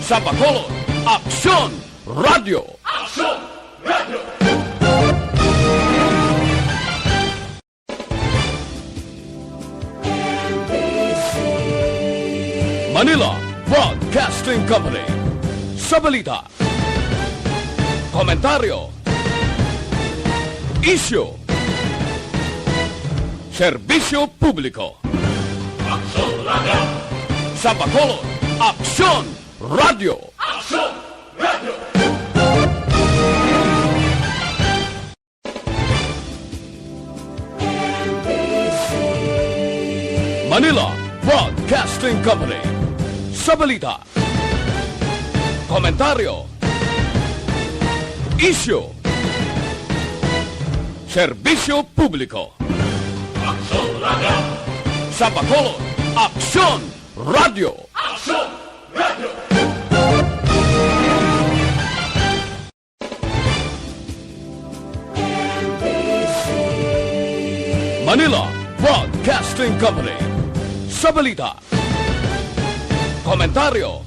Sa Bacolod, Aksyon Radio. Aksyon Radio! Manila Broadcasting Company. Sa balita, komentaryo, isyu, serbisyo publiko. Aksyon Radio! Sa Bacolod, Aksyon Radio. Aksyon Radio! Manila Broadcasting Company. Sa balita, komentaryo, isyu, serbisyo publiko. Aksyon Radio! Sa Bacolod, Aksyon Radio. Aksyon Radio! Manila Broadcasting Company. Sa balita, komentaryo,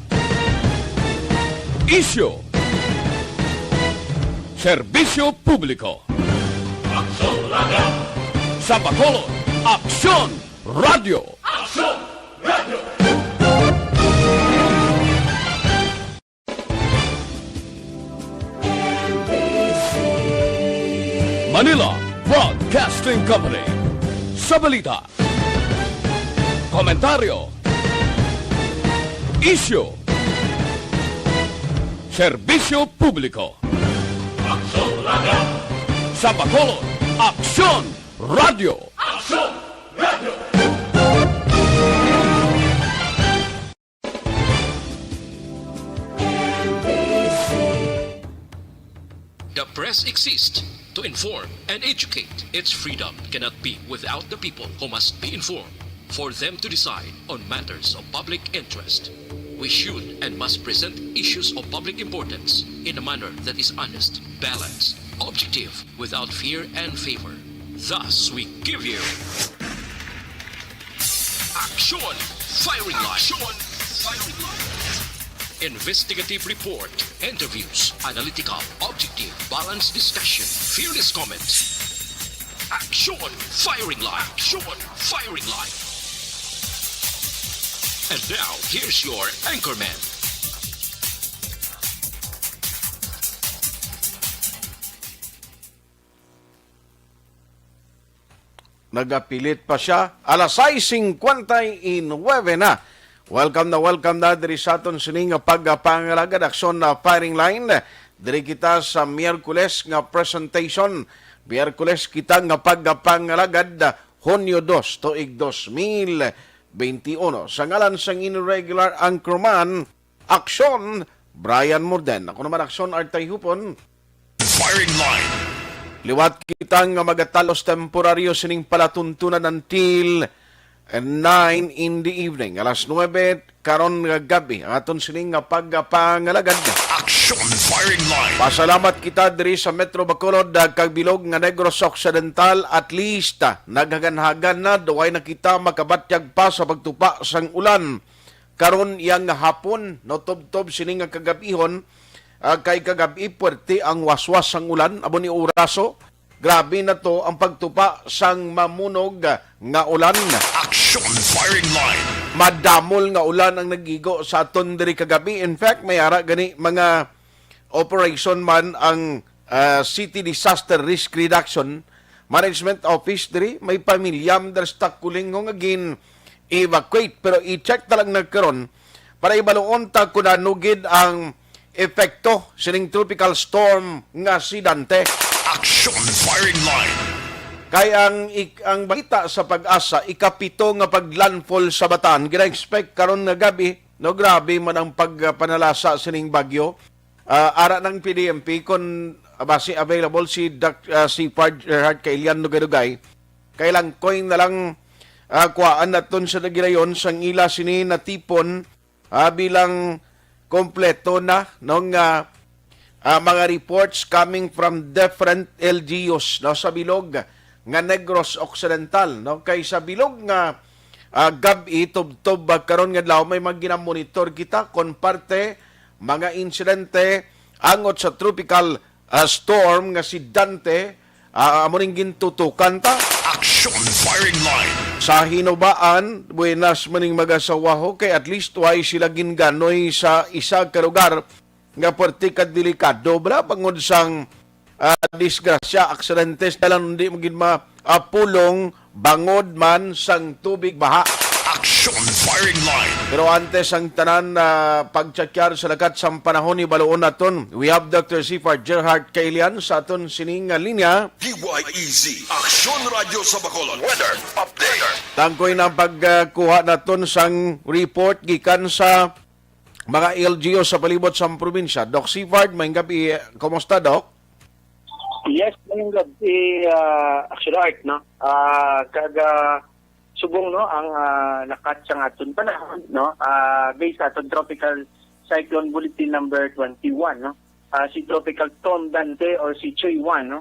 isyu, serbisyo publiko. Aksyon Radio! Sa Bacolod, Aksyon Radio. Aksyon Radio! Manila Broadcasting Company. Sa balita, komentaryo, isyu, serbisyo publiko. Aksyon Radio! Sa Bacolod, Aksyon Radio. Aksyon Radio! The press exists to inform and educate. Its freedom cannot be without the people who must be informed for them to decide on matters of public interest. We should and must present issues of public importance in a manner that is honest, balanced, objective, without fear and favor. Thus, we give you Aksyon Firing Line. Aksyon Firing Line. Investigative report, interviews, analytical, objective, balanced discussion, fearless comments. Aksyon Firing Line. Aksyon Firing Line. And now, here's your anchorman. Nagapilit pa siya. Alas 6:59 na. Welcome na diri sa aton sining pagpangalagad aksyon na firing line. Diri kita sa Miyerkules nga presentation. Miyerkules kita nga pagpangalagad Hunyo 2 tuig 2021. Sa ngalan sang irregular anchorman, Aksyon Brian Morden. Ako naman Aksyon Tayhopon. Firing Line. Liwat kita nga magatalos temporaryo sining palatuntunan until 9 in the evening. Alas 9 karon nga gabi ang aton sining nga pagpangalagad. Aksyon Firing Line. Pasalamat kita diri sa Metro Bacolod kag bilog nga Negros Occidental, at least nagaganhagan na duway na kita makabatyag pa sa pagtupa sang ulan. Karon yang hapon no tubtob sining nga kagabihon, kay kagabi puwerte ang waswas sang ulan abo ni oraso. Grabe na to ang pagtupa sang mamunog nga ulan. Aksyon Firing Line. Madamol nga ulan ang nagigo sa aton diri kagabi. In fact, may ara gani mga operation man ang City Disaster Risk Reduction Management Office diri. May pamilyam darstak kulingong agin evacuate. Pero i-check talang nagkaroon para ibaluon ta kung nanugid ang epekto sining tropical storm nga si Dante. Aksyon Firing Line. Kaya ang balita sa Pag-asa, ikapito nga paglandfall sa Bataan. Gina-expect karon nga gabi, no, grabe man ang pagpanalasa sining bagyo. Ara ng PDMP kung basi available si Pard Gerhard Kailian Nugay-Nugay. Kailang coin na lang kuhaan naton sa nagirayon sang ila sini natipon bilang kompleto na nung mga reports coming from different LGUs no, sa bilog nga Negros Occidental. No? Kay sa bilog nga gabi, tub-tub karon nga adlaw may maginamonitor kita kon parte mga insidente angot sa tropical storm nga si Dante. Amo ring gintutukan ta Aksyon firing line. sa hinubaan, buenas maning mag-asawaho kay at least why sila ginganoy sa isa ka lugar nga perti delikado bala bangod sang disgrasya, aksidentes na lang hindi maging mapulong bangod man sang tubig baha. Aksyon firing line. Pero antes ang tanan na pagtsakyar sa lakat sa panahon ni Baloon naton, we have Dr. Sifar Gerhard Kailian sa aton sining linya. DYEZ. Aksyon Radio sa Bacolod. Weather update. Tangkoy na pagkuha naton sang report gikan sa mga LGU sa palibot sa probinsya. Doc Sifar, may gabi. Kumusta, Doc? Yes, ngayong gabi, Aksyon Art, no? Subong, no, ang nakat sa aton panahon, no? Based aton Tropical Cyclone Bulletin number 21, no? Si Tropical Storm Dante or si Choy 1, no?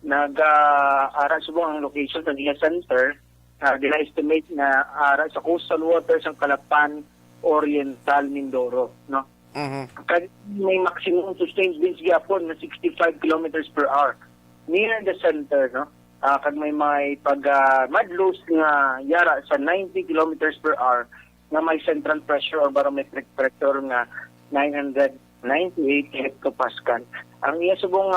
Nag-ara subong ang location sa Nia Center, dina-estimate na ara sa coastal waters ng Calapan, Oriental, Mindoro, no? May maximum sustained winds gyapon na 65 kilometers per hour near the center, no? Kag may madlows nga yara sa 90 kilometers per hour nga may central pressure or barometric pressure nga 998 hectopascal. Ang iya subong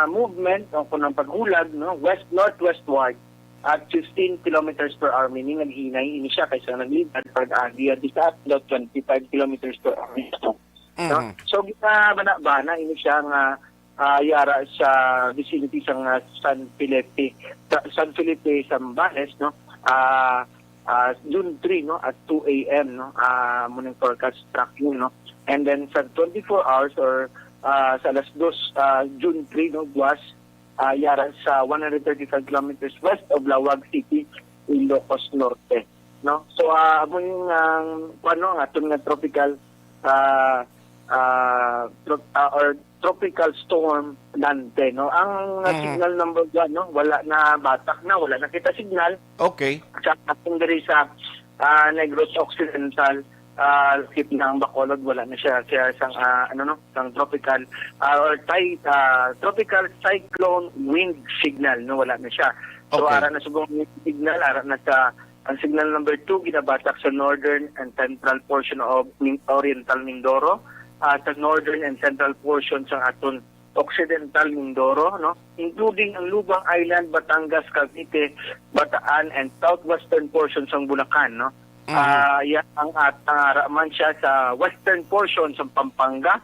movement o kunang paghulag, no, west-northwestward at 15 kilometers per hour, meaning nag-hinay ini siya kaysa naglibad pag adia di sa 25 kilometers per hour. No? So bana ini siya nga yara sa vicinity sa San Felipe Zambales, no? June 3, no, at 2 a.m., no, morning forecast tracking, no, and then sa 24 hours or sa alas 2 June 3, no, was yara sa 135 kilometers west of Lawag City, Ilocos Norte, no. So among ang aton nga tropical or tropical storm Dante, no. Ang signal number 1, no, wala na batak na, wala na kita signal. Okay. Sa atong diri sa Negros Occidental, lakip ng Bacolod, wala na siya sang sang tropical or tropical cyclone wind signal, no, wala na siya. So Okay. ara na subong signal, ara na sa ang signal number 2 ginabatak sa northern and central portion of Oriental Mindoro, sa northern and central portion sa aton Occidental Mindoro, no, including ang Lubang Island, Batangas, Cavite, Bataan, and southwestern portion ng Bulacan, no. Yan ang raman siya sa western portion sa Pampanga,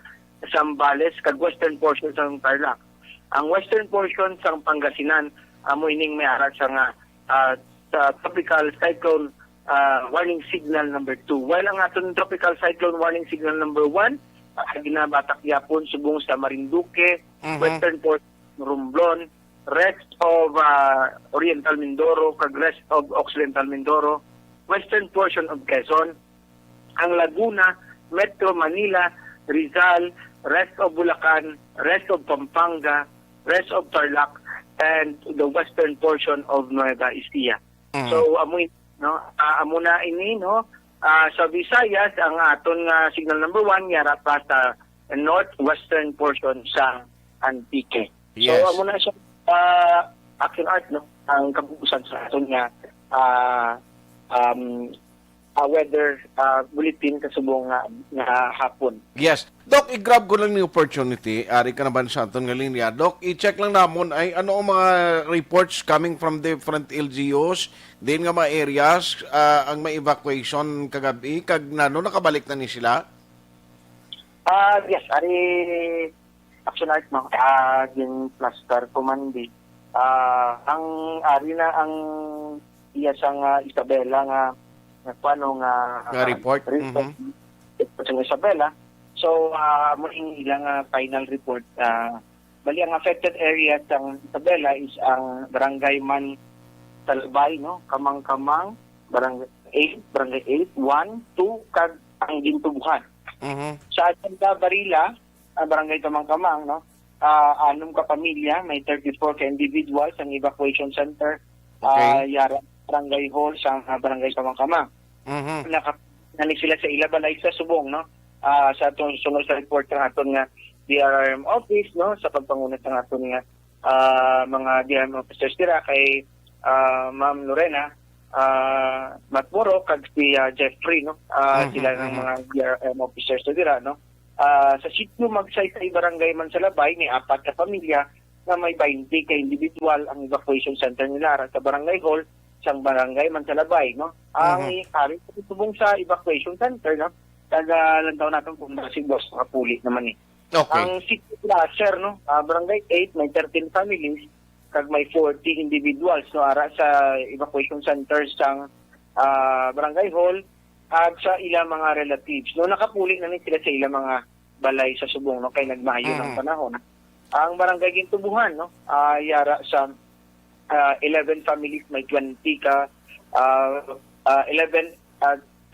Zambales, kag western portion sa Tarlac. Ang western portion sa Pangasinan, amo ining may ara sa tropical cyclone warning signal number 2. While ang aton tropical cyclone warning signal number 1 ginabatak yapon subong sa Marinduque, western portion Romblon, rest of Oriental Mindoro, kag rest of Occidental Mindoro, western portion of Quezon, ang Laguna, Metro Manila, Rizal, rest of Bulacan, rest of Pampanga, rest of Tarlac, and the western portion of Nueva Ecija. So amoy, no, amo na ini, no, sa Visayas ang aton nga signal number 1 yara pa sa northwestern portion sa Antique. Yes. So amo na siya Aksyon Art, no, ang kabuusan sa aton nga weather bulletin kasubong nga hapon. Yes. Doc, i-grab ko lang yung opportunity. Ari ka naman sa aton nga linya. Doc, i-check lang namon ay ano ang mga reports coming from different LGUs, din nga mga areas, ang may evacuation kagabi, kag nakabalik na ni sila? Yes, ari Aksyon Art, no, yung cluster kumandi. Ang ari na ang iya sang Isabela nga report. Sa Isabela. So, muling ilang final report. Bali, ang affected area sa Isabela is ang Barangay Man Talbay, no? Kamang-Kamang, Barangay 8, 1, 2, kag ang Gintubuhan. Sa Agenda Barila, Barangay Kamang-Kamang, no? 6 ka pamilya, may 34 ka individuals ang evacuation center. Okay. Yara Barangay Hall sa Barangay Kamang-Kamang. Nakanig sila sa Ilabalay sa Subong, no? sa atong sunod sa report ng aton nga DRRM office, no, sa pagpangunat ng aton nga mga DRRM officers dira kay Ma'am Lorena Matmoro kag si Jeffrey, no, sila ng mga DRRM officers dira, no. Sa sitio Magsaysay Barangay Mansalabay ni apat ka pamilya na may 20 ka individual ang evacuation center nila sa Barangay Hall sang Barangay Mansalabay, no. Ang hari subong sa evacuation center, no, taga lantaw natin kung si boss nakapuli naman eh. Okay. Ang city cluster, no, Barangay 8 may 13 families kag may 40 individuals, no, ara sa evacuation centers sang Barangay Hall at sa ilang mga relatives. No, nakapuli na sila sa ilang mga balay sa subong, no, kay nagmaayo ng panahon. Ang Barangay Gintubuhan, no, yara sa 11 families may 20 ka 11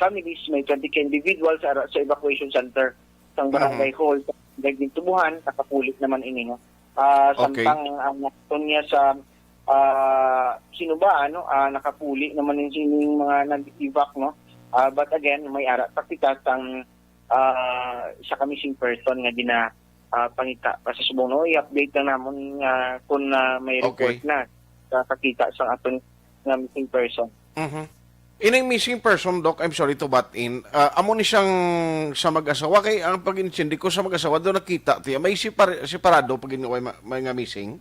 families may 20 ka individuals ara sa evacuation center sang Barangay Hall sa Barangay Gintubuhan, nakapulit naman ini, no. Okay. Samtang ang niya sa Sinubaan, no, nakapuli naman yung mga nag-evac, no. But again, may ara pakita sang sa missing person nga pangita pa sa subong, no. I-update na namon kung may report na kakita sa aton nga missing person. Ining missing person, Doc, I'm sorry to butt in. Amo ni siyang sa mag-asawa kay ang pag-insindi ko sa mag-asawa do nakita tiya may separado pag may nga missing.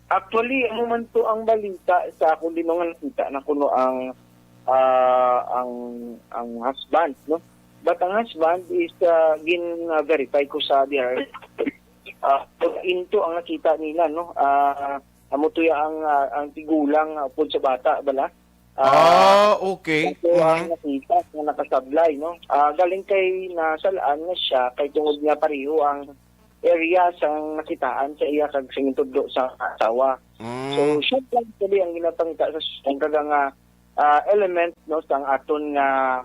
Actually, ano man to ang balita sa ako din nga nakita na kuno ang husband, no. But ang husband is gin-verify ko sa DR. Into ang nakita nila, no. Amo to ang tigulang pud sa bata bala. Okay. Ito ang nakita na nakasablay, no. Galing kay nasalaan na siya kay tungod nga pareho ang area sang nakitaan sa iya kag singintudlo sa asawa. So siya lang sabi ang ginapangita sa nga element, no, sang aton nga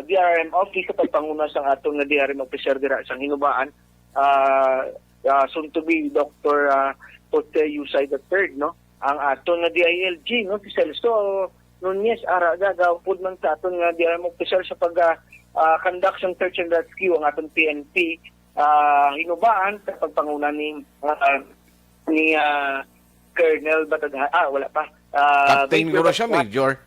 DRM office sa pagpanguna sang aton nga DRM officer dira sang Hinubaan, soon to be Dr. Pote Yusay III, no. Ang aton nga DILG, no, si Celso Nunez ara gagaw pud man sa aton nga DRM officer sa pag conduct sang search and rescue ang aton PNP Hinubaan sa pagpanguna ni Colonel Bataghay. Wala pa. Captain ko na siya, Major.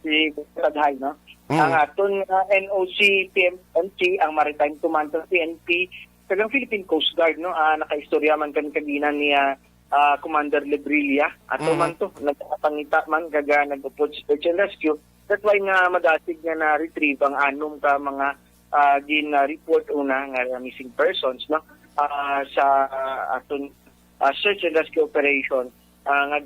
Si Bataghay, no. Ang aton NOC PMC, ang Maritime Command ng PNP, kagang Philippine Coast Guard, no, nakaistorya man kan kagina ni Commander Lebrilia. Ato man to, nagpangita man kaga nagupod sa search and rescue. That's why nga madasig nga na-retrieve ang anom ka mga report una nga missing persons, no, sa aton search and rescue operation nga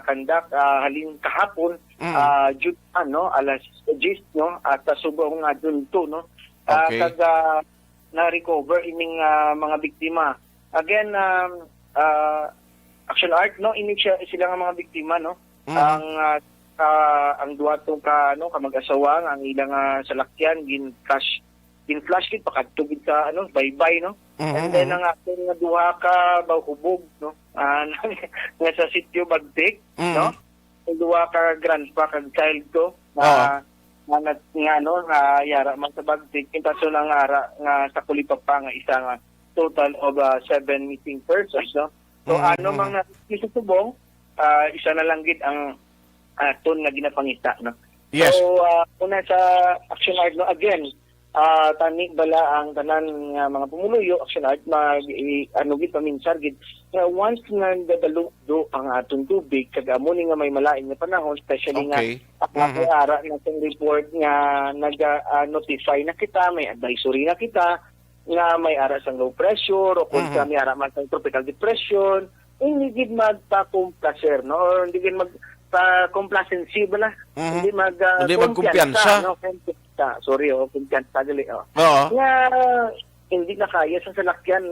conduct halin kahapon alas 10, no, at subong nga dunto, no. Kaga na-recover ining mga biktima. Again, Aksyon Art, no, ini sila nga mga biktima, no. Ang duwa tong kamag-asawa ang ilang salakyan gin-flash kit pakadtugid sa baybay, no. And then ang ating nga duha ka hubog, no, nga sa sitio Bagtik, no. Ang duha ka grandpa kag child ko nga yara man sa Bagtik, kintaso nang ara nga sa Kulipapa nga isa nga total of 7 missing persons, no. So mga subong, isa na lang gid ang aton nga ginapangita, no. Yes. So una sa Action Art, no, again, tani bala ang tanan nga mga pumuluyo Action Art gid paminsar gid once nga dadalo ang aton tubig kag amo ni nga may malain nga panahon, especially nga ara na tong report nga nag-notify na kita, may advisory na kita nga may ara sang low pressure o kung may ara man sang tropical depression, hindi gid magpa-complacer, no, or hindi gid magpa-complacency bala, hindi magkumpiyansa, no, kumpiyansa gali, nga hindi na kaya sa salakyan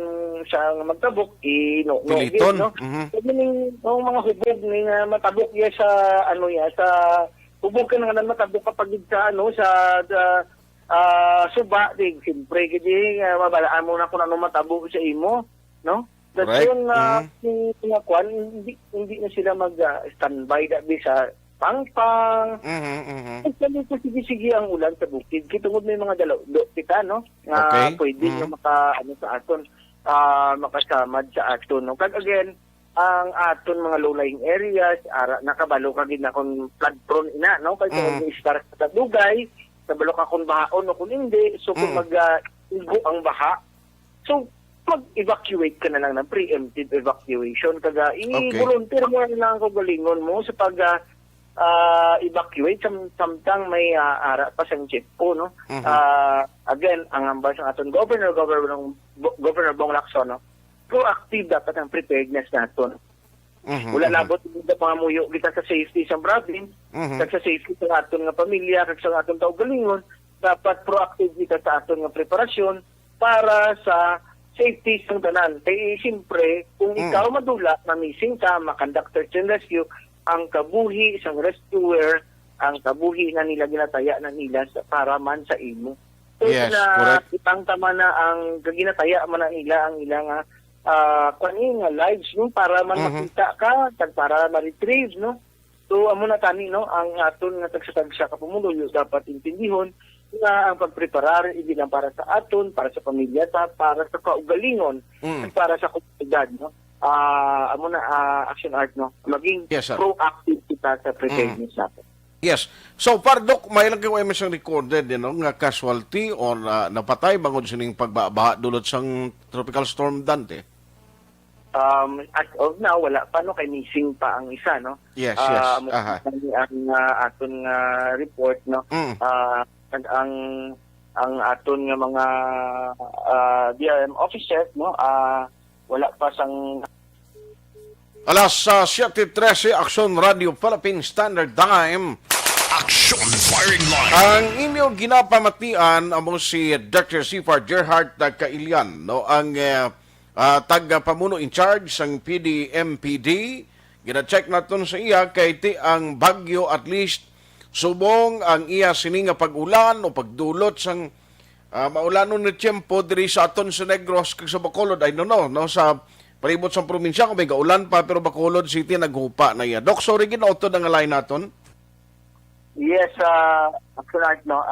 sa magtabok Piliton, no. Ning mga hubog ni matabok sa sa hubog ka nga matabok kapag sa suba dig siyempre gidi mabalaan mo na kung ano matabo sa imo, no. That's yun hindi na sila mag standby dabi sa pangpang. Mhm. Kami po sige ang ulan sa bukid. Kitungod may mga kita, no? Nga Okay. pwede nga sa aton, makasamad sa aton, no? Kag again, ang aton mga low-lying areas, nakabalo ka gid na kung flood prone ina, no? Kaya kung start sa dugay, kabalo ka kung bahaon o kung hindi. So kung igo ang baha, so mag-evacuate ka na lang ng preemptive evacuation. Kaga i-volunteer mo na lang ang kagalingon mo sa evacuate samtang may ara pa siyang chip po, no? Again, ang ambas ng aton Governor Bong Lacson, no? Proactive dapat ang preparedness naton. Wala labot sa pangamuyo kita sa safety sa province, sa safety sa aton nga pamilya, kag sa aton kaugalingon, dapat proactive kita sa aton nga preparasyon para sa safety ng tanan. Kaya siyempre, kung ikaw madula, mamising ka, makonduct search and rescue, ang kabuhi isang rescuer, ang kabuhi na nila ginataya na nila para man sa imo. So, Yes, correct. itang tama na ang ginataya man na nila ang ilang nga lives, no? Para man makita ka, para ma-retrieve, no? So, amo na tani, no? Ang aton nga tagsatagsa ka pumuluyo dapat intindihon na ang pagpreparar hindi lang para sa aton, para sa pamilya, para sa kaugalingon, at para sa komunidad, no? Amo na action art, no? Maging Yes, sir. proactive kita sa preparedness natin. Yes. So, Pardok, may lang kayo may siyang recorded, nga casualty or napatay bangod sining pagbabaha dulot sang tropical storm Dante? As of now, wala pa, no? Kay missing pa ang isa, no? Yes. Ang aton report, no? Ang aton nga mga DRM officers, no? Wala pa sang Alas 7:13, Aksyon Radio Philippine Standard Time. Aksyon Firing Line. Ang inyong ginapamatian among si Dr. Sifar Gerhardt Kailian, no? Ang taga-pamuno in charge sang PDMPD. Gina-check naton sa iya kay ti ang bagyo at least subong ang iya sininga pag-ulan o pagdulot sang maulanon na tiyempo diri sa aton sa Negros kag sa Bacolod. I don't know, no? Sa palibot sa probinsya kung may gaulan pa pero Bacolod City naghupa na iya. Dok, sorry ginautod ang line naton. yes, action art, no?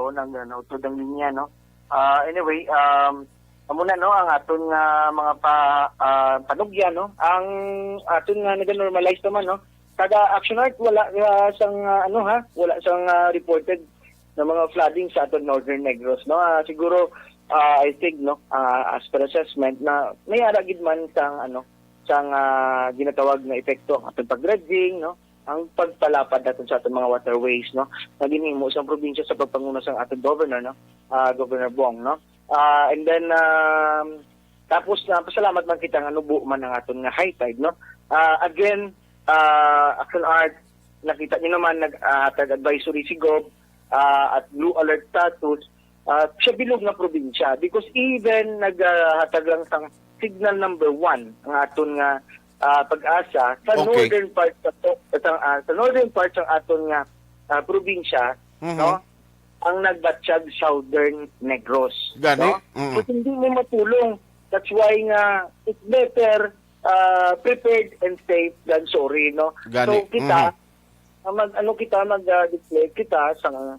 Unang utod ang linya, no? Anyway, muna, no, ang aton nga mga panugya, no? Ang aton nga nag-normalize naman, no? Kada action art wala sang wala sang reported na mga flooding sa aton Northern Negros, no? Siguro I think, no, as per assessment na may aragid man sang ginatawag na epekto ang aton pag-dredging, no? Ang pagpalapad natin sa ating mga waterways, no? Na ginhimo sa probinsya sa pagpanguna sa ating governor, no? Governor Bong, no? And then tapos pasalamat man kita nga nubo man ang aton nga high tide, no? Again, action art, nakita niyo naman nag-hatag advisory si Gov at blue alert status sa bilog na probinsya because even naghatag lang sang signal number 1 ang aton nga pag-asa sa northern part sa northern part ng aton nga probinsya, no? Ang nagbatsyag Southern Negros, Gani? no? So hindi mo matulong. That's why nga it's better prepared and safe than sorry, no? Gani. So kita mag-display kita sang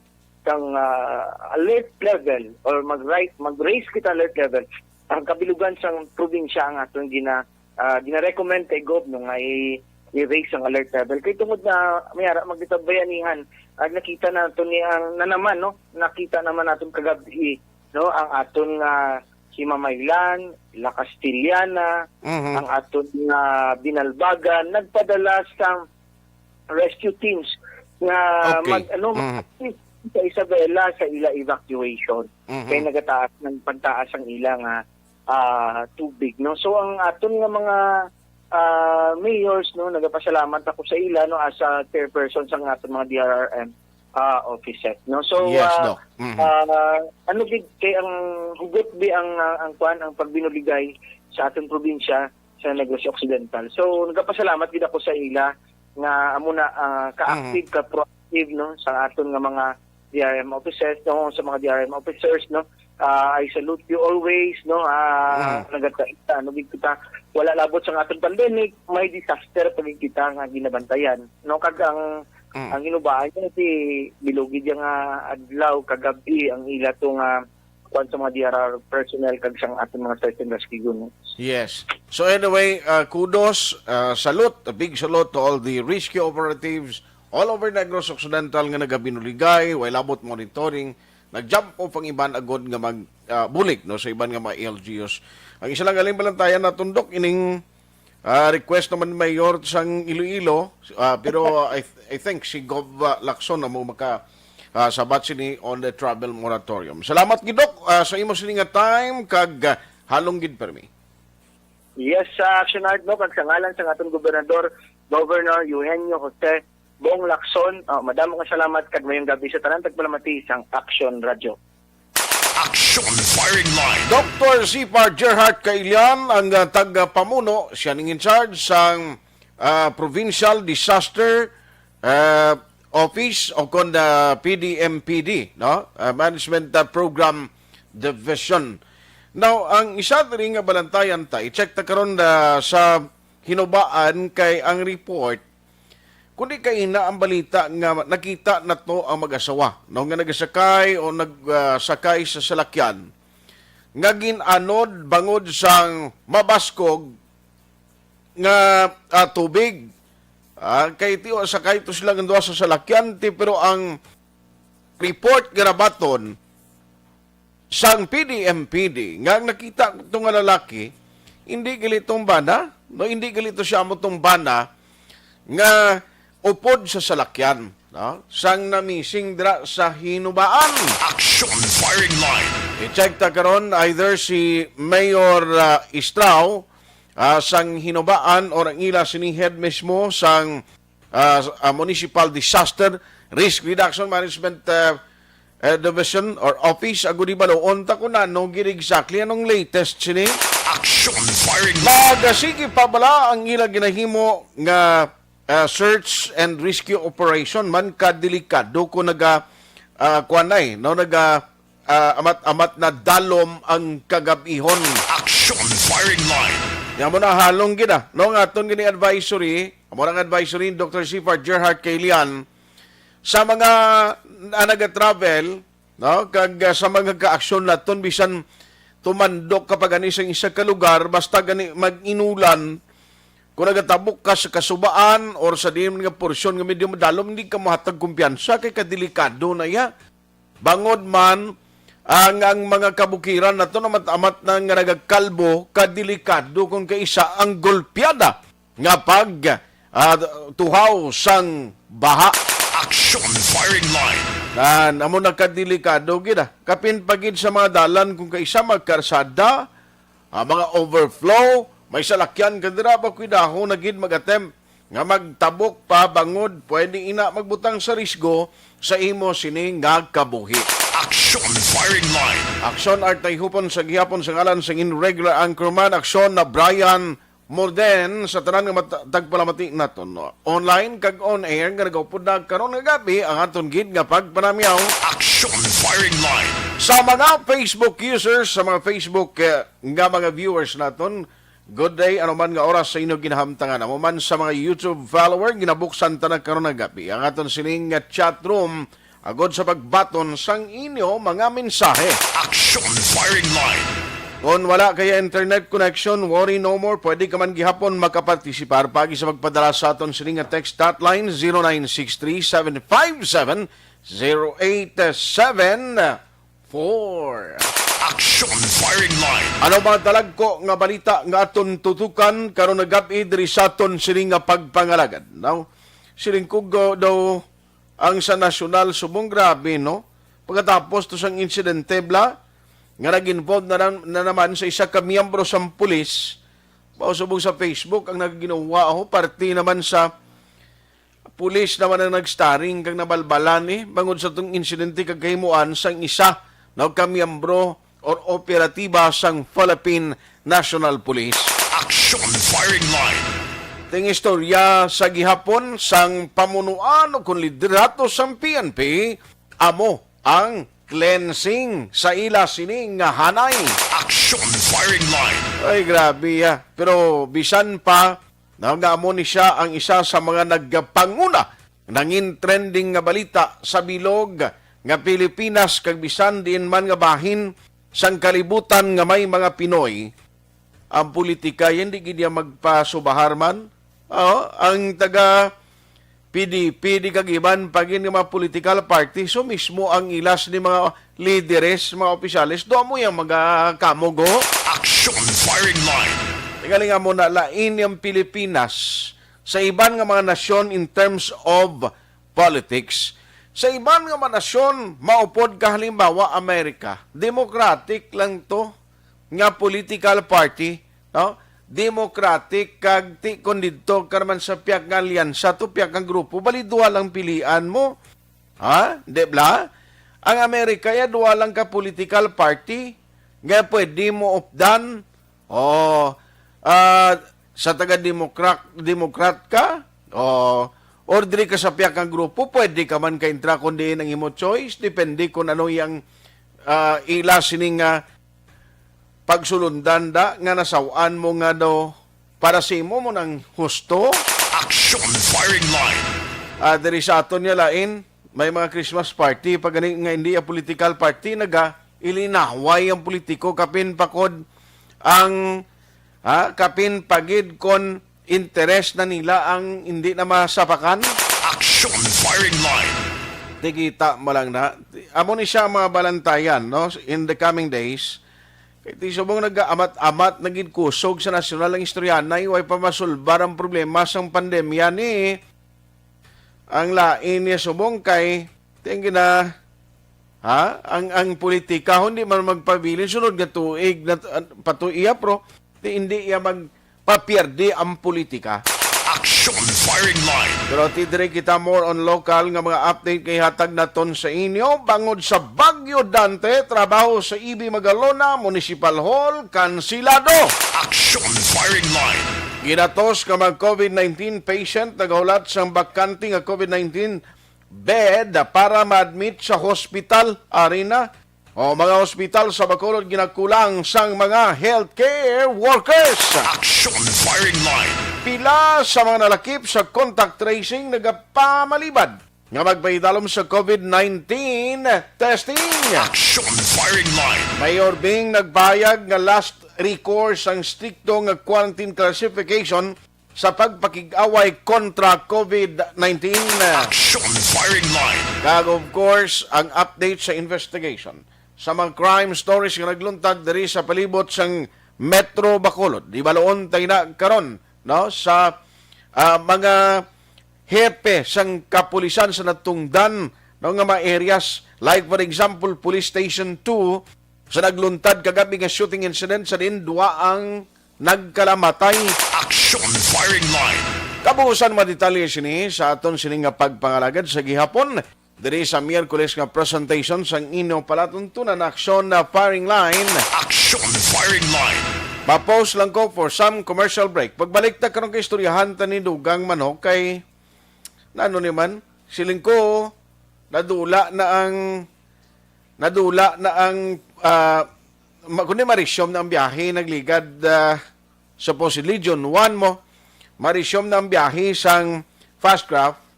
alert level or mag-raise kita alert level. Ang kabilugan sang probinsya ang aton gina-recommend kay Gov nung i-raise ang alert level. Kay tungod na mayara magditabayanihan at nakita nato nakita naman naton kagabi, no, ang aton si Mamaylan, La Castillana, ang aton Binalbagan nagpadala sang rescue teams nga sa Isabela sa ila evacuation. Kay nagataas ng pagtaas ang ilang tubig, no. So ang aton nga mga mayors, no, nagapasalamat ako sa ila, no, as a chairperson sa aton mga DRRM offices, no. So Yes, Doc. kay ang hugot ang pagbinuligay sa aton probinsya sa Negros Occidental. So nagapasalamat gid ako sa ila nga amo na ka-active, ka proactive, no, sa aton nga mga DRM officers, no, sa mga DRM officers, no, I salute you always, no, nagataita, no, kita, wala labot sa atong pandemic, may disaster pag kita nga ginabantayan, no, kag ang inubaan niya si bilugid yung adlaw kagabi ang ila tong kwan sa mga DRR personnel kag sang ating mga search and rescue units. Yes. So anyway, kudos, salute, a big salute to all the rescue operatives all over Negros Occidental nga nagabinuligay, way labot monitoring, nag-jump off ang iban agod nga magbulik no sa iban nga mga LGUs. Ang isa lang galing balantayan na tundok ining request naman mayor sang Iloilo, pero I think si Gov Lacson na mo maka sabat sini on the travel moratorium. Salamat gidok sa imo sini nga time kag halong gid permi. Yes, Aksyon no, kag sa ngalan sa atong gobernador, Governor Eugenio Jose Bong Lacson, madamo nga salamat kag mayong gabi sa tanan tagpalamati sang Aksyon Radio. Aksyon Firing Line. Dr. Sipar Gerhard Kailian ang tagapamuno, siya ning in charge sang Provincial Disaster Office o kon PDMPD, no? Management Program Division. Now, ang isa diri nga balantayan ta, i-check ta karon sa hinubaan kay ang report kundi kay na ang balita nga nakita na to ang mag-asawa no nga nagasakay o nagsakay sa salakyan nga ginanod bangod sang mabaskog nga tubig. Kay tiyo sakay to sila nga sa salakyan pero ang report garabaton sang PDMPD nga nakita itong nga lalaki hindi galitong bana no hindi galito siya mo tong bana nga upod sa salakyan, no? Sang namising dra sa hinubaan. Aksyon Firing Line. I-check ta karon either si Mayor Istrao sang hinubaan o ang ila sini head mismo sang Municipal Disaster Risk Reduction Management Division or Office agudi baloon ta kunan no gid exactly anong latest sini. Aksyon Firing Line. Magasige pa bala ang ila ginahimo nga search and rescue operation man kadelikado ko kuanay no amat na dalom ang kagabihon. Aksyon Firing Line. Yan mo na halong gina no nga aton gini advisory amo ang advisory Dr. Sipar Gerhard Kailian sa mga naga-travel no kag sa mga kaaksyon naton bisan tumandok kapag ani sa isa ka lugar basta gani mag-inulan. Kung nagatabok ka sa kasubaan or sa di nga porsyon nga medyo madalom, hindi ka mahatag kumpiyansa kay kadelikado na ya. Bangod man, ang mga kabukiran na ito amat na nga nagagkalbo, kadelikado kung kaisa ang golpyada nga pag tuhaw sang baha. Aksyon Firing Line. Amo na kadelikado gida. Kapin pagid sa mga dalan kung kaisa magkarsada, mga overflow, may salakyan kadira ba kuidaho na gid mag-attempt nga magtabok pa bangod pwede ina magbutang sa risgo sa imo sini nga kabuhi. Aksyon Firing Line. Aksyon art Tayhopon sa gihapon sa ngalan sa regular anchorman aksyon na Brian Morden sa tanan nga tagpalamati naton no. Online kag on air nga nagaupod na karon nga gabi ang aton gid nga pagpanamyaw. Aksyon Firing Line. Sa mga Facebook users, sa mga Facebook nga mga viewers naton, good day, ano man nga oras sa inyo ginahamtangan. Amo man sa mga YouTube follower, ginabuksan ta na karon nga gabi. Ang aton sining chat room, agod sa pagbaton sang inyo mga mensahe. Aksyon Firing Line. Kung wala kaya internet connection, worry no more. Pwede ka man gihapon makapartisipar pagi sa pagpadala sa aton sining text hotline 0963-757-0874. Aksyon Firing Line. Ano ba talag ko nga balita nga aton tutukan karon nagabi diri sa aton sining nga pagpangalagad. Now, siling kugo daw ang sa nasyonal subong grabe no. Pagkatapos to sang insidente bla nga nag-involve na naman sa isa ka miyembro sa pulis. Pausubong sa Facebook ang nagginawa ako parte naman sa pulis naman ang nag-starring kang nabalbalan bangod sa tong insidente kag kahimuan sang isa na kamiyembro or operatiba sang Philippine National Police. Aksyon Firing Line. Ting istorya sa gihapon sang pamunuan o kung liderato sang PNP amo ang cleansing sa ila sining nga hanay. Aksyon firing line. Ay, grabe ya. Pero bisan pa, nangamo ni siya ang isa sa mga nagpanguna nangin trending nga balita sa bilog nga Pilipinas kag bisan diin man nga bahin sang kalibutan nga may mga Pinoy. Ang politika hindi gid magpasubahar man. Ang taga PDP di kagiban pagin nga mga political party so mismo ang ilas ni mga líderes, mga opisyalis do mo yang magakamugo. Aksyon firing line. Tingali nga muna lain yung Pilipinas sa iban nga mga nasyon in terms of politics. Sa iban nga mga nasyon maupod ka halimbawa Amerika, democratic lang to nga political party, no? Democratic kag ti kon didto karman sa piyak nga alyansa to piyak nga grupo bali duha lang pilian mo. Di ba? Ang Amerika ya duha lang ka political party nga pwede mo updan sa taga-democrat ka or diri ka sa piyak nga grupo pwede ka man ka intra kundi ang imo choice depende kung ano yang ila sining pagsulundan da nga nasawaan mo nga do para sa imo mo ng husto. Aksyon firing line. Diri sa aton niya lain, may mga Christmas party pag nga hindi a political party naga ilinaway ang politiko kapin pakod ang kapin pagid kon interes na nila ang hindi na masapakan. Aksyon firing line. Tikita mo lang na amo ni siya mga balantayan no in the coming days. Kaya ti subong nag-amat-amat naging kusog sa nasyonal ang istoryanay way pa masulbar ang problema sang pandemya ni ang lain niya subong kay tingin na ang politika hindi man magpabilin sunod nga tuig na patuiya pro hindi iya magpapierde ang politika. Aksyon firing line. Pero tidre kita more on local nga mga update kay hatag naton sa inyo bangod sa Bagyo Dante trabaho sa EB Magalona Municipal Hall kansilado. Aksyon firing line. Ginatos ka mag COVID-19 patient nagahulat sang bakante nga COVID-19 bed para ma-admit sa hospital arena o mga hospital sa Bacolod ginakulang sang mga healthcare workers. Aksyon firing line. Pila sa mga nalakip sa contact tracing nagapamalibad nga magpaidalom sa COVID-19 testing. Aksyon firing line. Mayor Bing nagbayag nga last recourse ang stricto nga quarantine classification sa pagpakig-away kontra COVID-19. Aksyon firing line. Kag of course, ang update sa investigation sa mga crime stories nga nagluntad diri sa palibot sang Metro Bacolod. Di baloon tayo na karon no sa mga hepe sang kapulisan sa natungdan no nga mga areas like for example Police Station 2 sa nagluntad kagabi nga shooting incident sa din duwa ang nagkalamatay. Aksyon firing line. Kabuusan madetalye sini sa aton sini nga pagpangalagad sa gihapon diri sa Miyerkules nga presentation sang inyo palatuntunan aksyon na firing line. Aksyon firing line. Pa-pause lang ko for some commercial break. Pagbalik ta karon kay istoryahan ta ni Dugang Manok kay nano ni man siling ko nadula na ang kundi marisyom na ang biyahe nagligad supposedly June 1 mo marisyom na ang biyahe sang Fastcraft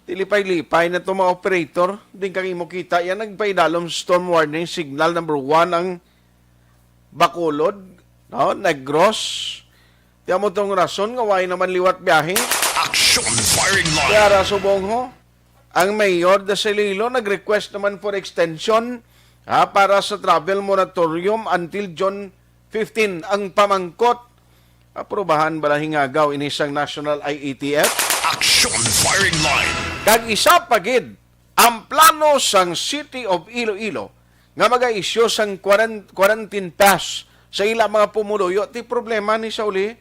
tilipay-lipay na itong mga operator din kang imo kita yan nagpaidalom storm warning signal number 1 ang Bacolod no Negros tiyan mo itong rason nga why naman liwat biyahe. Aksyon firing line. Kaya subong ho ang Mayor de Celilo nag-request naman for extension para sa travel moratorium until June 15 ang pamangkot aprobahan bala hingagaw inisang National IATF. Aksyon firing line. Kag isa pagid ang plano sang City of Iloilo nga maga-isyo sang quarantine pass sa ila mga pumuluyo ti problema ni Sauli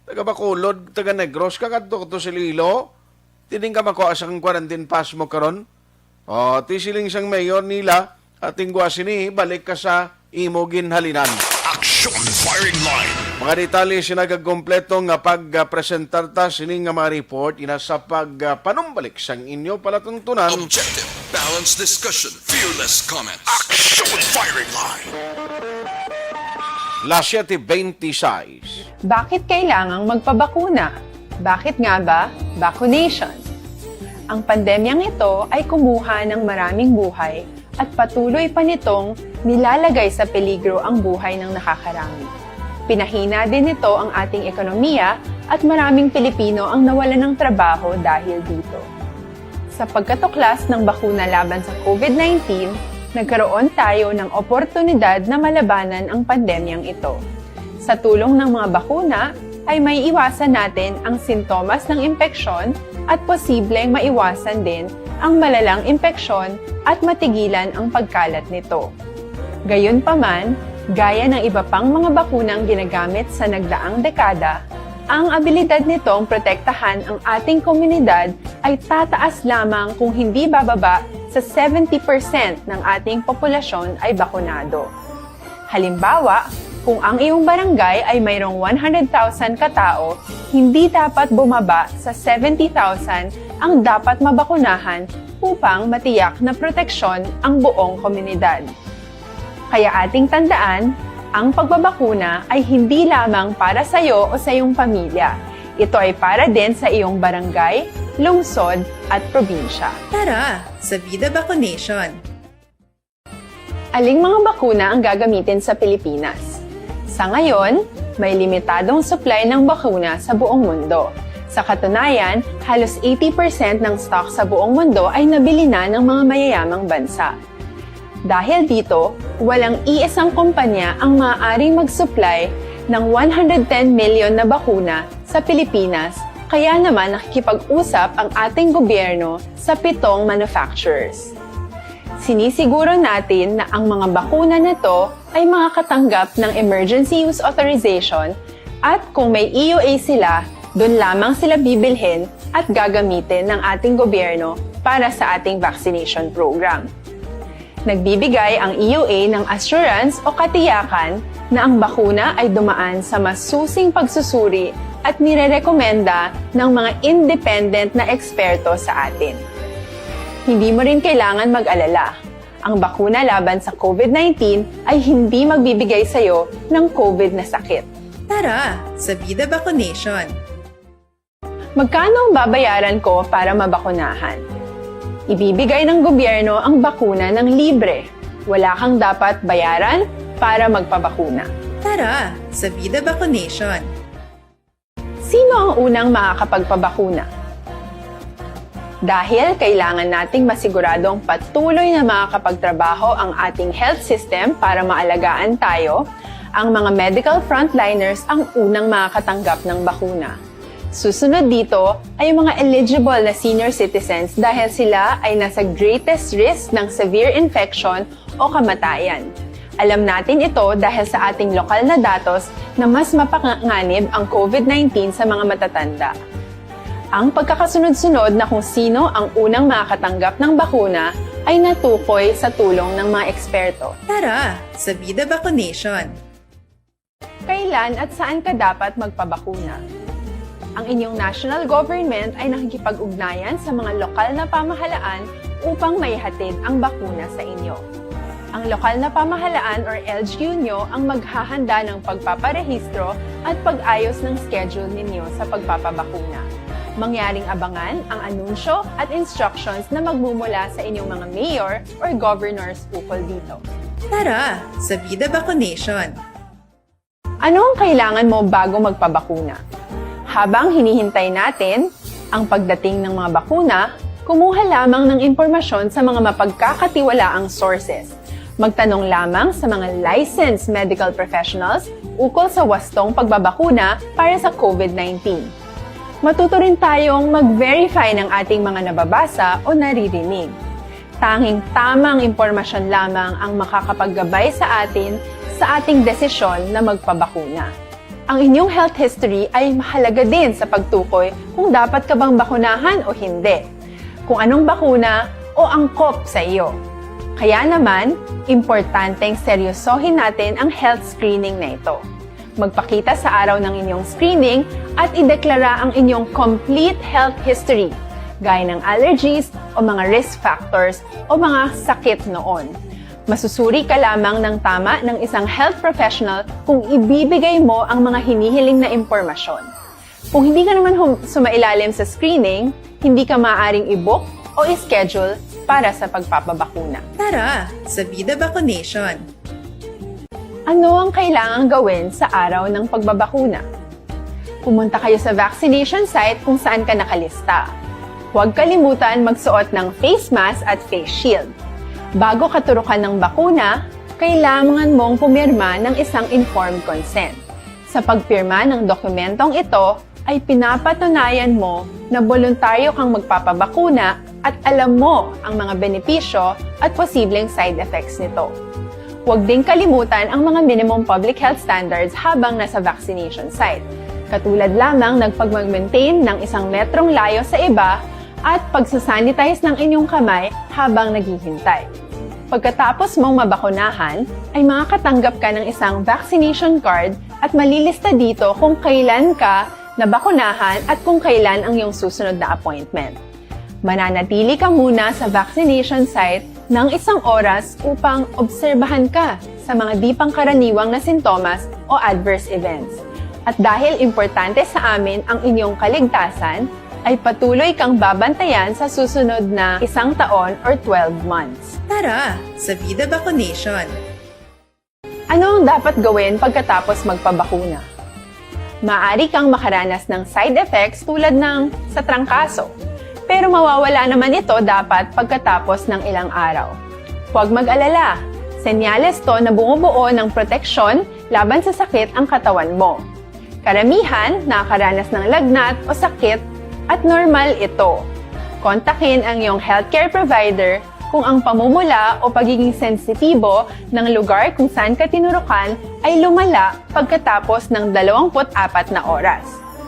taga Bacolod taga Negros kakadto to sa Iloilo tining ka makuha sang quarantine pass mo karon ti siling sang mayor nila ating guasini balik ka sa imo ginhalinan. Aksyon firing line. Mga detalye sinagakompleto nga pagpresentar ta sining nga mga report ina sa pagpanumbalik sang inyo palatuntunan. Objective. Balanced discussion, fearless comments. Aksyon firing line. La 7:26. Bakit kailangang magpabakuna? Bakit nga ba vaccination? Ang pandemyang ito ay kumuha ng maraming buhay at patuloy pa nitong nilalagay sa peligro ang buhay ng nakakarami. Pinahina din nito ang ating ekonomiya at maraming Pilipino ang nawalan ng trabaho dahil dito. Sa pagkatuklas ng bakuna laban sa COVID-19, nagkaroon tayo ng oportunidad na malabanan ang pandemyang ito. Sa tulong ng mga bakuna, ay may iwasan natin ang sintomas ng impeksyon at posibleng maiwasan din ang malalang impeksyon at matigilan ang pagkalat nito. Gayunpaman, gaya ng iba pang mga bakunang ginagamit sa nagdaang dekada, ang abilidad nitong protektahan ang ating komunidad ay tataas lamang kung hindi bababa sa 70% ng ating populasyon ay bakunado. Halimbawa, kung ang iyong barangay ay mayroong 100,000 katao, hindi dapat bumaba sa 70,000 ang dapat mabakunahan upang matiyak na proteksyon ang buong komunidad. Kaya ating tandaan, ang pagbabakuna ay hindi lamang para sa iyo o sa iyong pamilya. Ito ay para din sa iyong barangay, lungsod at probinsya. Tara, sa Vida Vaccination! Aling mga bakuna ang gagamitin sa Pilipinas? Sa ngayon, may limitadong supply ng bakuna sa buong mundo. Sa katunayan, halos 80% ng stock sa buong mundo ay nabili na ng mga mayayamang bansa. Dahil dito, walang iisang kumpanya ang maaaring mag-supply ng 110 million na bakuna sa Pilipinas, kaya naman nakikipag-usap ang ating gobyerno sa 7 manufacturers. Sinisiguro natin na ang mga bakuna na to ay makakatanggap ng Emergency Use Authorization at kung may EUA sila, doon lamang sila bibilhin at gagamitin ng ating gobyerno para sa ating vaccination program. Nagbibigay ang EUA ng assurance o katiyakan na ang bakuna ay dumaan sa masusing pagsusuri at nirerekomenda ng mga independent na eksperto sa atin. Hindi mo rin kailangan mag-alala. Ang bakuna laban sa COVID-19 ay hindi magbibigay sa iyo ng COVID na sakit. Tara, sa Vida Vaccination! Magkano ang babayaran ko para mabakunahan? Ibibigay ng gobyerno ang bakuna ng libre. Wala kang dapat bayaran para magpabakuna. Tara, sa Vida Vaccination! Sino ang unang makakapagpabakuna? Dahil kailangan nating masiguradong patuloy na makakapagtrabaho ang ating health system para maalagaan tayo, ang mga medical frontliners ang unang makakatanggap ng bakuna. Susunod dito ay mga eligible na senior citizens dahil sila ay nasa greatest risk ng severe infection o kamatayan. Alam natin ito dahil sa ating lokal na datos na mas mapanganib ang COVID-19 sa mga matatanda. Ang pagkakasunod-sunod na kung sino ang unang makakatanggap ng bakuna ay natukoy sa tulong ng mga eksperto. Tara, sa Vida Vaccination! Kailan at saan ka dapat magpabakuna? Ang inyong national government ay nakikipag-ugnayan sa mga lokal na pamahalaan upang maihatid ang bakuna sa inyo. Ang lokal na pamahalaan or LGU nyo ang maghahanda ng pagpaparehistro at pag-ayos ng schedule ninyo sa pagpapabakuna. Mangyaring abangan ang anunsyo at instructions na magmumula sa inyong mga mayor or governors ukol dito. Tara, sa Vida Vaccination! Ano ang kailangan mo bago magpabakuna? Habang hinihintay natin ang pagdating ng mga bakuna, kumuha lamang ng impormasyon sa mga mapagkakatiwalaang sources. Magtanong lamang sa mga licensed medical professionals ukol sa wastong pagbabakuna para sa COVID-19. Matuto rin tayong mag-verify ng ating mga nababasa o naririnig. Tanging tamang impormasyon lamang ang makakapaggabay sa atin sa ating desisyon na magpabakuna. Ang inyong health history ay mahalaga din sa pagtukoy kung dapat ka bang bakunahan o hindi, kung anong bakuna o angkop sa iyo. Kaya naman, importanteng seryosohin natin ang health screening na ito. Magpakita sa araw ng inyong screening at ideklara ang inyong complete health history, gaya ng allergies o mga risk factors o mga sakit noon. Masusuri ka lamang ng tama ng isang health professional kung ibibigay mo ang mga hinihiling na impormasyon. Kung hindi ka naman sumailalim sa screening, hindi ka maaaring i-book o i-schedule para sa pagpapabakuna. Tara sa Vida Vaccination. Ano ang kailangang gawin sa araw ng pagbabakuna? Pumunta kayo sa vaccination site kung saan ka nakalista. Huwag kalimutan magsuot ng face mask at face shield. Bago katurukan ng bakuna, kailangan mong pumirma ng isang informed consent. Sa pagpirma ng dokumentong ito, ay pinapatunayan mo na voluntaryo kang magpapabakuna at alam mo ang mga benepisyo at posibleng side effects nito. Huwag din kalimutan ang mga minimum public health standards habang nasa vaccination site. Katulad lamang ng pag-maintain ng 1 metrong layo sa iba at pagsasanitize ng inyong kamay habang naghihintay. Pagkatapos mong mabakunahan, ay makakatanggap ka ng isang vaccination card at malilista dito kung kailan ka nabakunahan at kung kailan ang iyong susunod na appointment. Mananatili ka muna sa vaccination site ng 1 oras upang obserbahan ka sa mga di pangkaraniwang na sintomas o adverse events. At dahil importante sa amin ang inyong kaligtasan, ay patuloy kang babantayan sa susunod na 1 taon or 12 months. Tara sa Vida Vaccination. Ano ang dapat gawin pagkatapos magpabakuna? Maaari kang makaranas ng side effects tulad ng sa trangkaso, pero mawawala naman ito dapat pagkatapos ng ilang araw. Huwag mag-alala, senyales to na bumubuo ng proteksyon laban sa sakit ang katawan mo. Karamihan nakakaranas ng lagnat o sakit at normal ito. Kontakin ang iyong healthcare provider kung ang pamumula o pagiging sensitibo ng lugar kung saan ka tinurukan ay lumala pagkatapos ng 24 na oras.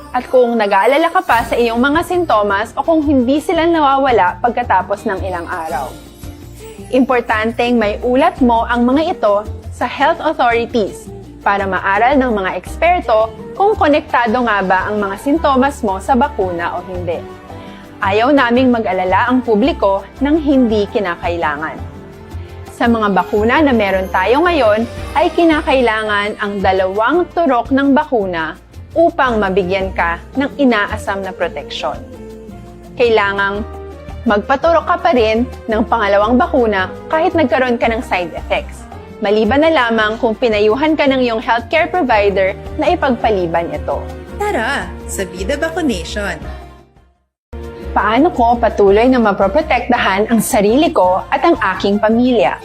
At kung nag-aalala ka pa sa iyong mga sintomas o kung hindi sila nawawala pagkatapos ng ilang araw. Importanteng may ulat mo ang mga ito sa health authorities para maaral ng mga eksperto kung konektado nga ba ang mga sintomas mo sa bakuna o hindi. Ayaw naming mag-alala ang publiko ng hindi kinakailangan. Sa mga bakuna na meron tayo ngayon ay kinakailangan ang 2 turok ng bakuna upang mabigyan ka ng inaasam na proteksyon. Kailangang magpaturok ka pa rin ng pangalawang bakuna kahit nagkaroon ka ng side effects. Maliban na lamang kung pinayuhan ka ng iyong healthcare provider na ipagpaliban ito. Tara sa Vida Vaccination. Paano ko patuloy na maproprotektahan ang sarili ko at ang aking pamilya?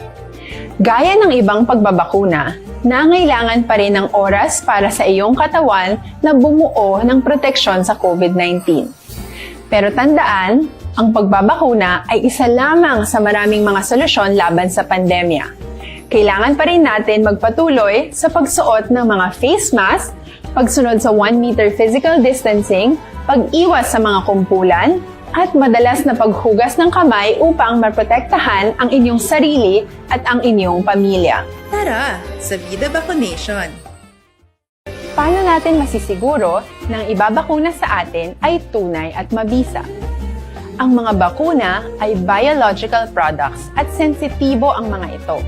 Gaya ng ibang pagbabakuna, nangailangan pa rin ng oras para sa iyong katawan na bumuo ng proteksyon sa COVID-19. Pero tandaan, ang pagbabakuna ay isa lamang sa maraming mga solusyon laban sa pandemya. Kailangan pa rin natin magpatuloy sa pagsuot ng mga face mask, pagsunod sa 1 meter physical distancing, pag-iwas sa mga kumpulan, at madalas na paghugas ng kamay upang maprotektahan ang inyong sarili at ang inyong pamilya. Tara sa Vida Vaccination. Paano natin masisiguro na ang ibabakuna sa atin ay tunay at mabisa? Ang mga bakuna ay biological products at sensitibo ang mga ito.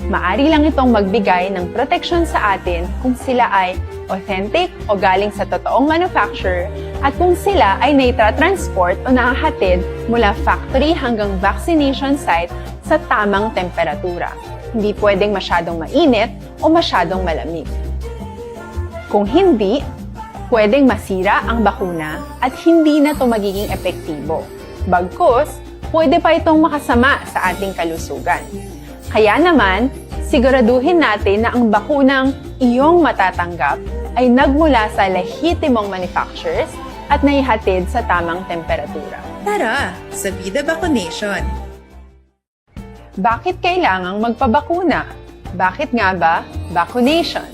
Maari lang itong magbigay ng proteksyon sa atin kung sila ay authentic o galing sa totoong manufacturer at kung sila ay naitra-transport o nahahatid mula factory hanggang vaccination site sa tamang temperatura. Hindi pwedeng masyadong mainit o masyadong malamig. Kung hindi, pwedeng masira ang bakuna at hindi na ito magiging epektibo. Bagkus, pwede pa itong makasama sa ating kalusugan. Kaya naman, siguraduhin natin na ang bakunang iyong matatanggap ay nagmula sa lehitimong manufacturers at naihatid sa tamang temperatura. Tara sa Vida Vaccination. Bakit kailangang magpabakuna? Bakit nga ba vaccination?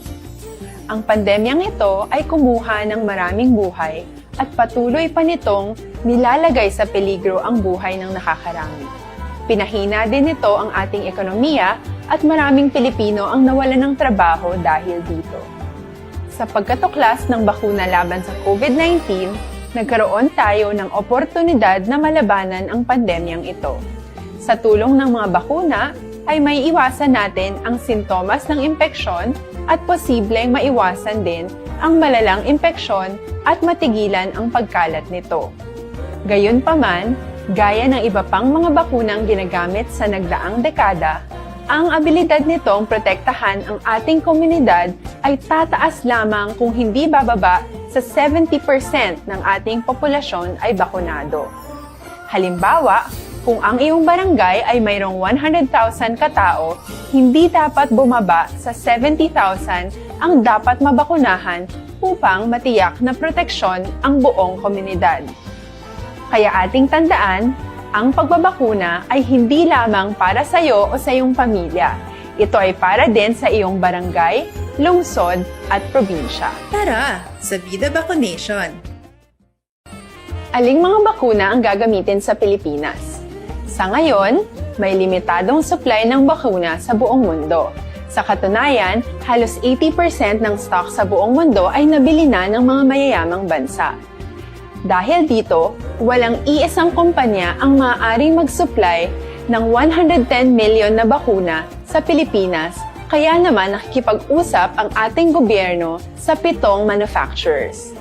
Ang pandemyang ito ay kumuha ng maraming buhay at patuloy pa nitong nilalagay sa peligro ang buhay ng nakakarami. Pinahina din nito ang ating ekonomiya at maraming Pilipino ang nawalan ng trabaho dahil dito. Sa pagkatuklas ng bakuna laban sa COVID-19, nagkaroon tayo ng oportunidad na malabanan ang pandemyang ito. Sa tulong ng mga bakuna, ay may iwasan natin ang sintomas ng impeksyon at posibleng maiwasan din ang malalang impeksyon at matigilan ang pagkalat nito. Gayunpaman, gaya ng iba pang mga bakunang ginagamit sa nagdaang dekada, ang abilidad nitong protektahan ang ating komunidad ay tataas lamang kung hindi bababa sa 70% ng ating populasyon ay bakunado. Halimbawa, kung ang iyong barangay ay mayroong 100,000 katao, hindi dapat bumaba sa 70,000 ang dapat mabakunahan upang matiyak na proteksyon ang buong komunidad. Kaya ating tandaan, ang pagbabakuna ay hindi lamang para sa iyo o sa iyong pamilya. Ito ay para din sa iyong barangay, lungsod at probinsya. Tara, sa Vida Vaccination. Aling mga bakuna ang gagamitin sa Pilipinas? Sa ngayon, may limitadong supply ng bakuna sa buong mundo. Sa katunayan, halos 80% ng stock sa buong mundo ay nabili na ng mga mayayamang bansa. Dahil dito, walang iisang kumpanya ang maaaring mag-supply ng 110 million na bakuna sa Pilipinas, kaya naman nakikipag-usap ang ating gobyerno sa 7 manufacturers.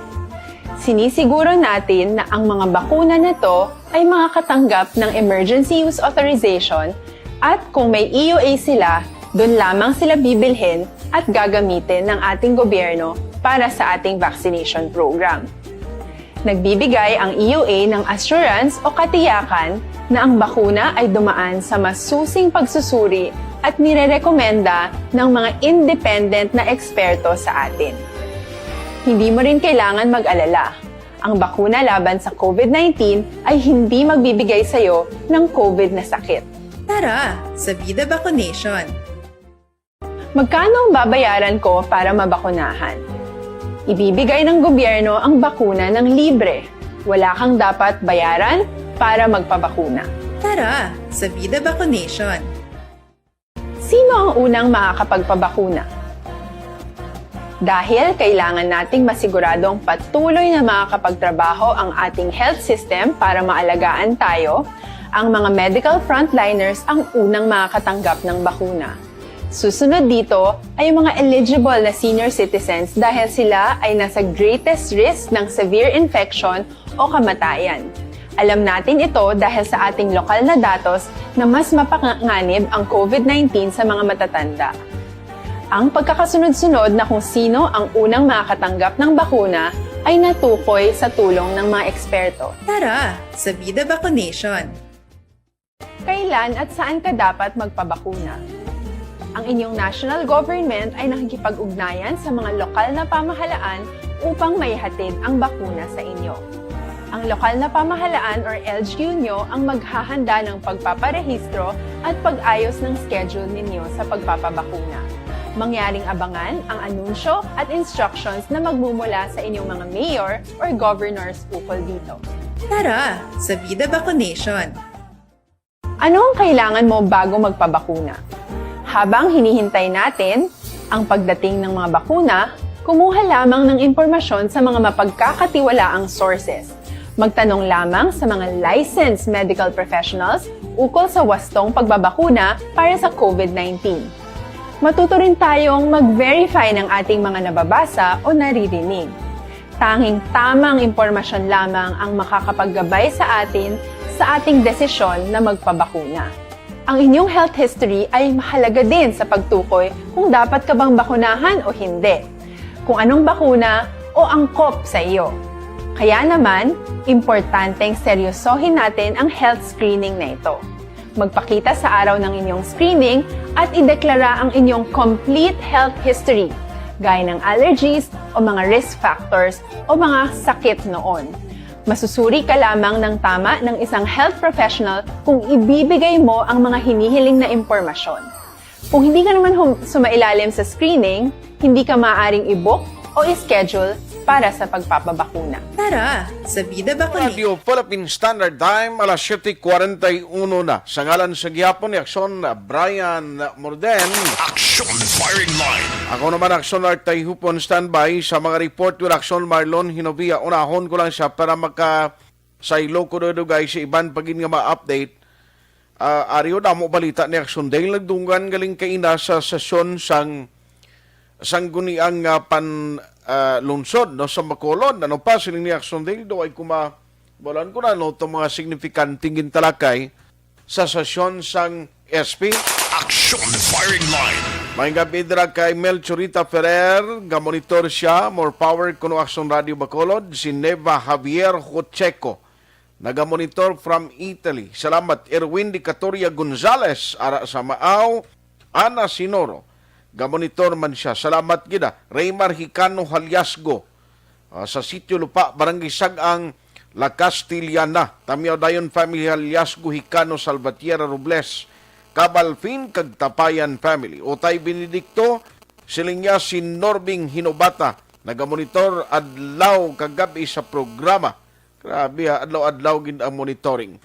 Sinisiguro natin na ang mga bakuna na to ay makakatanggap ng Emergency Use Authorization at kung may EUA sila, doon lamang sila bibilhin at gagamitin ng ating gobyerno para sa ating vaccination program. Nagbibigay ang EUA ng assurance o katiyakan na ang bakuna ay dumaan sa masusing pagsusuri at nirerekomenda ng mga independent na eksperto sa atin. Hindi mo rin kailangan mag-alala. Ang bakuna laban sa COVID-19 ay hindi magbibigay sa iyo ng COVID na sakit. Tara, sa Vida Vaccination. Magkano ang babayaran ko para mabakunahan? Ibibigay ng gobyerno ang bakuna ng libre. Wala kang dapat bayaran para magpabakuna. Tara, sa Vida Vaccination. Sino ang unang makakapagpabakuna? Dahil kailangan nating masiguradong patuloy na makakapagtrabaho ang ating health system para maalagaan tayo, ang mga medical frontliners ang unang makakatanggap ng bakuna. Susunod dito ay yung mga eligible na senior citizens dahil sila ay nasa greatest risk ng severe infection o kamatayan. Alam natin ito dahil sa ating lokal na datos na mas mapanganib ang COVID-19 sa mga matatanda. Ang pagkakasunod-sunod na kung sino ang unang makakatanggap ng bakuna ay natukoy sa tulong ng mga eksperto. Tara, sa Vida Vaccination. Kailan at saan ka dapat magpabakuna? Ang inyong national government ay nakikipag-ugnayan sa mga lokal na pamahalaan upang maihatid ang bakuna sa inyo. Ang lokal na pamahalaan or LGU nyo ang maghahanda ng pagpaparehistro at pag-ayos ng schedule ninyo sa pagpapabakuna. Mangyaring abangan ang anunsyo at instructions na magmumula sa inyong mga mayor or governors ukol dito. Tara, sa Vida Vaccination. Ano ang kailangan mo bago magpabakuna? Habang hinihintay natin ang pagdating ng mga bakuna, kumuha lamang ng impormasyon sa mga mapagkakatiwalaang sources. Magtanong lamang sa mga licensed medical professionals ukol sa wastong pagbabakuna para sa COVID-19. Matuto rin tayong mag-verify ng ating mga nababasa o naririnig. Tanging tamang impormasyon lamang ang makakapaggabay sa ating desisyon na magpabakuna. Ang inyong health history ay mahalaga din sa pagtukoy kung dapat ka bang bakunahan o hindi, kung anong bakuna o angkop sa iyo. Kaya naman, importanteng seryosohin natin ang health screening na ito. Magpakita sa araw ng inyong screening at ideklara ang inyong complete health history, gaya ng allergies o mga risk factors o mga sakit noon. Masusuri ka lamang ng tama ng isang health professional kung ibibigay mo ang mga hinihiling na impormasyon. Kung hindi ka naman sumailalim sa screening, hindi ka maaaring i-book o i-schedule para sa pagpapabakuna. Tara, sa Vida Vaccination. Radio Philippine Standard Time, alas 7:41 na. Sa ngalan sa gihapon ni Aksyon, Brian Morden. Aksyon Firing Line. Ako naman, Aksyon Art Tayhupon, standby sa mga report with Aksyon Marlon Hinovia. Unahon ko lang siya para saylo ko dugay sa iban pagin nga ma-update. Ariyo na mo balita ni Aksyon dahil nagdunggan galing kaina sa sesyon sang guniang lungsod no, sa Bacolod. Ano pa siling ni Aksyon dahil do ay bulan ko na no, itong mga signifikanting gintalakay sa sesyon sang SP. Aksyon Firing Line. May gabi dira kay Melchorita Ferrer, gamonitor siya, more power kuno Aksyon Radio Bacolod, si Neva Javier Jocheco, nagamonitor from Italy. Salamat Erwin Di Catoria Gonzales, ara sa Maaw, Ana Sinoro, gamonitor man siya. Salamat gida. Raymar Hicano Haliasgo, sa sitio lupa, Barangay Sagang, La Castillana, Tamiao Dayon Family Haliasgo, Hicano Salvatierra Robles, Kabalfin kag Tapayan Family. Utay Benedicto, silingya si Norbing Hinobata, nagamonitor adlaw kagabi sa programa. Grabe ha, adlaw-adlaw gid ang monitoring.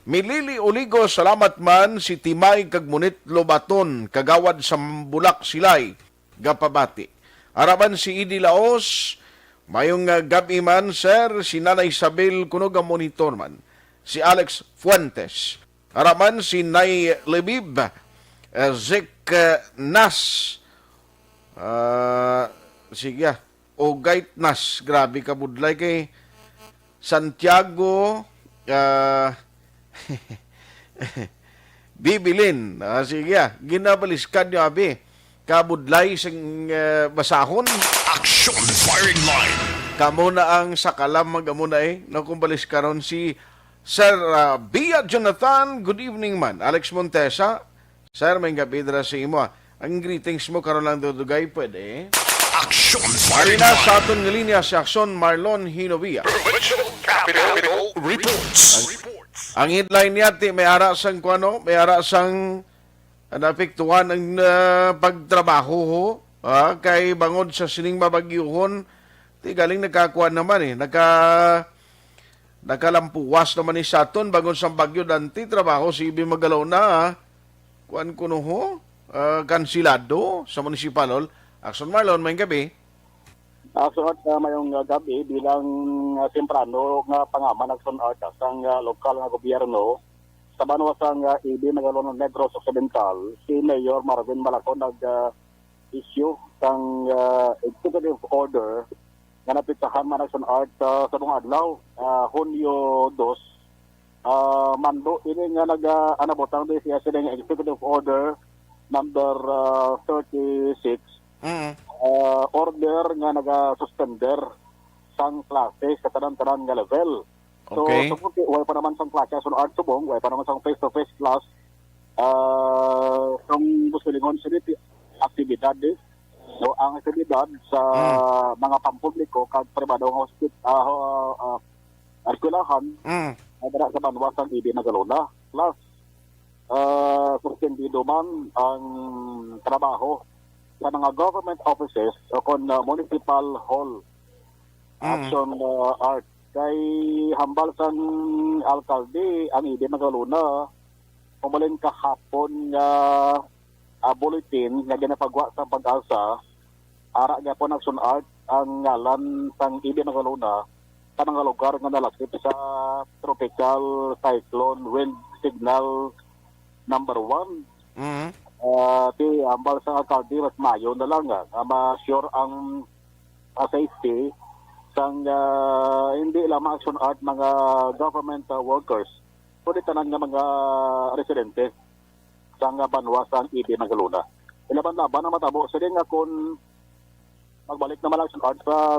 Milili Uligo, salamat man si Timay kag Munit Lobaton, kagawad sa Bulak Silay, Gapabati. Araban si Idi Laos, mayong gabi man, sir, si Nanay Isabel kuno ga monitor man. Si Alex Fuentes. Araman si Nay Lebib, Zek Nas, sige, Ogait Nas, grabe ka budlay kay Santiago, Bibilin, sige, ginabaliskan niyo abi, kabudlay sing basahon. Aksyon Firing Line. Kamo na ang sakalam magamuna nakumbalik karon si Sir Bia Jonathan. Good evening man. Alex Montesa, Sir, may gabi dira sa imo. Ang greetings mo karon lang dudugay pwede. Aksyon Firing Marina Line. sa aton nga linya si Aksyon Marlon Hinovia. Provincial Capital Reports. Ang headline niya may ara sang kuano, may ara sang napektuhan ang pagtrabaho ho. Kay bangod sa sining mabagyuhon, ti galing nakakuha naman nakalampuwas naman ni Saton bagon sa bagyo danti trabaho si Ibi Magalaw na kuan kuno ho kansilado sa municipal hall. Aksyon Marlon, may gabi. Aksyon Art mayong gabi bilang temprano nga pangaman Aksyon Art sang lokal nga gobyerno sa banwasang Ibi Magalaw Negros Occidental. Si Mayor Marvin Malacon issue sang executive order nga napitahan man Aksyon Art sa buong adlaw, Hunyo 2. Mando, ini nga anabotang din siya silang executive order number 36. Order nga naga-suspender sang klase sa tanan-tanan nga level. So, Okay. way pa naman sang klase Aksyon Art subong, way pa naman sang face-to-face class sang Busilingon City aktibidades. So, ang aktibidad sa mga pampubliko kag pribadong eskwelahan dara sa banwasang Ibi Magalona. Plus, suspendido man ang trabaho sa mga government offices o kon municipal hall. Aksyon Art. Kay hambal sang alkalde ang Ibi Magalona, umalin kahapon nga bulletin nga ginapagwa sa pag-asa. Ara nga po Aksyon Art ang ngalan sang Ibi Magalona sa mga lugar nga nalakip sa tropical cyclone wind signal number 1. Ti ambal sa alkalde mas mayo na lang nga ma-sure ang safety sang hindi lamang Aksyon Art mga government workers kundi tanan nga mga residente sang banwasang Ibi Magalona. Ilaban-laban na matabo sa din nga kung magbalik naman Aksyon Art sa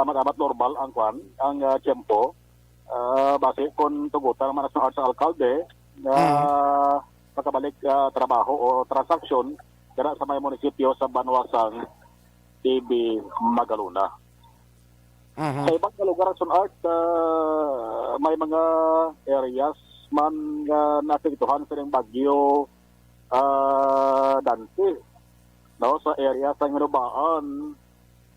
matamat normal ang kwan, ang tiyempo. Base kung tugutan naman Aksyon Art sa alkalde na makabalik trabaho o transaksyon dara sa may munisipyo sa banwasang Ibi Magalona. Sa ibang lugar Aksyon Art, may mga areas man naapektuhan sa ng bagyo Dante. No, sa area sa Minubaan,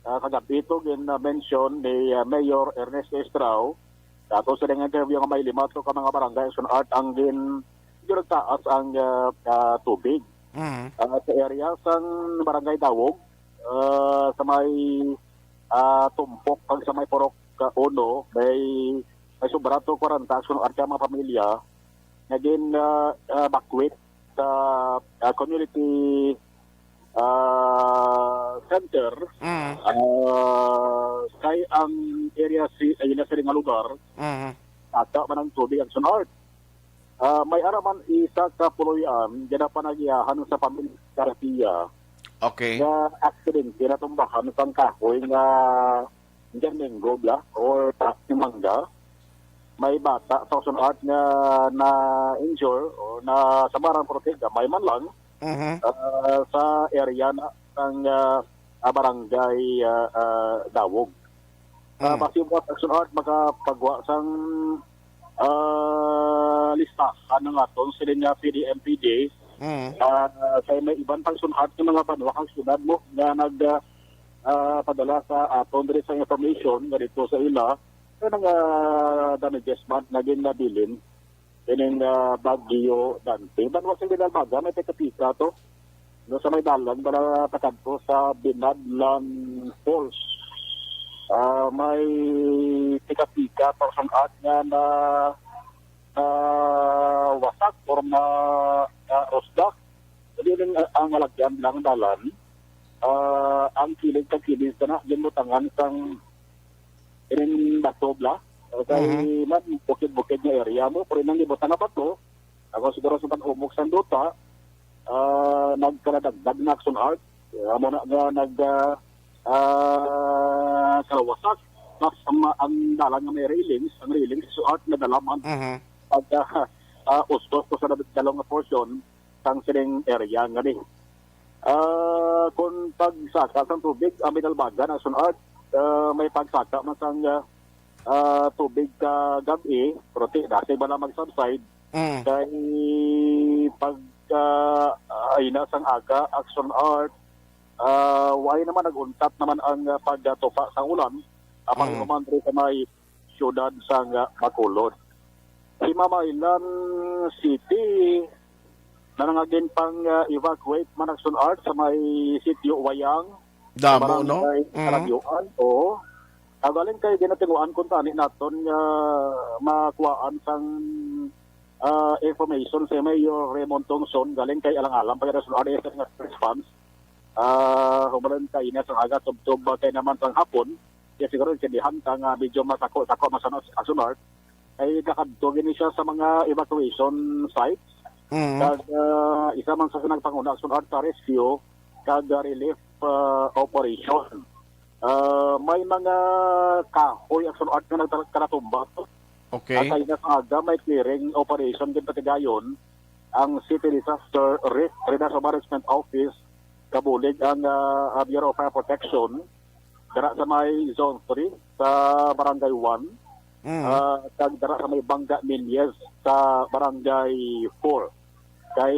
kagabi ito mention ni Mayor Ernesto Estrao. Dato sa ng interview nga may 5 ka mga barangay Aksyon Art ang ginagtaas ang tubig. Sa area sang Barangay Dawog, sa may tumpok pag sa may Porok Uno, may sobrato 40 action at mga pamilya naging bakwit sa community center. Kay ang area ayun na sa nga lugar ata man ang tubig ang sunart. May araman isa ka puluyan gana panagiyahan sa pamilya Garcia Okay. nga accident kinatumbahan sang kahoy nga Domingo bla or Mangga. May bata sa sunart nga na injure o na sa barang protega may man lang sa area ng barangay Dawog. Basi mo at sunart makapagwa sang listahan ng aton sila nga PDMPD. Kaya may ibang pang sunhat ng mga panuwakang syudad mo na padala sa aton dito sa information nga dito sa ila kaya nga damages man naging nabilin kining Bagyo Dante. Banwa sa Binalbaga may pekapika to no, sa may dalan para pakanto sa Binadlan Falls. May pekapika para sunhat nga na wasak or na rosdak. Jadi ang alagyan lang dalan ang kilig kag-kilig na limutangan sang ining bato bla. Kay man bukid-bukid nga area mo pero nang libutan na bato ako siguro sa panhumok sa duta nagkaladagdag na action art amo na nga karawasak mas ang dalan nga may railings ang railings so art na dalaman pag ustos ko sa dalawang portion sang siling area nga ni. Kung pagsaka sang tubig, Binalbaga na sunart, may pagsaka man sang tubig ka gabi, pero dati ba na mag-subside, kay pag ay na sang aga, action art, why naman nag-untat naman ang pagtupa sang ulan, apang kumandri sa may syudad sang Bacolod. Si Mamaylan City nanangagin pang evacuate Manakson Art sa may sitio Wayang Damo, no? Karagyuan o agaling kay ginatinguan kung tani naton makuhaan sang information sa Mayor Raymond Tongson galing kay alang-alang pagkarasun art nga response humalan kay ina sa aga tubtub kay naman sang hapon kaya siguro kindihan kang medyo masako masanos asunart ay nakadto gini siya sa mga evacuation sites. Kag isa man sa nagpanguna sunod sa rescue kag relief operation. May mga kahoy ang sunod na nagkaratumba. Okay. At sa aga may clearing operation din patigayon ang City Disaster Risk Disaster Management Office kabulig ang Bureau of Fire Protection dara sa may Zone 3 sa Barangay 1. Kag dara sa may Bangga Minyes sa Barangay 4. Kay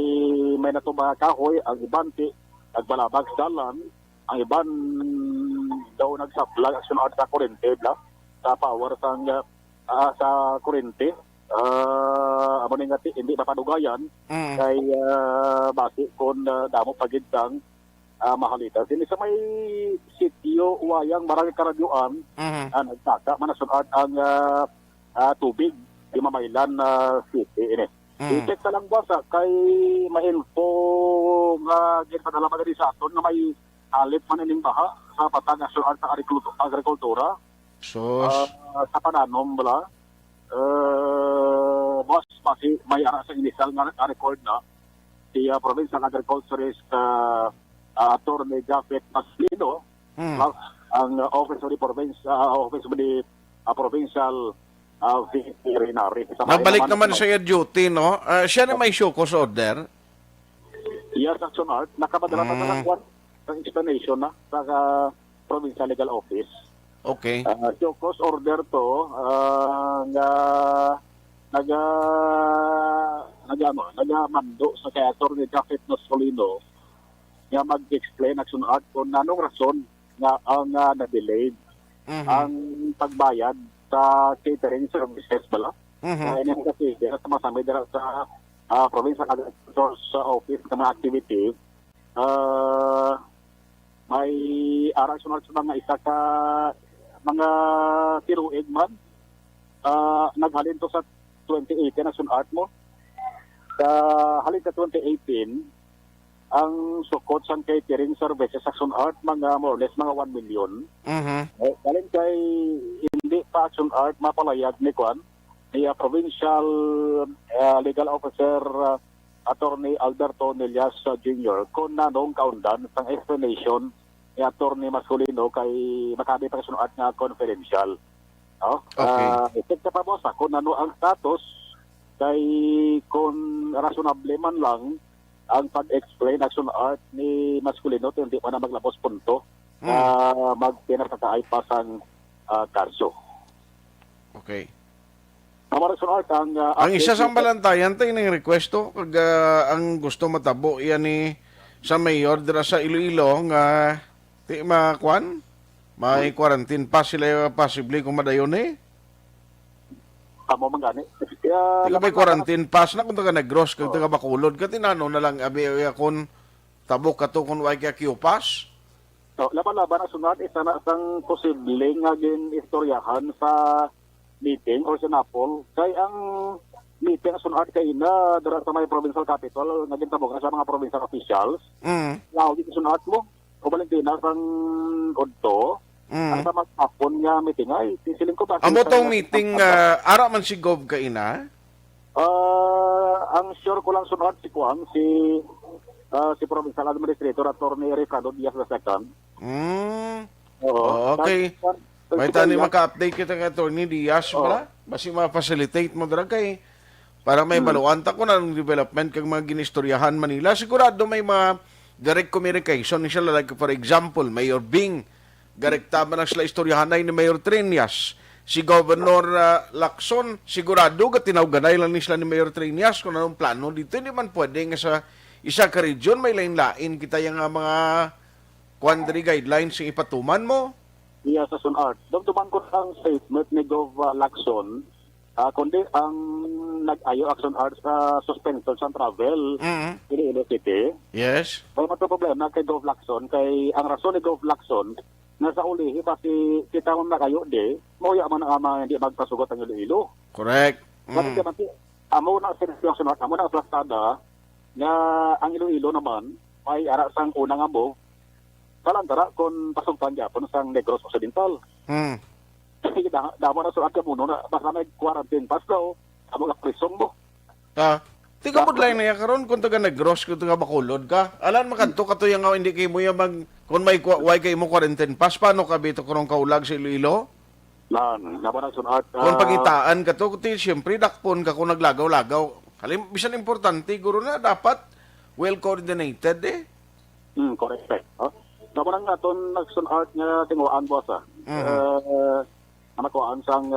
may natumba kahoy, ang iban nagbalabag sa dalan, ang iban daw nagsaplag action art sa kurente sa power sa kurente. Amo ning hindi mapadugayan kay basi kon damo pagidang mahalita. Sini sa may sitio Wayang Barangay Karagyuan, nagsaka manasunod ang tubig di Mamaylan City ini. I-check na lang ba sa kay ma-info nga ginpadala pa sa aton nga may halit man ining baha sa patag nasunod sa agrikultura. So, Sa pananom bala. Boss, pasi may ara sa initial nga record na si Provincial Agriculturist Attorney Japet Maslino plus ang Office of the Provincial Veterinary. nabalik naman sa duty, no? Siya na may show cause order. Yes, Aksyon Art. Nakapadala pa ng explanation na sa Provincial Legal Office. Okay. Show cause order to nga nagamando sa kay Attorney Japet Maslino nga mag-explain Aksyon Art kung anong rason nga ang na-delayed ang pagbayad sa catering services bala. Ini kasi sa masamay dira sa provincial agriculture's office ng mga activity, may aral sunod sa mga isa ka mga tiruig man. Naghalin to sa 2018 na sunart mo. Sa halin sa 2018, ang sukot sa catering services sa sunart mga more or less mga 1 million. Halin kay hindi pa sunart mapalayag ni Kwan, ni provincial legal officer Attorney Alberto Nelias Jr. kung nanong kaundan sang explanation ni Attorney Masculino kay makabi pa sunod nga confidential. No? Okay. Ito pa mo sa kung ano ang status kay kung rationable man lang ang pag-explain action art ni Masculino hindi pa na maglapos punto magpinasakaay pa sang kaso. Okay. Ang isa sang balantayan tayo ng requesto kag ang gusto matabo yan ni sa mayor dira sa Iloilo nga ti makwan may quarantine pa sila possibly kung madayon Amo man gani. Tiga may quarantine pass na kung taga nag-gross kag taga Bacolod ka tinano na lang abi kon tabok ka to kung way ka Q pass. So, laban-laban na sunod isa na sang posibleng nga istoryahan sa meeting or sa Napol kay ang meeting sunod kay na dara sa may provincial capital nga gintabog sa mga provincial officials. Lao di sunod mo o Valentina sang Odto. Ang sa hapon nga meeting ay siling ko ba Amo tong meeting ara man si Gov ka ina? Ang sure ko lang sunod si Kuang si Provincial Administrator Attorney Ricardo Diaz II. Okay. May tani maka-update kita kay Attorney Diaz para basi ma-facilitate mo dira kay para may baluan ta ko na ng development kag mga ginistoryahan Manila. Sigurado may mga direct communication ni sila like for example Mayor Bing direkta man ang sila istoryahan ni Mayor Trinas. Si Governor Lacson, sigurado ka tinawganay lang ni sila ni Mayor Trinas kung anong plano dito. Hindi man pwede nga sa isa ka region may lain-lain kita yung mga quandary guidelines yung ipatuman mo. Iya sa sunart. Dumduman ko ang statement ni Gov Lacson kundi ang nag-ayo action art sa suspension sa travel in Iloilo City. Yes. May mga problema kay Gov Lacson kay ang rason ni Gov Lacson nasa ulihi kasi kita kung nakayo di mauya man ang ama hindi magpasugot ang Iloilo. Correct. Kasi amo na sa action art amo na plastada nga ang Iloilo naman may ara sang unang amo kalantara kung pasungtan Japon sang Negros Occidental. Damo na sulat ka muna na basta may quarantine pass daw, amo ka prisong mo. Tiga po lang na yan karon kung taga nag-gross kung taga Bacolod ka. Alam makanto ka to yung hindi kayo mo yung kung may way kayo mo quarantine pass, paano ka bito kurong kaulag sa Iloilo? Damo na sulat. Kung pagitaan ka to, kuti siyempre dakpon ka kung naglagaw-lagaw. Halim, bisan importante, guro na dapat well-coordinated Correct. Damo na nga itong nagsunart nga tinguan boss nakuhaan sang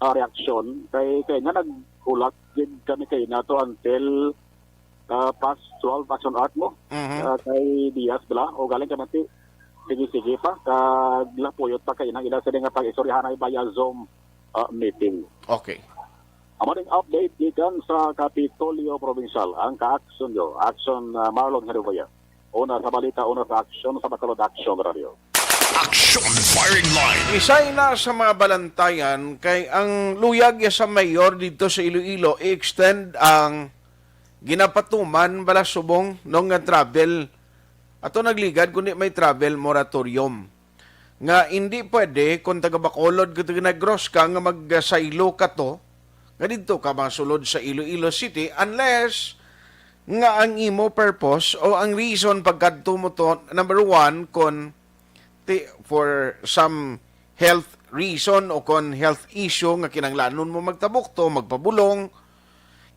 reaksyon kay nga naghulat din kami kay nato until past 12 action art mo kay Diaz bala o galing kami sige pa kaglapuyot pa kay nang ila sa nga pag-istoryahan ay via Zoom meeting. Okay. Amo ding update gikan sa Kapitolyo Provincial ang ka-aksyon Aksyon Marlon Herubaya. Una sa balita, una sa aksyon sa Bacolod Action Radio. Aksyon Firing Line. Isay na sa mga balantayan kay ang luyag sa mayor dito sa Iloilo i-extend ang ginapatuman bala subong nung travel ato nagligad kundi may travel moratorium nga hindi pwede kung taga Bacolod kung taga nag-gross ka nga mag-saylo ka to nga dito ka masulod sa Iloilo City unless nga ang imo purpose o ang reason pagkadto mo to number one kung for some health reason o kon health issue nga kinanglanon mo magtabok to, magpabulong,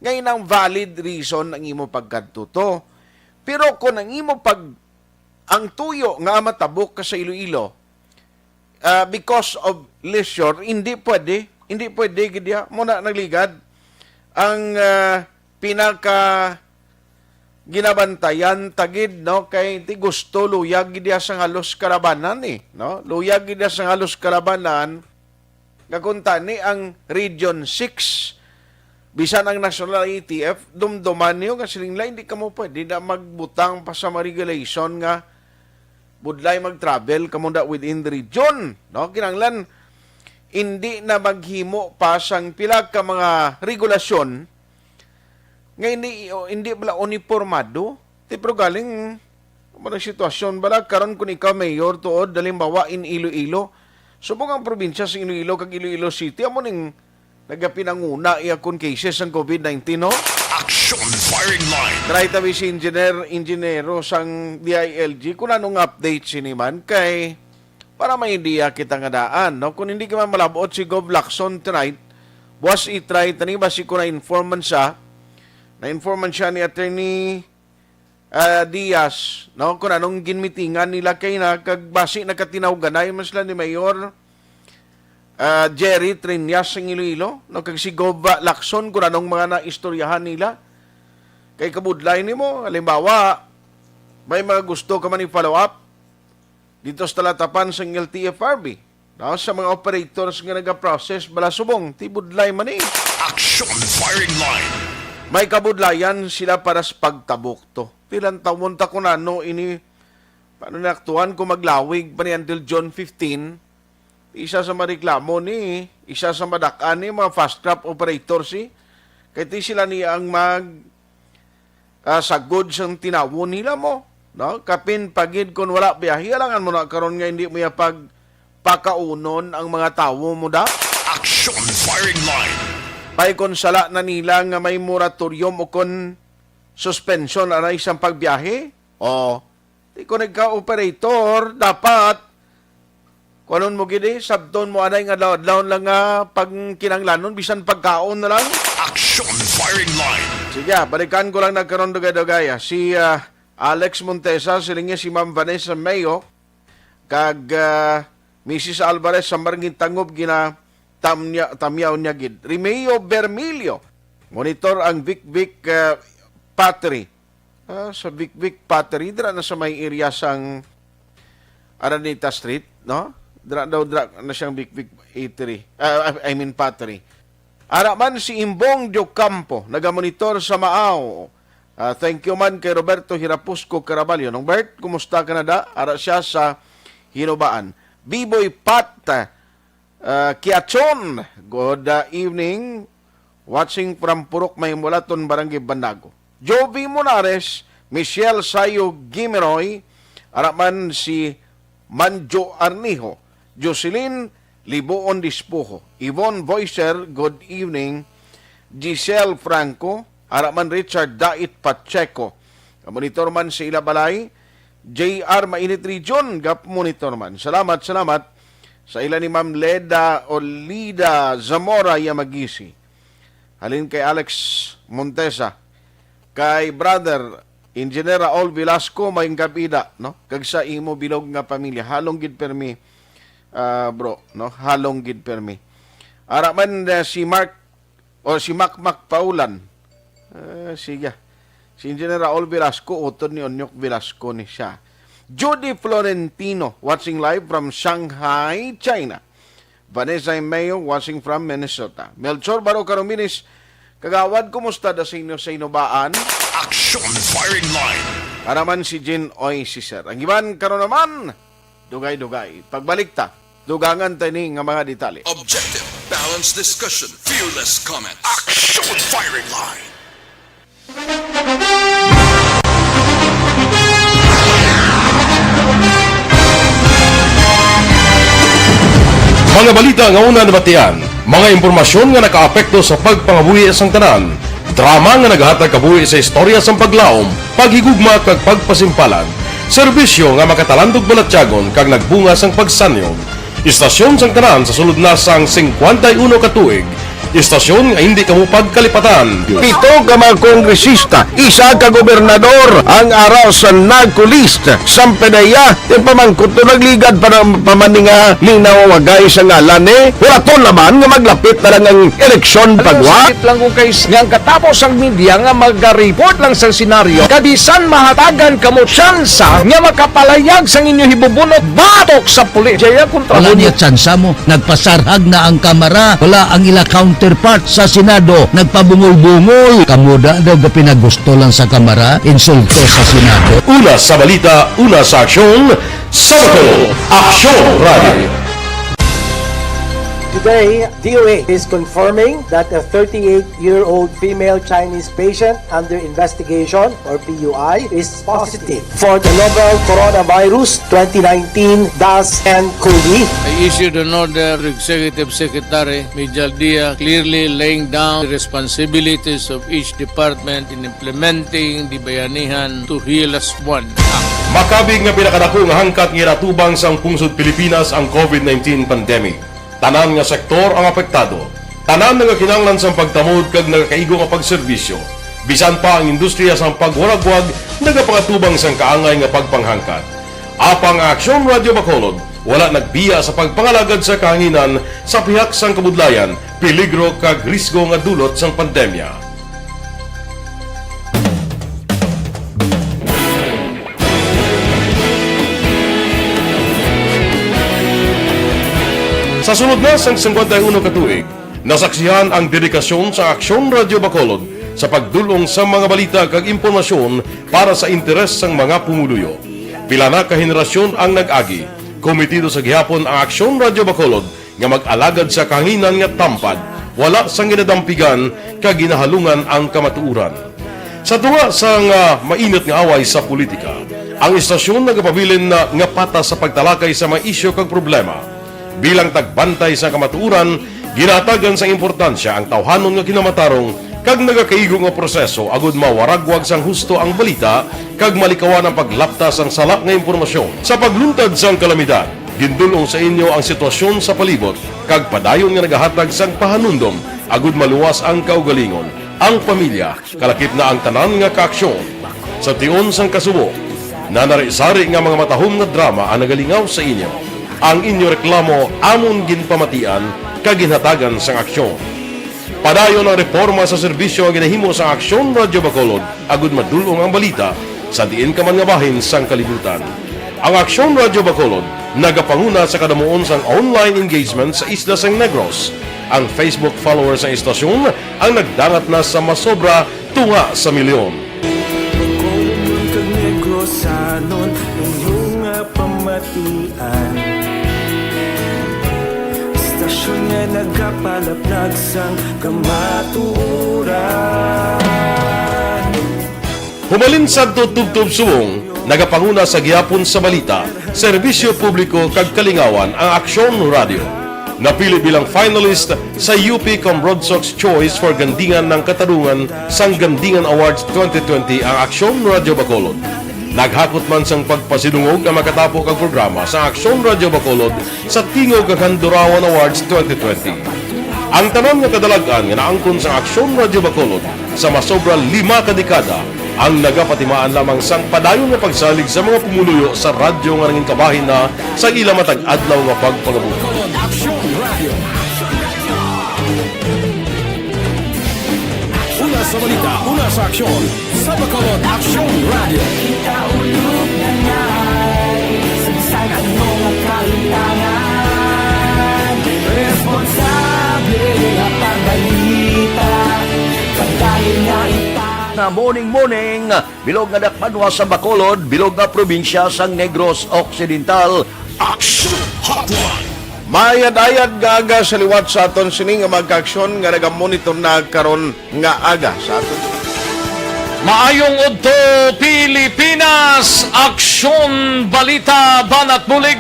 ngayon ang valid reason ang imo pagkadto. Pero kung ang imo ang tuyo nga matabok ka sa Iloilo, because of leisure, hindi pwede gidya, muna nagligad, ang pinaka ginabantayan tagid no kay ti gusto luyag gid sa halos karabanan no luyag gid sa halos karabanan nga kunta ni ang Region 6 bisan ang national ATF, dumduman niyo nga silingla, hindi ka mo pwede na magbutang pa sa mga regulation nga budlay mag-travel kamunda within the region. No? Kinanglan, hindi na maghimo pa sang pila ka mga regulasyon nga hindi bala uniformado. Pero galing mga sitwasyon bala karon kung ikaw mayor tuod dalimbawa in Iloilo. Subong ang probinsya sa Iloilo kag Iloilo City amo ning nagapinanguna iyakon cases ng COVID-19 no. Aksyon firing line. Try tabi si inginero sang DILG kung anong update siniman kay para may idea kita nga daan no. Kung hindi ka man malabot si Gov Lacson tonight, buwas i-try tani basi ko na-informan siya ni Attorney Diaz, no? Kung anong ginmitingan nila kay na kagbasi nakatinawganay mas lang ni Mayor Jerry Trinyas ng Iloilo, no? Kag si Gova Lacson kung anong mga naistoryahan nila. Kay kabudlay nimo, halimbawa, may mga gusto ka man i-follow up dito sa talatapan sa LTFRB. No? Sa mga operators nga nag-process bala subong, tibudlay man Aksyon firing line. May kabudlayan sila para sa pagtabok to. Pilang taon ta ko na no ini paano naktuan ko maglawig pa ni until June 15. Isa sa mareklamo ni isa sa madakan ni mga fast trap operators kay ti sila niya ang sagod sang tinawon nila mo no kapin pagid kon wala biyahe alangan mo na karon nga hindi mo ya pakaunon ang mga tawo mo da. Aksyon firing line. Pay konsala na nila nga may moratorium o kon suspension na isang pagbiyahe. O, di ko nagka-operator, dapat kuanon mo gini, sabton mo anay nga laon lang nga pag kinanglanon, bisan pagkaon na lang. Aksyon firing line. Sige, balikan ko lang nagkaroon dugay-dugay. Si Alex Montesa, siling si Ma'am Vanessa Mayo, kag Mrs. Alvarez sa Marangin Tangob, gina tamyaw niya gid. Remeo Bermilio, monitor ang Vic Pottery. Sa Vic Pottery, dira na sa may area sang Araneta Street, no? Dira na siyang Vic Eatery. Pottery. Ara man si Imbong Diocampo, nagamonitor sa Maaw. Thank you man kay Roberto Hirapusco Caraballo. Nung Bert, kumusta ka na da? Ara siya sa Hinubaan. B-Boy Pat Kiachon, good evening. Watching from Purok Maymulaton, Barangay Bandago. Jovi Monares, Michelle Sayo Gimeroy, araman si Manjo Arnijo, Jocelyn Liboon Dispujo, Yvonne Voicer, good evening, Giselle Franco, araman Richard Dait Pacheco, monitor man si Ilabalay, JR Mainit Region, gap monitor man. Salamat sa ila ni Ma'am Leda Olida Zamora Yamagisi. Halin kay Alex Montesa, kay brother Engineer Raul Velasco may kabida, no? Kag sa imo bilog nga pamilya, halong gid permi bro, no? Halong gid permi. Ara man si Mark o si Mac Paulan. Sige. Si Engineer Raul Velasco, utod ni Onyok Velasco ni siya. Judy Florentino, watching live from Shanghai, China. Vanessa Mayo, watching from Minnesota. Melchor Baro Carominis, kagawad, kumusta da sa inyo sa inubaan? Aksyon firing line. Para man si Jean Oy si Sir. Ang iban karon naman, dugay-dugay. Pagbalik ta, dugangan tayo ni nga mga detalye. Objective, balanced discussion, fearless comments. Aksyon firing line. Mga balita nga una nabatian, mga impormasyon nga nakaapekto sa pagpangabuhi sang tanan, drama nga naghatag kabuhi sa istorya sang paglaom, paghigugma kag pagpasimpalan, serbisyo nga makatalandog balatyagon kag nagbunga sang pagsanyog, istasyon sang tanan sa sulod na sang 51 ka tuig, istasyon nga hindi kamo pagkalipatan. Pito ka mga kongresista, isa ka gobernador ang araw sa nagkulist sa pedaya yung pamangkot to nagligad para pamaninga linaw wagay sa ngalan wala to naman nga maglapit na lang ang eleksyon pagwa. Sakit lang kung kayo nga katapos ang media nga mag-report lang sa senaryo kabisan mahatagan kamo tsansa nga makapalayag sa inyo hibubunot batok sa pulis. Jaya kontra Wala niya tsansa mo, nagpasarhag na ang kamera, wala ang ila counter counterpart sa Senado nagpabungol-bungol. Kamuda daw ga pinagusto lang sa Kamara, insulto sa Senado. Una sa balita, una sa aksyon, Sabado, Aksyon Radio. Today, DOA is confirming that a 38-year-old female Chinese patient under investigation, or PUI, is positive for the novel coronavirus 2019-10-CoV. I issued an order to Executive Secretary Major Dia clearly laying down the responsibilities of each department in implementing the Bayanihan to Heal as One Act. Makabig nga pinakadako nga hangkat nga natubang sang pungsod Pilipinas ang COVID-19 pandemic. Tanan nga sektor ang apektado. Tanan nga kinahanglan sang pagtamod kag nagakaigo nga pagserbisyo. Bisan pa ang industriya sang pagwalagwag nagapangatubang sang kaangay nga pagpanghangkat. Apang Aksyon Radio Bacolod wala nagbiya sa pagpangalagad sa kahanginan sa pihak sang kabudlayan, peligro kag risgo nga dulot sang pandemya. Sa sunod na sang 51 katuig, nasaksihan ang dedikasyon sa Aksyon Radio Bacolod sa pagdulong sa mga balita kag impormasyon para sa interes sang mga pumuluyo. Pila na ka henerasyon ang nag-agi, komitido sa gihapon ang Aksyon Radio Bacolod nga mag-alagad sa kahanginan nga tampad, wala sang ginadampigan kag ginahalungan ang kamatuuran. Sa tunga sang mainit nga away sa politika, ang istasyon nagapabilin na nga patas sa pagtalakay sa mga isyu kag problema. Bilang tagbantay sa kamatuuran, ginatagan sa importansya ang tawhanon nga kinamatarong kag nagakaigo nga proseso agud mawaragwag sang husto ang balita kag malikawan ang paglaptas ang salak nga impormasyon. Sa pagluntad sang kalamidad, gindulong sa inyo ang sitwasyon sa palibot kag padayon nga nagahatag sang pahanundom agud maluwas ang kaugalingon, ang pamilya, kalakip na ang tanan nga kaaksyon. Sa tion sang kasubo, nanari-sari nga mga matahom nga drama ang nagalingaw sa inyo. Ang inyo reklamo amon ginpamatian kag ginhatagan sang aksyon. Padayon ang reforma sa serbisyo ang ginahimo sa Aksyon Radio Bacolod agud madulong ang balita sa diin ka man nga bahin sang kalibutan. Ang Aksyon Radio Bacolod nagapanguna sa kadamuon sang online engagement sa Isla Sang Negros. Ang Facebook followers sa istasyon ang nagdangat na sa masobra tunga sa milyon. Istasyon nga nagapalaplag sang kamatuuran. Humalin sa tutubtub suwong, nagapanguna sa gihapon sa balita, serbisyo publiko kag kalingawan ang Aksyon Radio. Napili bilang finalist sa UP Broad Sox Choice for Gandingan ng Katarungan sang Gandingan Awards 2020 ang Aksyon Radio Bacolod. Naghakot man sang pagpasidungog ang makatapok ang programa sa Aksyon Radio Bacolod sa Tingog kag Handurawan Awards 2020. Ang tanan nga kadalagan nga naangkon sa Aksyon Radio Bacolod sa masobra 5 ka dekada ang nagapatimaan lamang sang padayon nga pagsalig sa mga pumuluyo sa radyo nga nanging kabahin na sa ila matag adlaw nga pagpangabuhi. Una sa balita, una sa aksyon, sa Bacolod Aksyon Radio. Ikaulog na ngay, sagsagan mo ang kahitangan. Responsable ang pagbalita, pagdahil nga Na morning, bilog nga dakpanwa sa Bacolod, bilog nga probinsya sang Negros Occidental. Action Hotline. Mayad-ayad nga aga sa liwat sa aton sini nga magkaaksyon nga nagamonitor na karon nga aga sa aton. Maayong udto Pilipinas, Aksyon Balita Banat Bulig.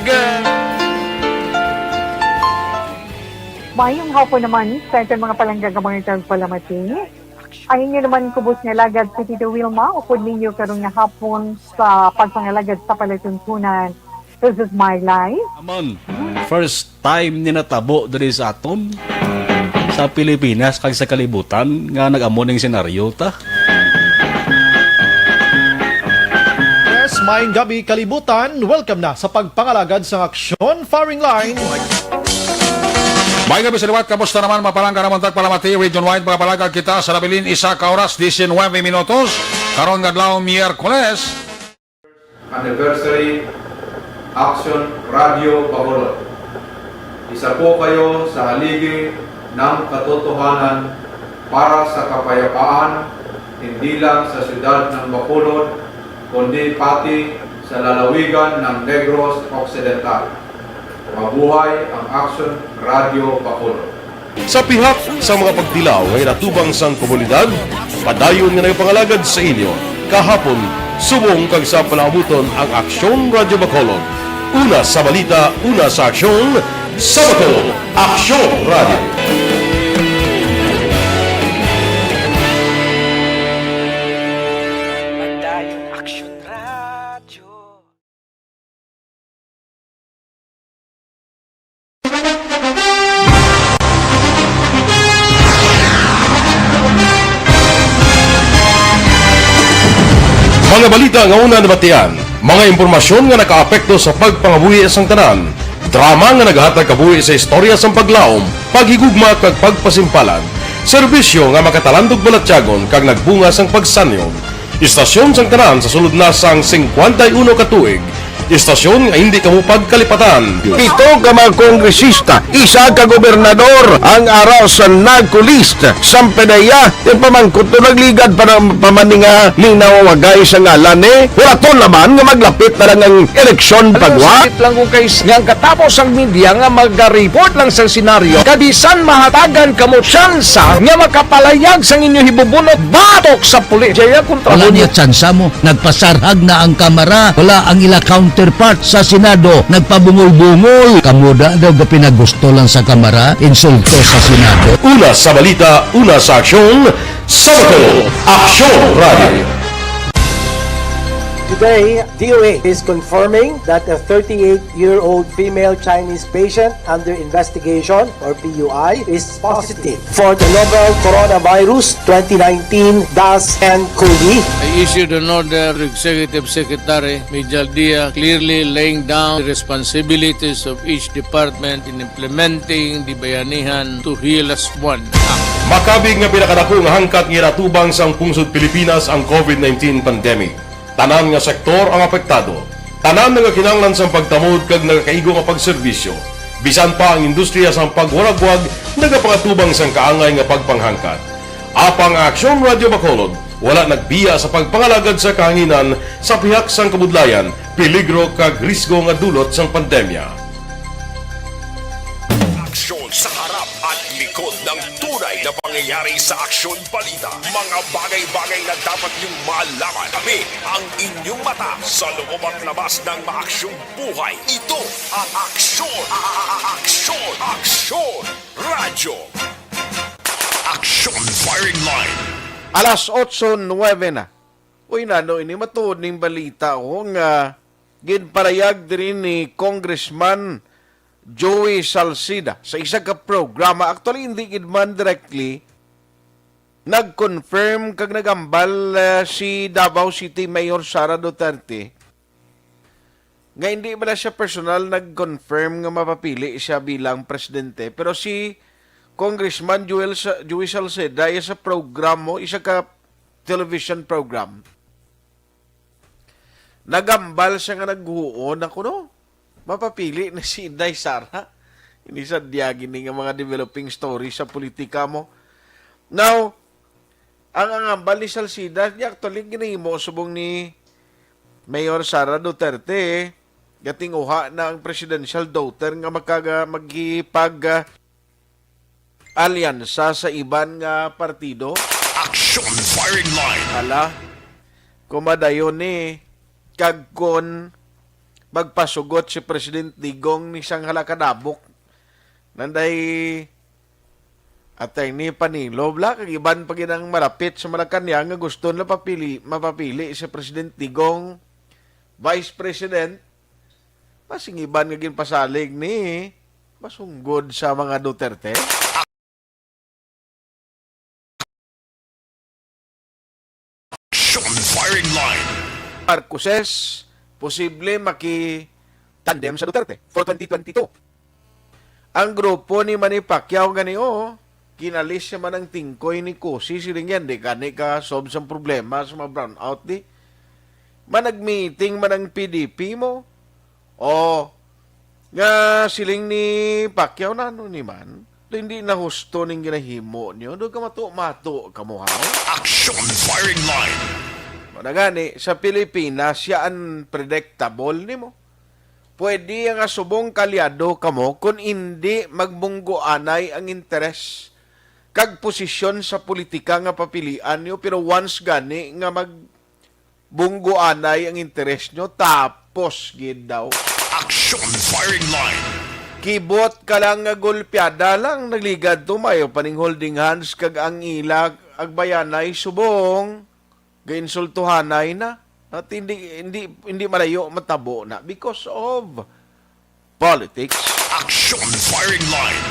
Mayong hapon naman sa aton mga palanggagamang itang palamati. Ay inyo naman kubos nga lagad sa Tito Wilma, upod ninyo karong nga hapon sa pagpangalagad sa palatuntunan. This is my life. Amon, first time ni natabo diri sa aton sa Pilipinas kag sa kalibutan nga nag-amon ning senaryo ta. Yes, maayong gabi kalibutan. Welcome na sa pagpangalagad sa Aksyon Firing Line. May gabi sa liwat, kamusta naman mapalangga naman tagpalamati, region-wide mga palagag kita sa labilin isa ka oras, 19 minutos, karon nga adlaw Miyerkules. Anniversary Aksyon Radio Bacolod. Isa po kayo sa haligi ng katotohanan para sa kapayapaan, hindi lang sa siyudad ng Bacolod, kundi pati sa lalawigan ng Negros Occidental. Mabuhay ang Aksyon Radio Bacolod. Sa pihak sa mga pagdilaw ngay natubang sang komunidad, padayon nga nagpangalagad sa inyo. Kahapon, subong kag sa palabuton ang Aksyon Radio Bacolod. Una sa balita, una sa aksyon, sa Bacolod, Aksyon Radio. Mga balita nga una nabatian, mga impormasyon nga nakaapekto sa pagpangabuhi sang tanan, drama nga naghatag kabuhi sa istorya sang paglaom, paghigugma kag pagpasimpalan, serbisyo nga makatalandog balatyagon kag nagbunga sang pagsanyon, istasyon sang tanan sa sulod na sang 51 katuig, istasyon nga hindi kamupag kalipatan. Pito ka mga kongresista, isa ka gobernador, ang araw sa nagkulist, sampedaya, yung pamangkot na nagligad para pamaninga ning nawagay sa ngalan wala to naman nga maglapit na lang ang eleksyon pagwa. Sakit lang ko guys, nga katapos ang media nga mag-report lang sa senaryo, kabisan mahatagan kamo tsansa nga makapalayag sang inyo hibubunot batok sa pulis. Jaya kontra Wala niya tsansa mo, nagpasarhag na ang kamera, wala ang ila counterpart sa Senado, nagpabungol-bungol. Kamuda daw ga pinagusto lang sa kamera, insulto sa Senado. Una sa balita, una sa aksyon, sa Bacolod, Aksyon Radio. Today, DOA is confirming that a 38-year-old female Chinese patient under investigation, or PUI, is positive for the novel coronavirus 2019-10-CoV. I issued an order to Executive Secretary Major Dia clearly laying down the responsibilities of each department in implementing the Bayanihan to Heal as One Act. Makabig nga pinakadako nga hangkat nga natubang sang pungsod Pilipinas ang COVID-19 pandemic. Tanan nga sektor ang apektado. Tanan nga kinahanglan sang pagtamod kag nagakaigo nga pagserbisyo. Bisan pa ang industriya sang pagwaragwag nagapangatubang sang kaangay nga pagpanghangkat. Apang Aksyon Radio Bacolod wala nagbiya sa pagpangalagad sa kahanginan sa pihak sang kabudlayan, peligro kag risgo nga dulot sang pandemya. Aksyon sa harap at likod ng tunay na pangyayari sa Aksyon Balita. Mga bagay-bagay na dapat niyong malaman. Kami ang inyong mata sa loob at labas ng maaksyong buhay. Ito ang Aksyon! Aksyon! Aksyon! Radyo! Aksyon Firing Line! Alas 8:09 na. Uy, nano, ini matuod ning balita ko nga ginparayag din ni Congressman Joey Salcida sa isa ka programa. Actually, hindi gid man directly nag-confirm kag nagambal si Davao City Mayor Sara Duterte nga hindi ba siya personal nag-confirm nga mapapili siya bilang presidente. Pero si Congressman Joey Salcida sa programa, isa ka television program, nagambal siya nga naghuon ako no mapapili na si Inday Sara. Hindi sa diyagin nga mga developing story sa politika mo. Now, ang angambal ni Salcida, actually ginahimo subong ni Mayor Sara Duterte, gating uha na ang presidential daughter nga magipag alyansa sa iban nga partido. Aksyon Firing Line! Hala, kumadayon kagkon magpasugot si President Digong ni sang halakadabok nanday attorney Panilo bla kag iban pa ginang malapit sa Malacanang nga gusto na mapapili si President Digong Vice President. Masing iban nga ginpasalig ni masunggod sa mga Duterte. Aksyon Firing Line! Marcoses posible maki-tandem sa Duterte for 2022. Ang grupo ni Manny Pacquiao ganio, kinalis siya man ang tingkoy ni Cosi, siling yan, di gani ka solve sa problema sa mga brownout di. Manag-meeting man ang PDP mo, o nga siling ni Pacquiao na ano ni man, hindi na husto ning ginahimo niyo. Do ka mato ka mo ha. Aksyon Firing Line. Managani sa Pilipinas siya unpredictable nimo. Pwede nga subong kalyado kamo kung hindi magbunggo-anay ang interes kag posisyon sa politika nga papilian niyo, pero once gani nga magbunggo-anay ang interes niyo, tapos gid daw. Aksyon Firing Line. Kibot ka lang nga golpeada lang nagligad tumayo paning holding hands kag ang ilag agbayanay subong gainsultuhanay na at hindi malayo matabo na because of politics. Aksyon Firing Line.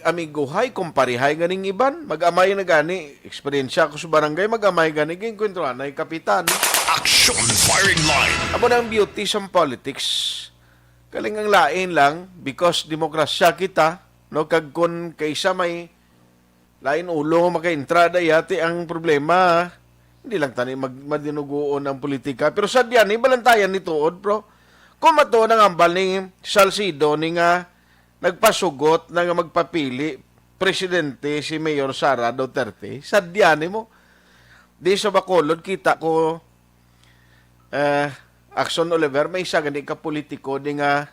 Amiguhay kumparihay ganing iban magamay na gani eksperyensya ko sa barangay magamay gani ging kwentuhanay kapitan. Aksyon Firing Line. Amo na ang beauty sa politics. Kaling ang lain lang because demokrasya kita no kag kun kaysa may lain ulo makaentrada yati ang problema hindi lang tani madinuguon ang politika pero sadya ni balantayan ni tuod bro kung mato nang ambal ni Salcido ni nga nagpasugot na nga magpapili presidente si Mayor Sara Duterte sadya ni mo di sa Bacolod kita ko Aksyon Oliver, may isa gani ka politiko di nga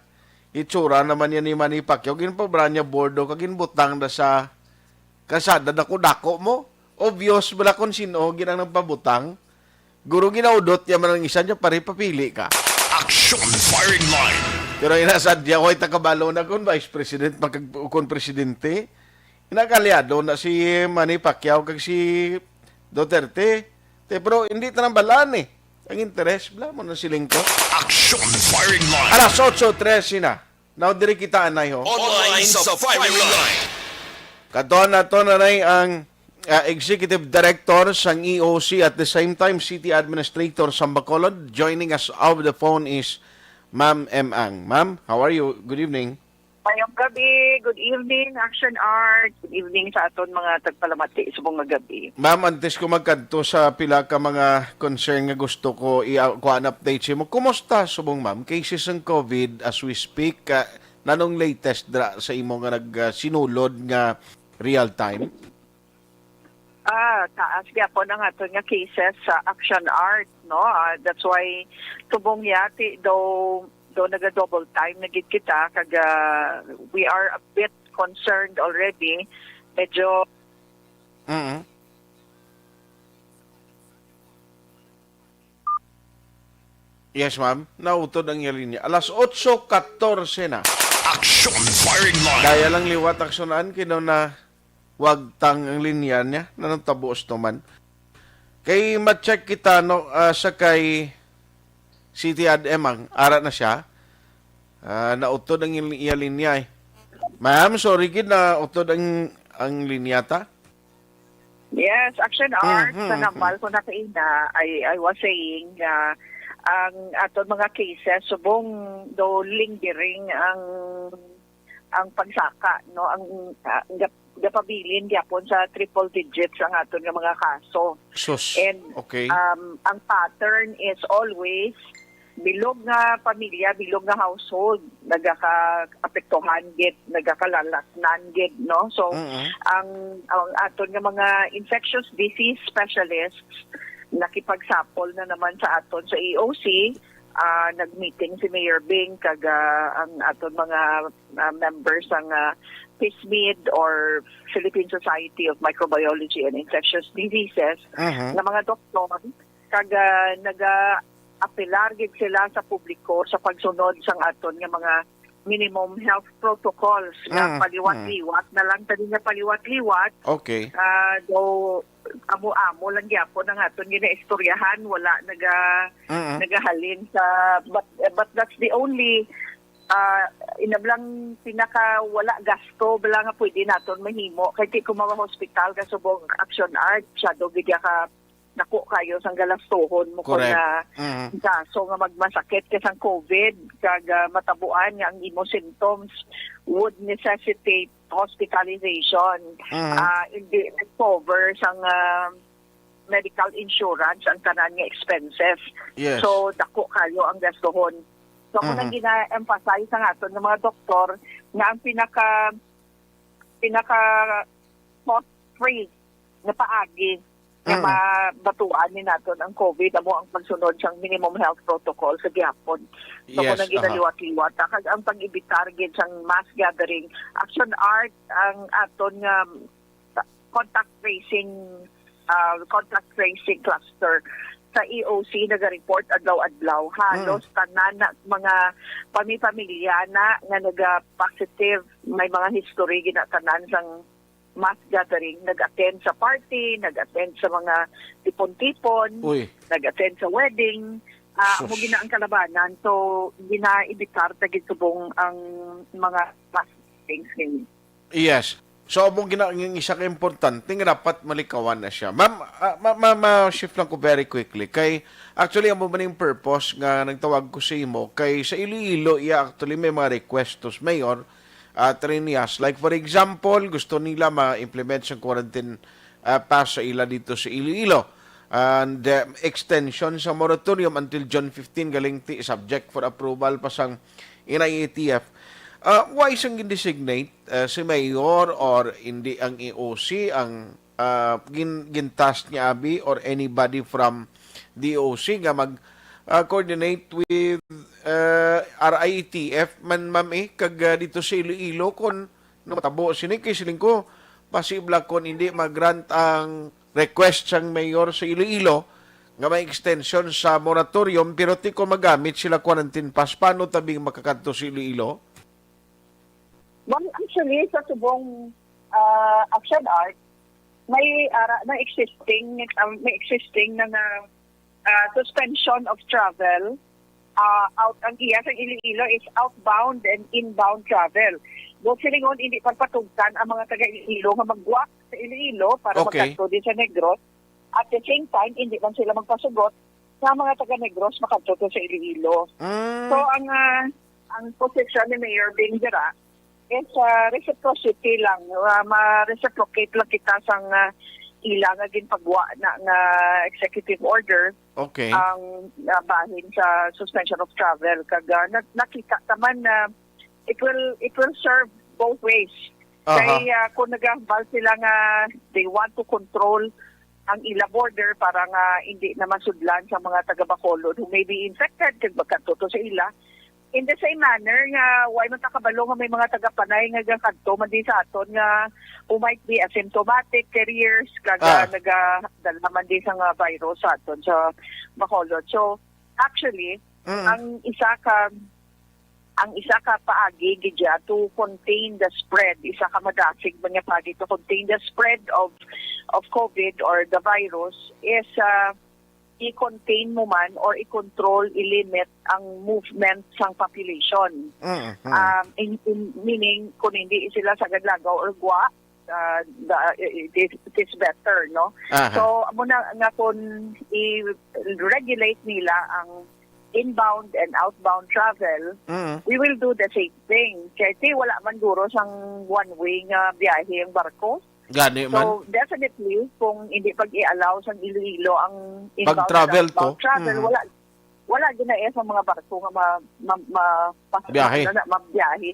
itsura naman yan ni Manny Pacquiao. Ginpabra niya bordo, kaginbutang na sa kasada dako-dako mo. Obvious bala kung sino ginang nagpabutang. Guro ginaudot niya man ang isa niya, pare papili ka. Aksyon Firing Line. Pero inasadya ko ay takabalo na kung vice president, kung presidente. Inakaliado na si Manny Pacquiao kag si Duterte. Pero hindi tanambalaan eh. Ang interes, bla mo na siling ko. Aksyon Firing Line. Alas 8:13 na. Now, diri kita anay ho. Online sa Firing Line. Katon na to na ang Executive Director sang EOC at the same time City Administrator sa Bacolod. Joining us over the phone is Ma'am M. Ang. Ma'am, how are you? Good evening. Mayong gabi, good evening, Action Art, good evening sa aton mga tagpalamati subong nga gabi. Ma'am, antes ko magkadto sa pila ka mga concern nga gusto ko i-kuan update mo. Kumusta subong ma'am? Cases ng COVID as we speak, nanong latest dra sa imo nga nagsinulod nga real time? Taas kaya po na nga ito nga cases sa Action Art, no? That's why subong yati do naga-double time na gid kita kag we are a bit concerned already. Medyo Yes, ma'am. Nautod ang linya. Alas 8:14 na. Aksyon Firing Line. Daya lang liwat aksyonan kino na wag tang ang linya niya nanong tabuos to man. Kay ma-check kita no sa kay City Ademang ara na siya. Nautod ang iya linya eh. Ma'am, sorry gid na utod ang linya ta. Yes, Action Art sa nambal ko na kaina I was saying ang aton mga cases subong do lingering ang pagsaka no ang gapabilin gyapon sa triple digits ang aton nga mga kaso. Sus. And okay. Ang pattern is always bilog nga pamilya, bilog nga household nagaka-apektuhan gid, nagakalalasnan gid, no? So ang aton nga mga infectious disease specialists nakipagsapol na naman sa aton sa EOC. Nag-meeting si Mayor Bing kag ang aton mga members ang PISMID or Philippine Society of Microbiology and Infectious Diseases na mga doktor kag apilar gid sila sa publiko sa pagsunod sang aton nga mga minimum health protocols nga paliwat-liwat na lang tani nga paliwat-liwat. Okay. Do amo lang gyapon ang aton ginaistoryahan wala nagahalin sa but that's the only inablang pinaka wala gasto bala nga pwede naton mahimo kay ti kumawa hospital kasubong Action Art siya do gid ka nako kayo sang galastohon mo ko na kaso nga magmasakit kasang COVID kag matabuan nga ang imo symptoms would necessitate hospitalization. Hindi cover sang medical insurance ang tanan nga expenses. Yes. So dako kayo ang gastohon. So kung nang gina-emphasize ang aton ng mga doktor nga ang pinaka pinaka cost-free na paagi na mabatuan ni naton ang COVID amo ang pagsunod sang minimum health protocol sa gihapon. So Yes, kung nagidaliwat-liwat, ang pag-ibitar gid sang mass gathering, action art ang aton nga contact tracing cluster sa EOC naga-report adlaw-adlaw. Halos tanan na mga pamilya na nga naga-positive, may mga history ginatanan sang mass gathering, nag-attend sa party, nag-attend sa mga tipon-tipon, nag-attend sa wedding, mo gina ang kalabanan. So, gina-ibitar tagit subong ang mga mass gatherings ngayon. Yes. So, among yung isa ka importante, nga dapat malikawan na siya. Ma'am, shift lang ko very quickly. Kay, actually, amo man yung purpose nga nagtawag ko sa imo. Kay sa Iloilo, actually may mga requestos mayor at Trinias. Like, for example, gusto nila ma-implement sa quarantine pass sa ila dito sa Iloilo. And extension sa moratorium until June 15 galing subject for approval pa sang NIATF. Why isang designate si Mayor or hindi ang EOC ang gintas niya abi or anybody from the EOC nga mag-coordinate with RIATF man ma'am kag dito sa Iloilo kung matabo sini kay siling ko posible kon hindi mag-grant ang request sang Mayor sa Iloilo nga may extension sa moratorium pero ti ko magamit sila quarantine pass paano tabing makakanto sa Iloilo? Well, actually, sa subong action art, may existing na suspension of travel. Out ang iya sa Iloilo is outbound and inbound travel. Both silingon hindi pagpatugtan ang mga taga Iloilo nga magwak sa Iloilo para magkanto din sa Negros. At the same time, hindi man sila magpasugot sa mga taga Negros makanto sa Iloilo. So ang posisyon ni Mayor Bingera is reciprocity lang. Ma-reciprocate lang kita sang ilang aging pagwa na executive order ang bahin sa suspension of travel. Kag nakita naman na it will serve both ways. Kaya kung nagahambal sila nga they want to control ang ila border para nga hindi na masudlan sa mga taga-Bacolod who may be infected kag magkatuto sa ila. In the same manner nga why man takabalo nga may mga taga-Panay nga kadto man di sa aton nga who might be asymptomatic carriers kag nagadala man di sa nga virus sa aton sa Bacolod. So actually ang isa ka paagi gidya to contain the spread, isa ka madasig man nga paagi to contain the spread of COVID or the virus is i-contain mo man or i-control, i-limit ang movement sang population. Meaning, kung hindi sila sagad lagaw or gwa, it is better, no? So, muna nga kung i-regulate nila ang inbound and outbound travel, we will do the same thing. Kasi wala man duro sang one-way nga biyahe ang barko. Gani man. So, definitely, kung hindi pag-i-allow sa Iloilo ang inbound pag-travel and outbound travel, wala ginae sa mga barko nga biyahe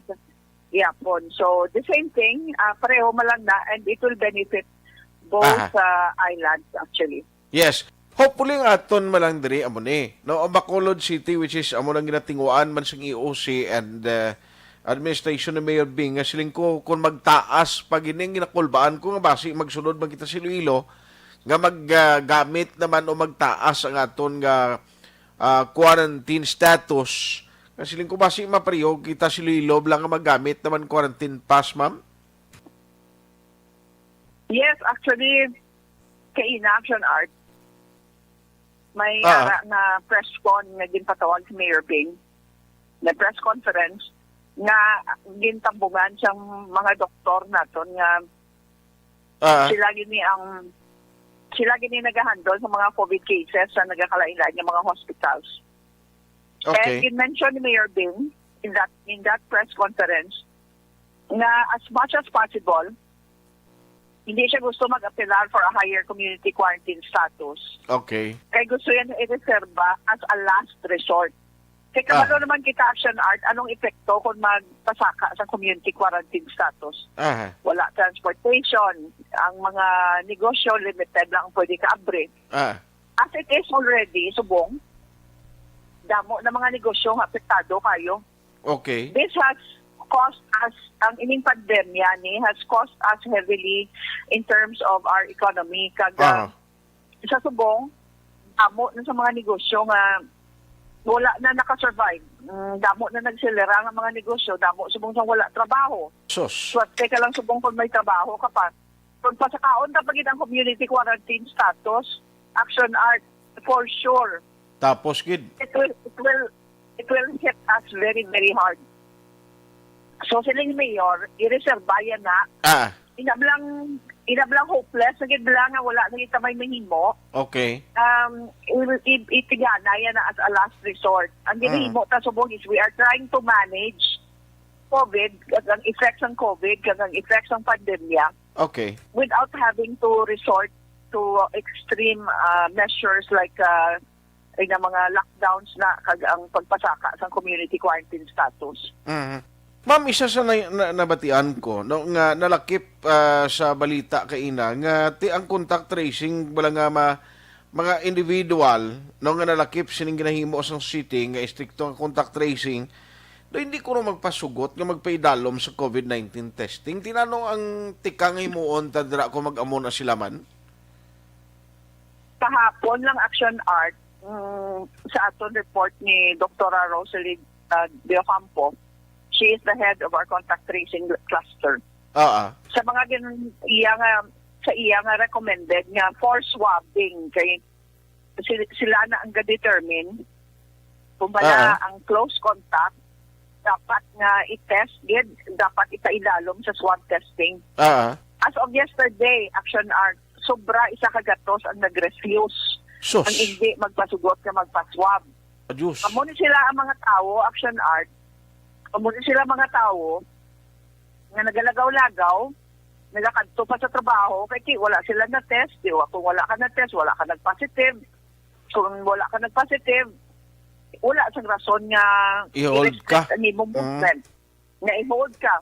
sa Yapon. So, the same thing, pareho malang na, and it will benefit both islands, actually. Yes. Hopefully nga aton malang diri amo ni. No, Bacolod City which is amo nang ginatinguan man sang EOC and administration ni Mayor Bing nga siling ko kung magtaas pag ining ginakulbaan ko nga basi magsunod man kita si Iloilo nga maggamit naman o magtaas ang aton nga quarantine status nga siling ko basi mapriyo kita si Iloilo lang nga maggamit naman quarantine pass, ma'am. Yes, actually kay Action Art may na press con nga ginpatawag si Mayor Bing na press conference nga gintambungan siyang mga doktor naton nga sila gini nagahandle sa mga COVID cases sa nagakalain-lain ng mga hospitals. And in-mention ni Mayor Bing in that press conference na as much as possible hindi siya gusto mag-apelar for a higher community quarantine status. Kaya gusto yan i-reserva as a last resort. Kaya kabalo naman kita, Aksyon Art, anong epekto kung magpasaka sa community quarantine status? Aha. Wala transportation. Ang mga negosyo, limited lang pwede ka-abre. As it is already, subong, damo na mga negosyo apektado kayo. Okay. This has cost us, ang ining pandemya ni, has cost us heavily in terms of our economy. Kaga, sa subong, damo na sa mga negosyo nga wala na nakasurvive. Damo na nagsilera ng mga negosyo, damo subong sa wala trabaho. Sus. So, teka lang subong kung may trabaho ka pa. Kung pasakaon ka pagid ang community quarantine status, Aksyon Art, for sure, Tapos, gid. it will hit us very, very hard. So, silang mayor, i-reservaya na. Inablang hopeless, sagid lang nga wala na kita may mahimo. Okay. Itigana yan na as a last resort. Ang ginahimo ta subong is we are trying to manage COVID, ang effects ng COVID, ang effects ng pandemya, Okay. without having to resort to extreme measures like mga lockdowns na kag ang pagpasaka sa community quarantine status. Ma'am, isa sa nabatian ko no nga nalakip sa balita kaina nga ang contact tracing bala nga mga individual no nga nalakip sining ginahimo sa city nga istrikto nga contact tracing do hindi ko no magpasugot nga magpaidalom sa COVID-19 testing. Tinanong ang tika nga himuon tadra ko mag-amo na sila man. Kahapon lang Action Art sa aton report ni Dr. Rosalie De Ocampo. She is the head of our contact tracing cluster. Sa mga iya nga recommended nga for swabbing kay sila na ang ga-determine kung bala ang close contact dapat nga i-test gid, dapat ipaidalom sa swab testing. As of yesterday, Action Art, sobra isa ka gatos ang nag-refuse. Ang hindi magpasugot nga magpa-swab. Amo ni sila ang mga tao, Action Art, sila mga tao nga nagalagaw-lagaw, nagakadto pa sa trabaho, kaya wala sila na test. Kung wala ka na test, wala ka nag-positive. Kung wala ka nag-positive, wala sa rason nga i-hold ka. Ang imong movement. Nga i-hold ka.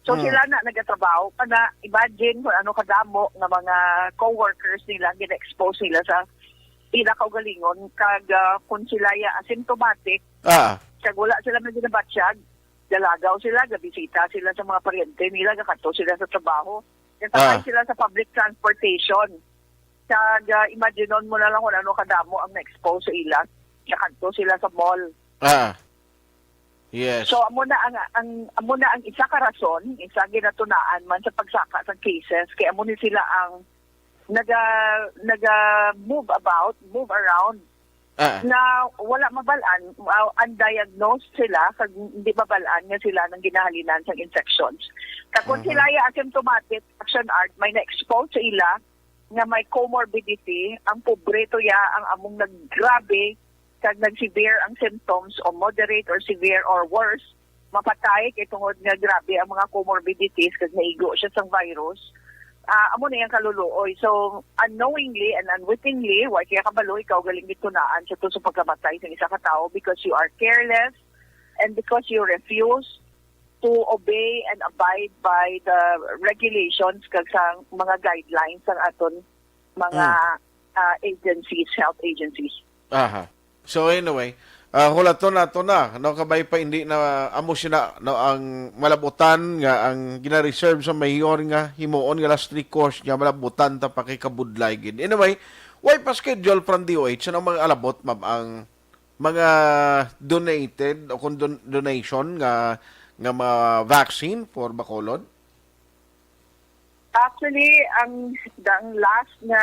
So sila na nagatrabaho ka na, imagine kung ano kadamo ng mga co-workers nila, gina-expose nila sa pila kaugalingon, kag kung sila asymptomatic, kag wala sila na ginabatsyag, dalagaw sila, gabisita sila sa mga paryente nila, gakato sila sa trabaho, gasakay sila sa public transportation. Kag imaginon mo na lang kung ano kadamo ang na-expose sa ila, gakato sila sa mall. Yes. So amo na ang isa ka rason, isa ginatunaan man sa pagsaka sa cases, kaya amo ni sila ang naga move around na wala mabalaan, undiagnosed sila, kag hindi mabalaan nga sila ng ginahalinan sa infections. Kung sila asymptomatic, Action Art, may na-expose sa ila nga may comorbidity, ang pobre to ang among naggrabe, kag nag-severe ang symptoms o moderate or severe or worse, mapatay kay tungod nga grabe ang mga comorbidities kag naigo siya sa virus. Amo na yung kaluluoy. So, unknowingly and unwittingly, why kaya kabalo, ikaw galing gitunaan sa to sa pagkamatay sa isa ka tao because you are careless and because you refuse to obey and abide by the regulations kag sa mga guidelines ng aton mga agencies, health agencies. So anyway, hulaton nato na no kabay pa hindi na amo sila no ang malabutan nga ang gina-reserve sa mayor nga himuon nga last recourse nga malabutan ta pakikabudlay gid. Anyway, why pa schedule from DOH ano mga alabot ma'am ang mga donated o donation nga mga vaccine for Bacolod? Actually, ang last na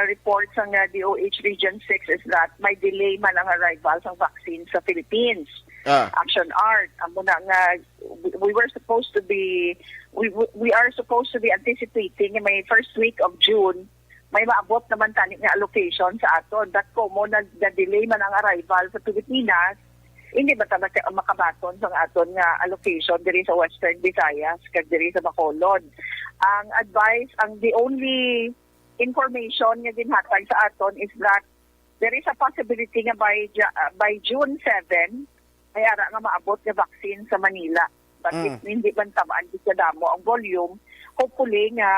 report sa DOH Region 6 is that may delay man ang arrival ng vaccine sa Philippines. Action Art. We are supposed to be anticipating may first week of June may maabot naman tani nga allocation sa aton. That mo na delay man ang arrival sa Pilipinas, hindi ba talaga makabaton sa aton nga allocation diri sa Western Visayas kag diri sa Bacolod. Ang the only information nga ginhatag sa aton is that there is a possibility nga by June 7 ay ara nga maabot nga vaccine sa Manila. But if hindi man tamaan di sa damo ang volume, hopefully nga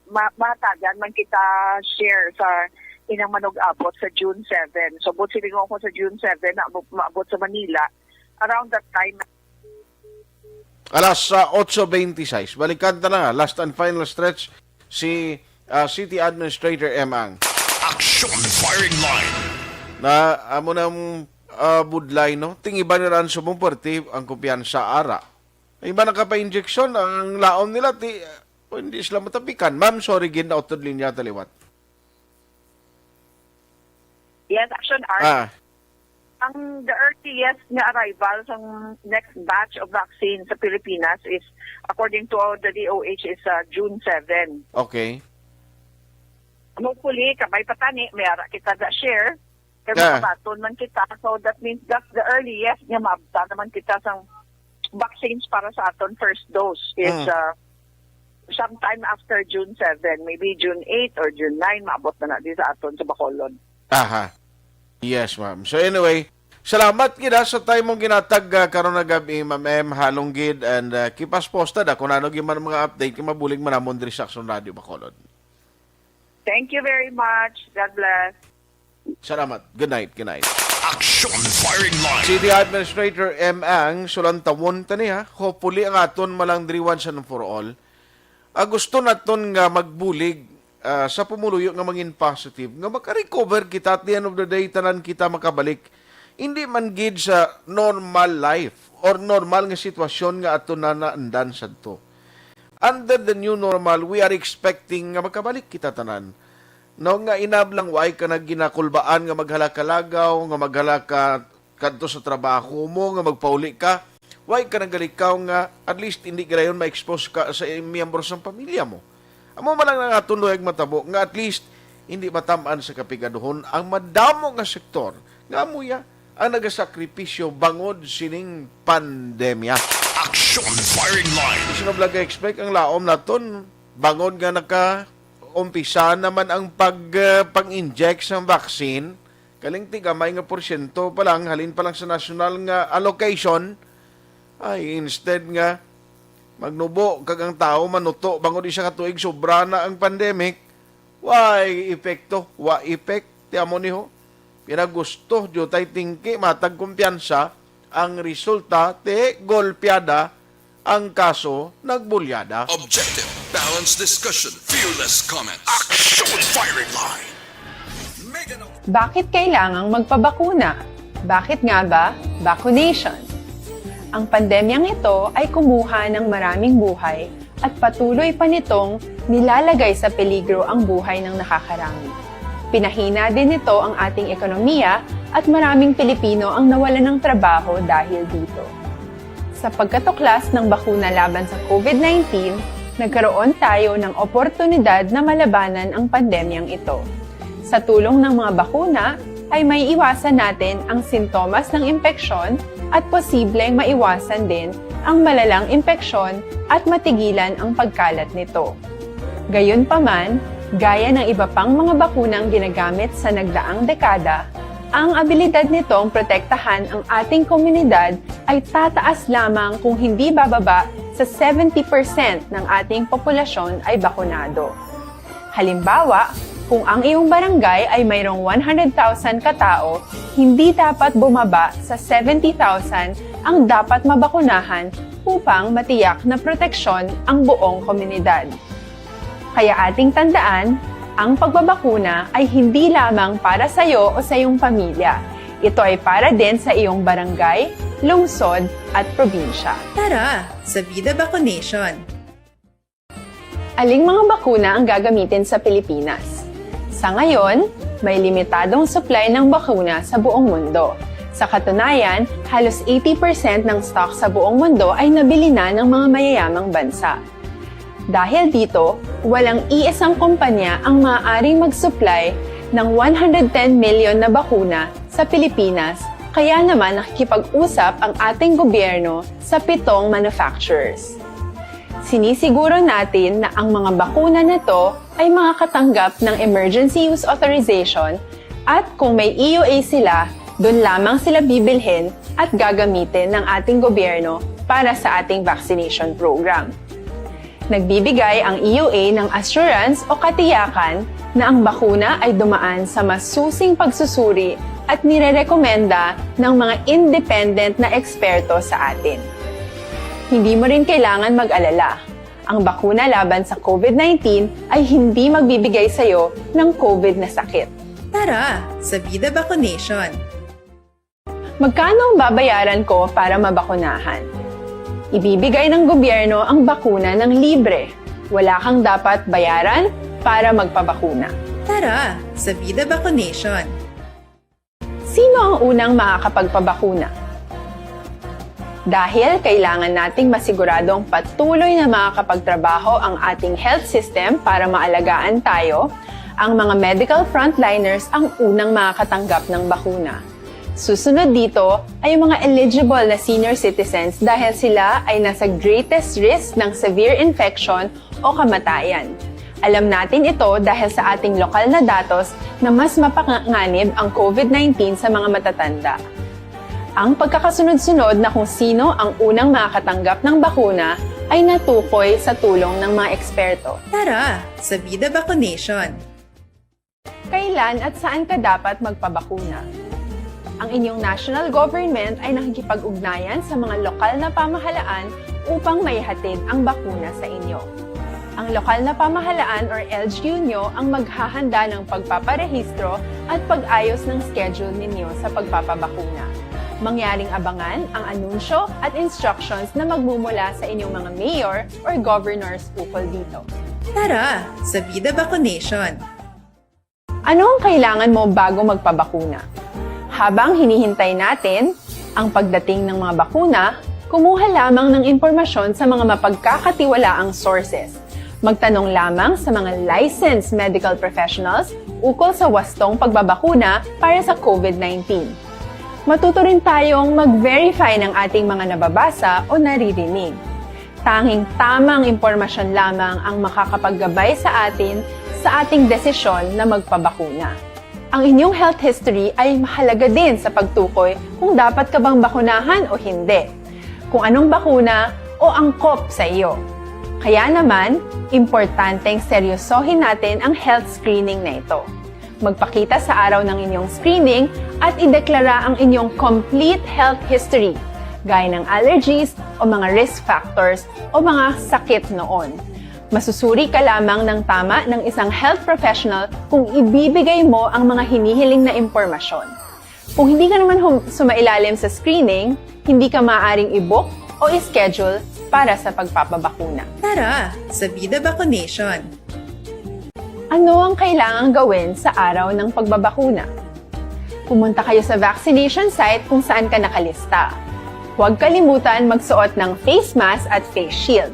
matagan man kita share sa inang manug-abot sa June 7. So, silingon ko sa June 7 na maabot sa Manila. Around that time, Alas 8:26. Balikan ta na. Last and final stretch si City Administrator Emang. Aksyon Firing Line. Na amo nang budlay no. Tingiba ni ran sumumporti ang kumpiyansa ara. Iba nakapa-injection ang laom nila hindi sila matapikan. Ma'am, sorry gin na utod linya taliwat. yes, Aksyon Art. The earliest nga arrival sa next batch of vaccine sa Pilipinas is, according to the DOH, is June 7. Okay. Hopefully, kabay patani, may ara kita da share. Kaya makabaton man kita. So that means that's the earliest nga maabta naman kita sa vaccines para sa aton first dose is sometime after June 7. Maybe June 8 or June 9, maabot na di sa aton sa Bacolod. Aha. Yes, ma'am. So anyway, salamat gid sa time mong ginatag karon na gabi, Ma'am M. Halong gid and keep us posted kung ano gyud man mga update kay mabulig man namon diri sa Aksyon Radio Bacolod. Thank you very much. God bless. Salamat. Good night. Good night. Aksyon Firing Line. City Administrator M. Ang sulantawon tani ha. Hopefully ang aton malang diri once and for all. Gusto naton nga magbulig sa pumuluyo nga mangin positive nga makarecover kita at the end of the day tanan kita makabalik hindi man gid sa normal life or normal nga sitwasyon nga ato na naandan sadto. Under the new normal, we are expecting nga makabalik kita tanan. No nga inablang way ka na ginakulbaan nga maghalaka-lagaw, nga maghalaka kadto sa trabaho mo, nga magpauli ka, way ka nagalikaw nga at least hindi ka rayon ma-expose ka sa miyembro sa pamilya mo. Amo man lang nga tuloy matabo nga at least hindi matamaan sa kapigaduhon ang madamo nga sektor nga amuya ang nagasakripisyo bangod sining pandemya. Aksyon Firing Line. Sino blaga expect ang laom naton bangod nga umpisa naman ang pang-inject sa vaccine kaling tigamay nga porsyento pa lang halin pa lang sa national nga allocation ay instead nga magnubo kagang tao manuto bangod isa ka tuig sobra na ang pandemic why epekto wa effect ti amo niho pinagusto jud tay tingki matag kumpiyansa ang resulta te golpeada ang kaso nagbulyada. Objective, balanced discussion, fearless comments. Aksyon Firing Line. Bakit kailangang magpabakuna? Bakit nga ba vaccination? Ang pandemyang ito ay kumuha ng maraming buhay at patuloy pa nitong nilalagay sa peligro ang buhay ng nakakarami. Pinahina din nito ang ating ekonomiya at maraming Pilipino ang nawalan ng trabaho dahil dito. Sa pagkatuklas ng bakuna laban sa COVID-19, nagkaroon tayo ng oportunidad na malabanan ang pandemyang ito. Sa tulong ng mga bakuna, ay may iwasan natin ang sintomas ng impeksyon at posibleng maiwasan din ang malalang impeksyon at matigilan ang pagkalat nito. Gayunpaman, gaya ng iba pang mga bakunang ginagamit sa nagdaang dekada, ang abilidad nitong protektahan ang ating komunidad ay tataas lamang kung hindi bababa sa 70% ng ating populasyon ay bakunado. Halimbawa, kung ang iyong barangay ay mayroong 100,000 katao, hindi dapat bumaba sa 70,000 ang dapat mabakunahan upang matiyak na proteksyon ang buong komunidad. Kaya ating tandaan, ang pagbabakuna ay hindi lamang para sa iyo o sa iyong pamilya. Ito ay para din sa iyong barangay, lungsod at probinsya. Tara, sa Vida Vaccination! Aling mga bakuna ang gagamitin sa Pilipinas? Sa ngayon, may limitadong supply ng bakuna sa buong mundo. Sa katunayan, halos 80% ng stock sa buong mundo ay nabili na ng mga mayayamang bansa. Dahil dito, walang iisang kumpanya ang maaaring mag-supply ng 110 million na bakuna sa Pilipinas, kaya naman nakikipag-usap ang ating gobyerno sa 7 manufacturers. Sinisiguro natin na ang mga bakuna na ito ay makakatanggap ng Emergency Use Authorization At kung may EUA sila, doon lamang sila bibilhin at gagamitin ng ating gobyerno para sa ating vaccination program. Nagbibigay ang EUA ng assurance o katiyakan na ang bakuna ay dumaan sa masusing pagsusuri at nirerekomenda ng mga independent na eksperto sa atin. Hindi mo rin kailangan mag-alala. Ang bakuna laban sa COVID-19 ay hindi magbibigay sa'yo ng COVID na sakit. Tara, sa Vida Vaccination! Magkano ang babayaran ko para mabakunahan? Ibibigay ng gobyerno ang bakuna ng libre. Wala kang dapat bayaran para magpabakuna. Tara, sa Vida Vaccination! Sino ang unang makakapagpabakuna? Dahil kailangan nating masiguradong patuloy na makakapagtrabaho ang ating health system para maalagaan tayo, ang mga medical frontliners ang unang makakatanggap ng bakuna. Susunod dito ay yung mga eligible na senior citizens dahil sila ay nasa greatest risk ng severe infection o kamatayan. Alam natin ito dahil sa ating lokal na datos na mas mapanganib ang COVID-19 sa mga matatanda. Ang pagkakasunod-sunod na kung sino ang unang makakatanggap ng bakuna ay natukoy sa tulong ng mga eksperto. Tara, sa Vida Vaccination! Kailan at saan ka dapat magpabakuna? Ang inyong national government ay nakikipag-ugnayan sa mga lokal na pamahalaan upang maihatid ang bakuna sa inyo. Ang lokal na pamahalaan or LGU nyo ang maghahanda ng pagpaparehistro at pag-ayos ng schedule ninyo sa pagpapabakuna. Mangyaring abangan ang anunsyo at instructions na magmumula sa inyong mga mayor or governors ukol dito. Tara, sa Vida Vaccination! Ano ang kailangan mo bago magpabakuna? Habang hinihintay natin ang pagdating ng mga bakuna, kumuha lamang ng impormasyon sa mga mapagkakatiwalaang sources. Magtanong lamang sa mga licensed medical professionals ukol sa wastong pagbabakuna para sa COVID-19. Matuto rin tayong mag-verify ng ating mga nababasa o naririnig. Tanging tamang impormasyon lamang ang makakapaggabay sa atin sa ating desisyon na magpabakuna. Ang inyong health history ay mahalaga din sa pagtukoy kung dapat ka bang bakunahan o hindi, kung anong bakuna o angkop sa iyo. Kaya naman, importanteng seryosohin natin ang health screening na ito. Magpakita sa araw ng inyong screening at ideklara ang inyong complete health history, gaya ng allergies o mga risk factors o mga sakit noon. Masusuri ka lamang ng tama ng isang health professional kung ibibigay mo ang mga hinihiling na impormasyon. Kung hindi ka naman sumailalim sa screening, hindi ka maaaring i-book o i-schedule para sa pagpapabakuna. Tara, sa Vida Vaccination! Ano ang kailangang gawin sa araw ng pagbabakuna? Pumunta kayo sa vaccination site kung saan ka nakalista. Huwag kalimutan magsuot ng face mask at face shield.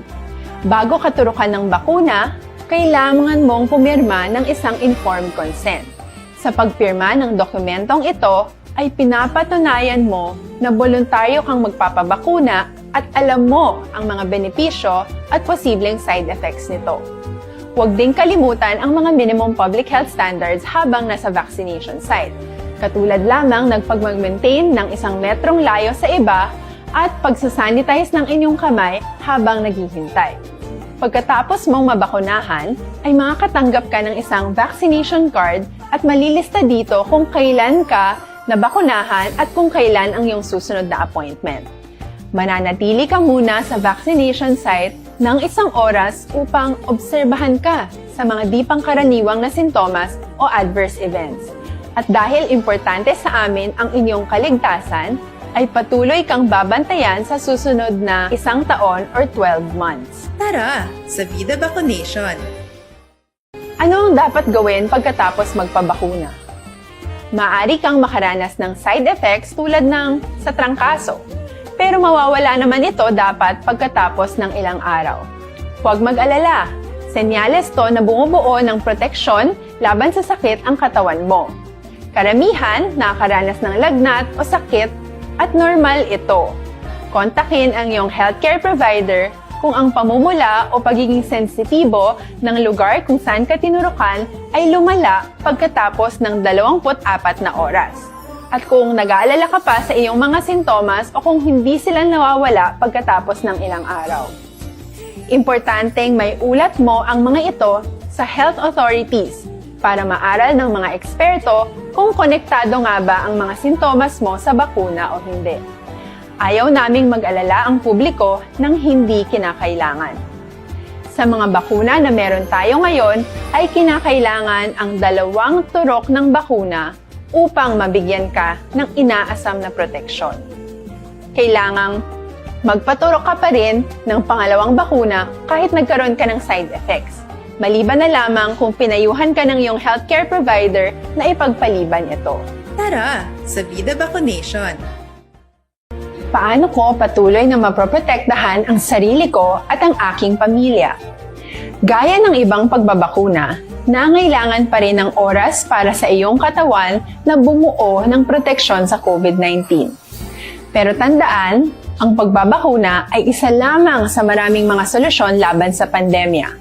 Bago katurukan ng bakuna, kailangan mong pumirma ng isang informed consent. Sa pagpirma ng dokumentong ito, ay pinapatunayan mo na voluntaryo kang magpapabakuna at alam mo ang mga benepisyo at posibleng side effects nito. Huwag ding kalimutan ang mga minimum public health standards habang nasa vaccination site. Katulad lamang nagpag-maintain ng 1 metrong layo sa iba at pagsasanitize ng inyong kamay habang naghihintay. Pagkatapos mong mabakunahan, ay makakatanggap ka ng isang vaccination card at malilista dito kung kailan ka nabakunahan at kung kailan ang iyong susunod na appointment. Mananatili ka muna sa vaccination site ng 1 oras upang obserbahan ka sa mga di pangkaraniwang na sintomas o adverse events. At dahil importante sa amin ang inyong kaligtasan, ay patuloy kang babantayan sa susunod na 1 taon or 12 months. Tara, sa Vida Vaccination! Ano ang dapat gawin pagkatapos magpabakuna? Maaari kang makaranas ng side effects tulad ng sa trangkaso, pero mawawala naman ito dapat pagkatapos ng ilang araw. Huwag mag-alala, senyales to na bumubuo ng proteksyon laban sa sakit ang katawan mo. Karamihan nakakaranas ng lagnat o sakit at normal ito. Kontakin ang iyong healthcare provider kung ang pamumula o pagiging sensitibo ng lugar kung saan ka tinurukan ay lumala pagkatapos ng 24 na oras. At kung nag-aalala ka pa sa iyong mga sintomas o kung hindi sila nawawala pagkatapos ng ilang araw. Importanteng may ulat mo ang mga ito sa health authorities para maaral ng mga eksperto kung konektado nga ba ang mga sintomas mo sa bakuna o hindi. Ayaw naming mag-alala ang publiko ng hindi kinakailangan. Sa mga bakuna na meron tayo ngayon ay kinakailangan ang 2 turok ng bakuna upang mabigyan ka ng inaasam na proteksyon. Kailangang magpaturok ka pa rin ng pangalawang bakuna kahit nagkaroon ka ng side effects. Maliban na lamang kung pinayuhan ka ng iyong healthcare provider na ipagpaliban ito. Tara, sa Vida Vaccination! Paano ko patuloy na maproprotektahan ang sarili ko at ang aking pamilya? Gaya ng ibang pagbabakuna, nangailangan pa rin ng oras para sa iyong katawan na bumuo ng proteksyon sa COVID-19. Pero tandaan, ang pagbabakuna ay isa lamang sa maraming mga solusyon laban sa pandemya.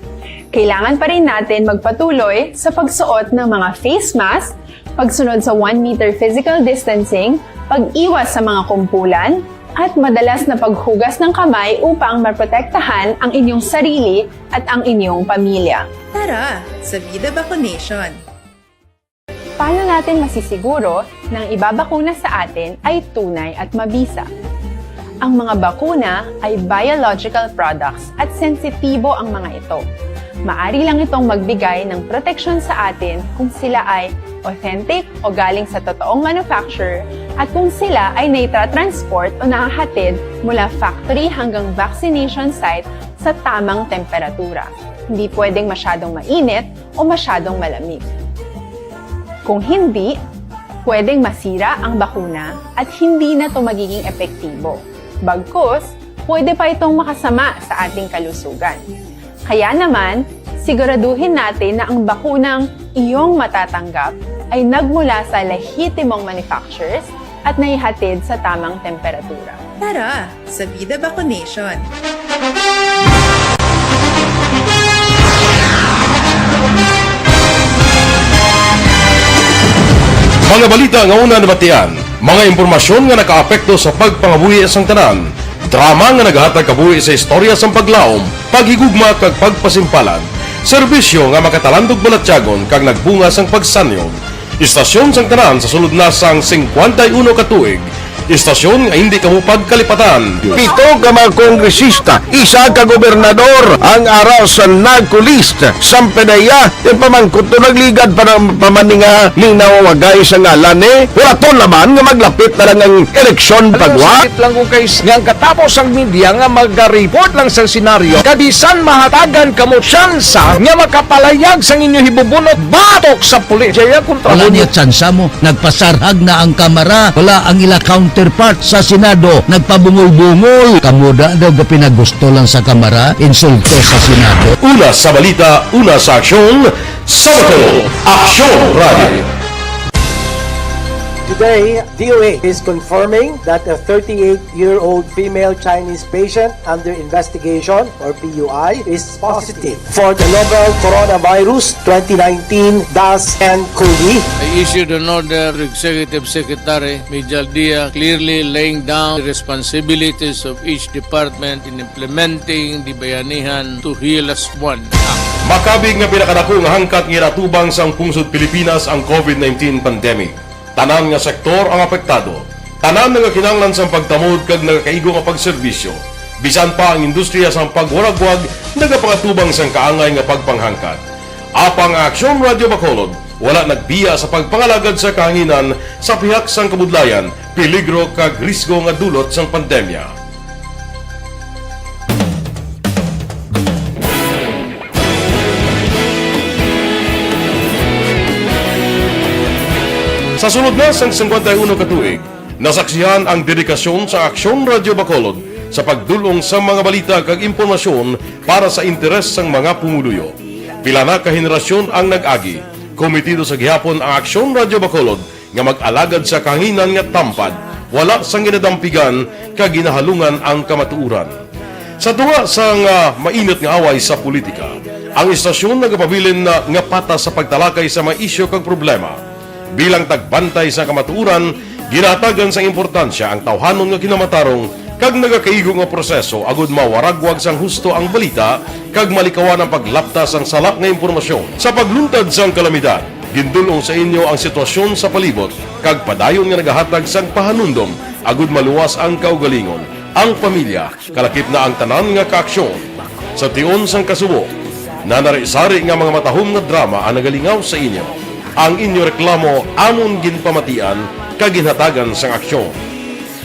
Kailangan pa rin natin magpatuloy sa pagsuot ng mga face mask, pagsunod sa 1 meter physical distancing, pag-iwas sa mga kumpulan, at madalas na paghugas ng kamay upang maprotektahan ang inyong sarili at ang inyong pamilya. Tara, sa Vida Vaccination! Paano natin masisiguro na ang ibabakuna sa atin ay tunay at mabisa? Ang mga bakuna ay biological products at sensitibo ang mga ito. Maari lang itong magbigay ng proteksyon sa atin kung sila ay authentic o galing sa totoong manufacturer at kung sila ay naitra-transport o nahahatid mula factory hanggang vaccination site sa tamang temperatura. Hindi pwedeng masyadong mainit o masyadong malamig. Kung hindi, pwedeng masira ang bakuna at hindi na ito magiging epektibo. Bagkus, pwede pa itong makasama sa ating kalusugan. Kaya naman, siguraduhin natin na ang bakunang iyong matatanggap ay nagmula sa lehitimong manufacturers at naihatid sa tamang temperatura. Tara, sa Vida Vaccination! Mga balita nga una nabatian, mga impormasyon nga nakaapekto sa pagpangabuhi sang tanan, drama nga naghatag kabuhi sa istorya sang paglaom, paghigugma kag pagpasimpalan, serbisyo nga makatalandog balatyagon kag nagbunga sang pagsanyog, istasyon sang tanan sa sulod na sang 51 ka tuig, istasyon nga hindi kamupag kalipatan. 7 ka mga kongresista, 1 ka gobernador ang araw sa nagkulist sa pedaya yung pamangkot to nagligad para pamaninga ning nawawagay sa ngalan wala to naman nga maglapit na lang ang eleksyon pagwa lang kung kays nga katapos ang media nga mag-report lang sa senaryo kabisan mahatagan kamo tsansa nga makapalayag sa inyo hibubunot batok sa pulis jaya kontra Wala niya tsansa mo, nagpasarhag na ang kamera, wala ang ila counterpart sa Senado, nagpabungol-bungol. Kamuda daw ga pinagusto lang sa kamera, insulto sa Senado. Una sa balita, una sa aksyon, Sabado, Aksyon Radio. Today, DOA is confirming that a 38-year-old female Chinese patient under investigation, or PUI, is positive for the novel coronavirus 2019-10-CoV. I issued an order to Executive Secretary Major Dia clearly laying down the responsibilities of each department in implementing the Bayanihan to Heal as One Act. Makabig nga pinakadako nga hangkat nga natubang sang pungsod Pilipinas ang COVID-19 pandemic. Tanan nga sektor ang apektado. Tanan nga kinahanglan sang pagtamod kag nagakaigo nga pagserbisyo. Bisan pa ang industriya sang pagwaragwag nagapangatubang sang kaangay nga pagpanghangkat. Apang Aksyon Radio Bacolod wala nagbiya sa pagpangalagad sa kahanginan sa pihak sang kabudlayan, peligro kag risgo nga dulot sang pandemya. Sa sunod na sang 51 ka tuig, nasaksihan ang dedikasyon sa Aksyon Radio Bacolod sa pagdulong sa mga balita kag impormasyon para sa interes sang mga pumuluyo. Pila na ka henerasyon ang nag-agi, komitido sa gihapon ang Aksyon Radio Bacolod nga mag-alagad sa kahanginan nga tampad, wala sang ginadampigan kag ginahalungan ang kamatuuran. Sa tunga sang mainit nga away sa politika, ang istasyon nagapabilin na nga pata sa pagtalakay sa mga isyu kag problema. Bilang tagbantay sa kamatuuran, ginatagan sa importansya ang tawhanon nga kinamatarong kag nagakaigo nga proseso agud mawaragwag sang husto ang balita kag malikawan ang paglaptas ang salak nga impormasyon. Sa pagluntad sang kalamidad, gindulong sa inyo ang sitwasyon sa palibot kag padayon nga nagahatag sang pahanundom agud maluwas ang kaugalingon, ang pamilya, kalakip na ang tanan nga kaaksyon. Sa tion sang kasubo, nanari-sari nga mga matahom nga drama ang nagalingaw sa inyo. Ang inyo reklamo amon ginpamatian kag ginhatagan sang aksyon.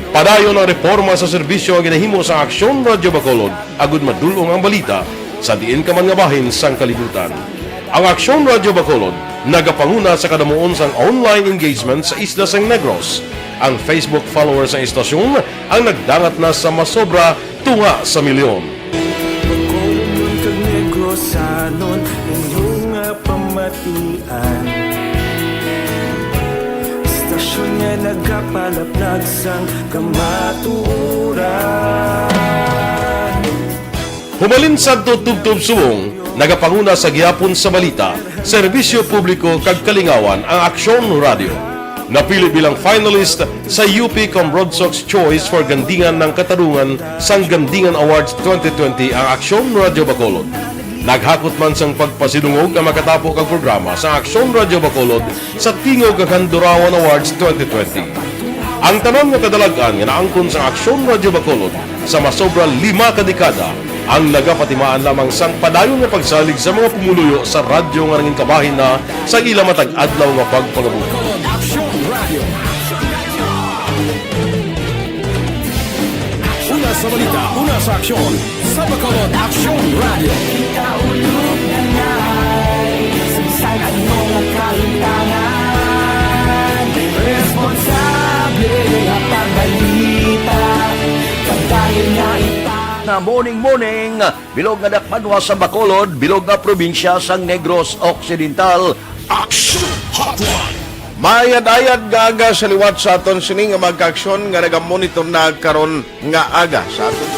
Padayon ang reforma sa serbisyo nga ginahimo sa Aksyon Radyo Bacolod agud madulong ang balita sa diin ka man nga bahin sang kalibutan. Ang Aksyon Radyo Bacolod nagapanguna sa kadamuon sang online engagement sa isla sang Negros. Ang Facebook followers sa istasyon ang nagdangat na sa masobra tunga sa milyon. Bacolod kag Negros anon inyong pamatian. Istasyon nga nagapalaplag sang kamaturan. Humalin sa tutubtub subong, nagapanguna sa gihapon sa balita, serbisyo publiko kag kalingawan ang Aksyon Radio. Napili bilang finalist sa UP Broadsox Choice for Gandingan ng Katarungan sang Gandingan Awards 2020 ang Aksyon Radio Bacolod. Naghakot man sang pagpasidungog ang makatapo kag programa sa Aksyon Radio Bacolod sa Tingog kag Handurawan Awards 2020. Ang tanan nga kadalagan nga naangkon sa Aksyon Radio Bacolod sa masobra 5 ka dekada ang nagapatimaan lamang sang padayon nga pagsalig sa mga pumuluyo sa radyo nga nangin kabahin na sa ila matag adlaw nga pagpangabuhi. Una sa balita, una sa aksyon, sa Bacolod Aksyon Radio. Ikaulog na ngay, sagsagan mo ang kalintangan. Responsable ang pagbalita, pagdahil na na morning, bilog nga dakpanwa sa Bacolod, bilog nga probinsya sang Negros Occidental. Aksyon Hotline! Mayad-ayad nga aga sa liwat sa aton sining nga magkaaksyon nga nagamonitor na karon nga aga sa aton.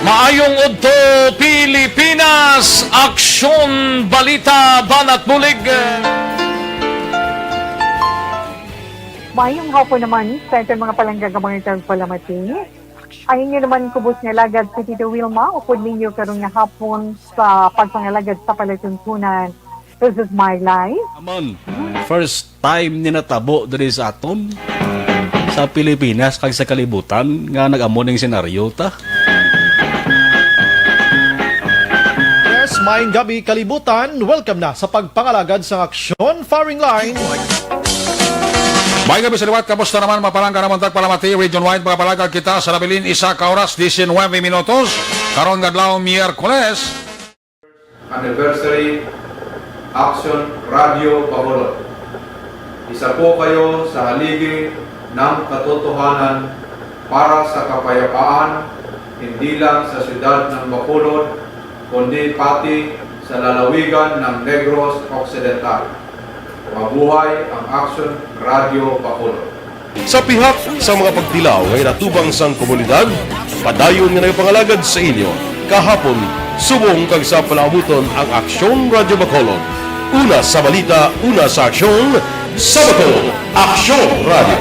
Maayong udto Pilipinas, Aksyon Balita Banat Bulig. Mayong hapon naman sa ating mga palanggagamang palamati. Ayun nyo naman kubos nga lagad si Tito Wilma, upod ninyo karong nga hapon sa pagpangalagad sa palatuntunan. This is my life. Amon, first time ni natabo diri sa aton sa Pilipinas kag sa kalibutan nga nag-amo ning senaryo ta. Yes, maayong gabi kalibutan. Welcome na sa pagpangalagad sa Aksyon Firing Line. May gabi sa liwat, kamusta naman mapalangga naman tagpalamati, region-wide mga palagag kita sa Labilin, 1 oras, 19 minutos, karon gadlaw Miyerkules. Anniversary Aksyon Radio Bacolod. Isa po kayo sa haligi ng katotohanan para sa kapayapaan, hindi lang sa siyudad ng Bacolod, kundi pati sa lalawigan ng Negros Occidental. Mabuhay ang Aksyon Radio Bacolod. Sa pihak sa mga pagtilaw ngay natubang sang komunidad, padayon nga nagpangalagad sa inyo. Kahapon, subong kag sa palaabuton ang Aksyon Radio Bacolod. Una sa balita, una sa aksyon, sa Bacolod, Aksyon Radio.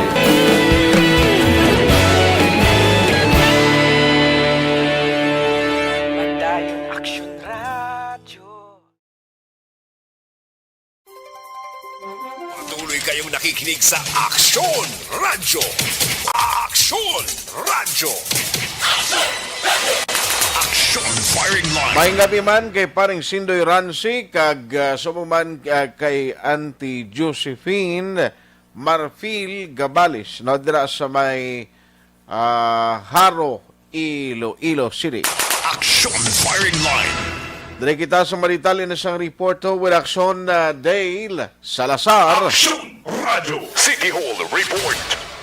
Patuloy kayong nakikinig sa Aksyon Radyo. Aksyon Radyo. Aksyon Firing Line. Maayong gabi man kay paring Sindoy Ransi kag sumuman kay Auntie Josephine Marfil Gabalis no dira sa may Haro, Iloilo City. Aksyon Firing Line. Dari kita sa Maritali na siyang reporto with Aksyon Dale Salazar. Aksyon Radyo City Hall Report.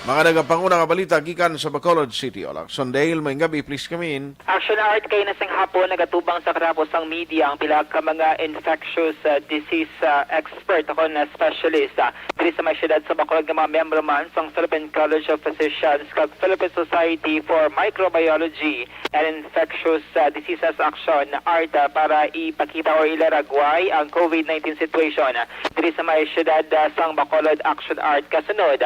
Mga nagapanguna nga balita gikan sa Bacolod City. Aksyon Dale, may gabi, please come in. Aksyon Art kay nasang hapon nagatubang sa karapos ang media ang pila ka mga infectious disease expert ako na specialist diri sa may syudad sa Bacolod nga mga membro man sa Philippine College of Physicians kag Philippine Society for Microbiology and Infectious Diseases Aksyon Art para ipakita o ilaragway ang COVID-19 situation diri sa may syudad sa Bacolod. Aksyon Art kasunod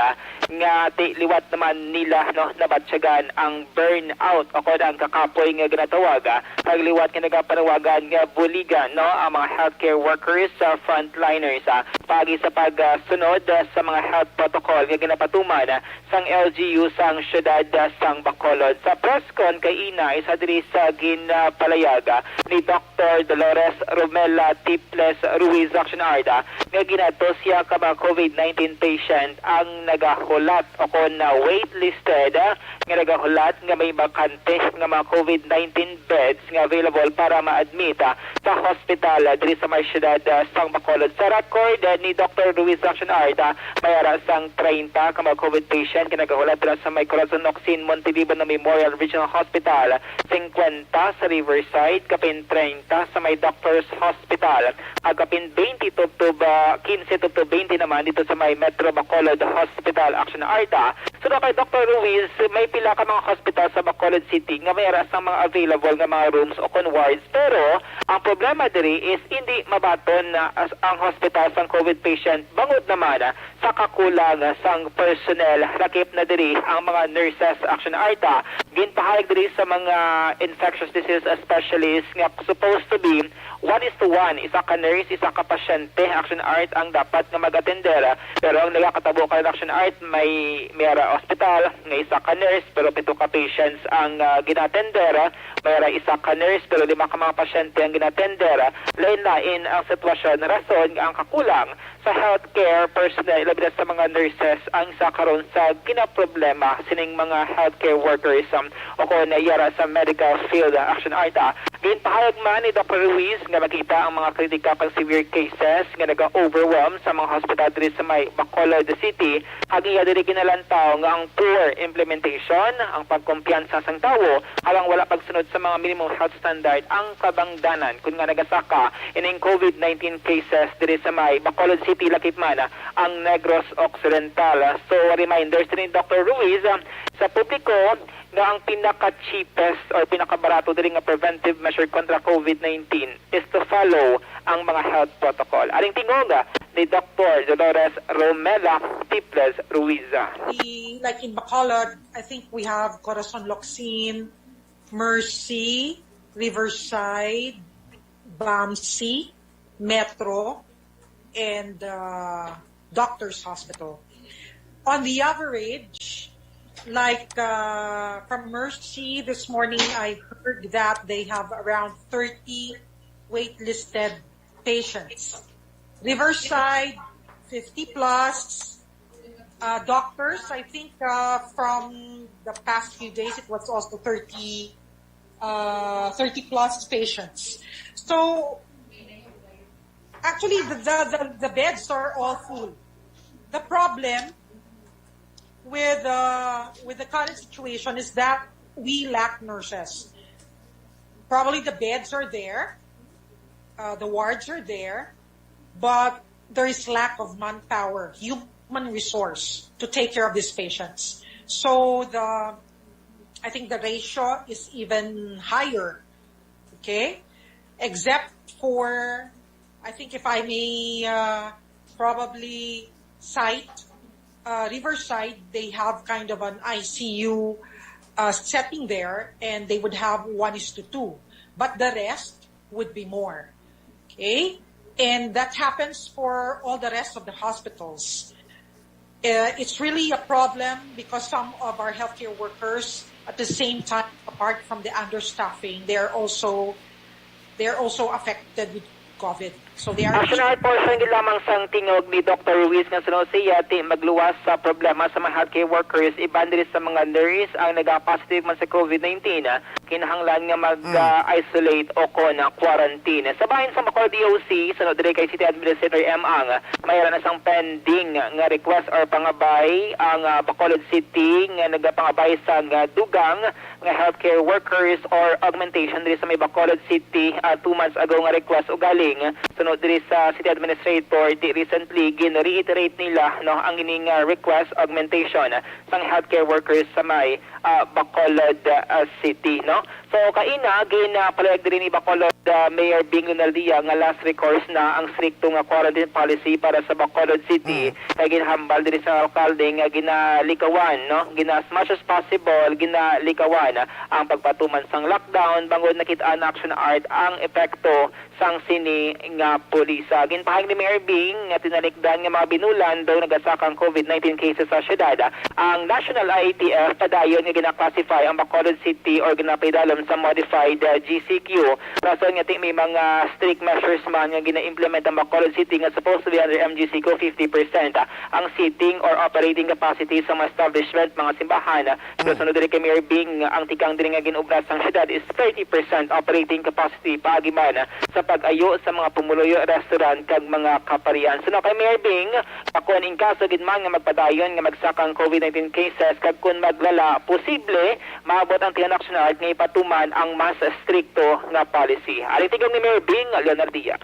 nga liwat naman nila nabatsyagan ang burnout o kung ang kakapoy nga ginatawag pagliwat nga nagapanawagan nga buligan ang mga healthcare workers sa frontliners pagi sa pagsunod sa mga health protocol nga ginapatuman sang LGU sang syudad sang Bacolod. Sa press con kay ina isa diri sa ginpalayag ni Dr. Dolores Romela Tiples Ruiz Action Arda nga ginato siya ka mga COVID-19 patient ang nagahulat o kon na waitlisted nga nagahulat nga may bakante nga mga COVID-19 beds nga available para ma-admit sa hospital diri sa may syudad sang Bacolod. Sa record ni Dr. Ruiz Action Arda mayara sang 30 ka mga COVID patient nga nagahulat dira sa may Corazon Ocsin Montiliban na Memorial Regional Hospital, 50 sa Riverside, kapin 30 sa may Doctors Hospital, kapin 20 to 15 to 20 naman dito sa may Metro Bacolod Hospital. Action Arda. So kay Dr. Ruiz, may pila ka mga hospital sa Bacolod City nga may aras ng mga available nga mga rooms o wards. Pero ang problema diri is hindi mabaton na ang hospital sang COVID patient bangod naman sa kakulang sang personnel. Lakip na diri ang mga nurses. Action Arda. Ginpahayag diri sa mga infectious disease specialists nga supposed to be 1:1. Isa ka nurse, isa ka pasyente. Action Art ang dapat nga mag-atender. Pero ang nagakatabo ka ng Action Art may hospital nga isa ka nurse pero 7 ka patients ang ginatender. Mayra isa ka nurse pero 5 ka mga pasyente ang ginatender. Lain-lain ang sitwasyon. Rason nga ang kakulang sa healthcare personnel, labi na sa mga nurses ang isa karon sa ginaproblema sining mga healthcare workers o kung nayara sa medical field. Action Art. Ginpahayag man ni Dr. Ruiz nga makita ang mga critical pag severe cases nga naga-overwhelm sa mga hospital diri sa may Bacolod City. Hagiya diri kinalantaw nga ang poor implementation, ang pagkumpiyansa sang tawo, alang wala pagsunod sa mga minimum health standard ang kabangdanan kun nga nagasaka ining COVID-19 cases diri sa may Bacolod City, lakip man ang Negros Occidental. So reminders ni Dr. Ruiz sa publiko nga ang pinaka-cheapest or pinaka-barato diri nga preventive measure kontra COVID-19 is to follow ang mga health protocol. Aring tingog ni Dr. Dolores Romela Tiples Ruiz. Like in Bacolod, I think we have Corazon Locsin, Mercy, Riverside, BAMC, Metro, and Doctors Hospital. On the average, like from Mercy this morning, I heard that they have around 30 waitlisted patients. Riverside, 50 plus. Doctors, I think from the past few days, it was also 30 plus patients. So actually, the beds are all full. The problem with the current situation is that we lack nurses. Probably the beds are there, the wards are there, but there is lack of manpower, human resource to take care of these patients. So I think the ratio is even higher. Okay, except for, I think if I may probably cite Riverside, they have kind of an ICU setting there, and they would have 1:2, but the rest would be more. Okay, and that happens for all the rest of the hospitals. It's really a problem because some of our healthcare workers, at the same time, apart from the understaffing, they're also affected COVID. So they are National portion gid lamang sang tingog ni Dr. Ruiz nga sunod siya ti magluwas sa problema sa mga healthcare workers iban diri sa mga nurse ang nag-positive man sa COVID-19 kinahanglan nga mag-isolate o kon quarantine. Sa bahin sa Bacolod DOC sunod diri kay City Administrator M. Ang mayroon na sang pending nga request or pangabay ang Bacolod City nga nagapangabay sa dugang nga healthcare workers or augmentation diri sa may Bacolod City 2 months ago nga request o galing sunod diri sa City Administrator di recently gin-reiterate nila no ang ining request augmentation sang healthcare workers sa may Bacolod City no. So kaina palayag diri ni Bacolod Mayor Bing Lunaldia nga last recourse na ang stricto nga quarantine policy para sa Bacolod City kay ginhambal diri sa alkalde nga ginalikawan no as much as possible ginalikawan ang pagpatuman sang lockdown bangod nakita na Aksyon Art ang epekto sang sini nga pulisa. Ginpahayag ni Mayor Bing nga tinalikdan nga mga binulan daw nagasakang COVID-19 cases sa syudad. Ang National IATF padayon nga gina-classify ang Bacolod City or ginapaidalom sa modified GCQ. Rason nga may mga strict measures man nga gina-implement ang Bacolod City nga supposed to be under MGCQ 50% ang seating or operating capacity sa mga establishment, mga simbahan. So sunod diri kay Mayor Bing ang tikang diri nga ginubra sang syudad is 30% operating capacity paagiman sa pag-ayo sa mga pumuluyo restaurant kag mga kaparian. So kay Mayor Bing, kung in kaso gid man nga magpadayon nga magsakang COVID-19 cases kag kun maglala, posible maabot ang tiyan Aksyon Art nga ipatuman ang mas stricto nga policy. Ari tigong ni Mayor Bing, Leonardia.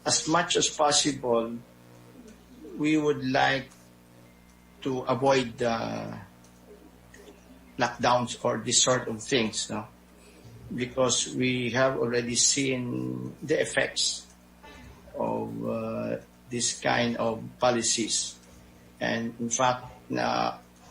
As much as possible, we would like to avoid lockdowns or this sort of things, no? Because we have already seen the effects of this kind of policies. And in fact,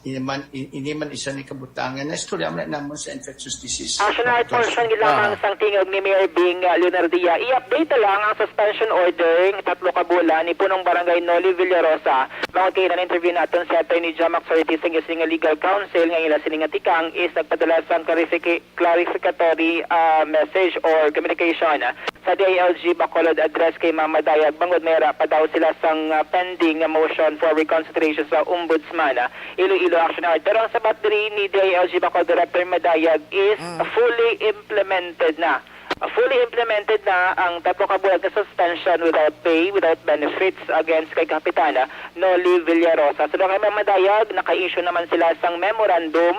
iniman isa ni kabutangan na istorya man naman sa infectious disease. National portion lamang sang tingog ni Mayor Bing Leonardia. I-update lang ang suspension order ng 3 ka bulan ni punong barangay Noli Villarosa. Mga kayo na interview natin si Attorney Jamac Sorti sa nga legal counsel nga ila sininga tikang is nagpadala sang clarificatory message or communication sa DILG Bacolod address kay Mama Dayag. Bangod mayra pa daw sila sang pending motion for reconsideration sa Ombudsman. Iloilo Aksyon Art. Pero ang sabat diri ni DILG Bacolod Director Madayag is fully implemented na. Fully implemented na ang 3 ka buwan na suspension without pay, without benefits against kay Kapitana Noli Villarosa. So kay Madayag, naka-issue naman sila sang memorandum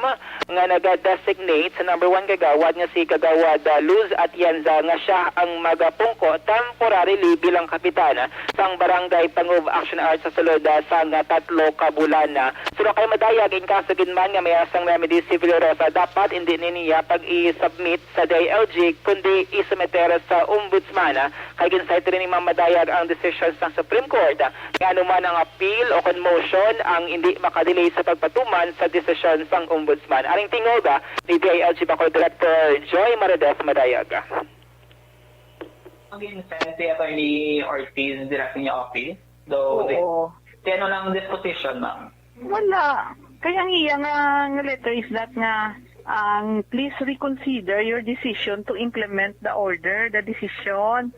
nga nag-designate sa number 1 kagawad nga si Kagawad Luz Atienza nga siya ang magapungko temporarily bilang Kapitana sang Barangay Pangub Aksyon Art sa sulod sang 3 ka bulan na. So kay Madayag, in kaso ginman nga may asang remedy si Villarosa, dapat hindi niya pag i-submit sa DILG kundi isumetera sa Ombudsman kay ginsay rin ni Mamadayag ang decisions ng Supreme Court nga anuman ang appeal o conmotion ang hindi makadelay sa pagpatuman sa desisyon ng Ombudsman. Aring tingoga ni DILG Bacolod Director Joy Marides Madayag. Ang ginsay si Attorney Ortiz direct niya office. Ano lang disposition, ma'am? Wala. Kaya nga letter is that nga please reconsider your decision to implement the order, the decision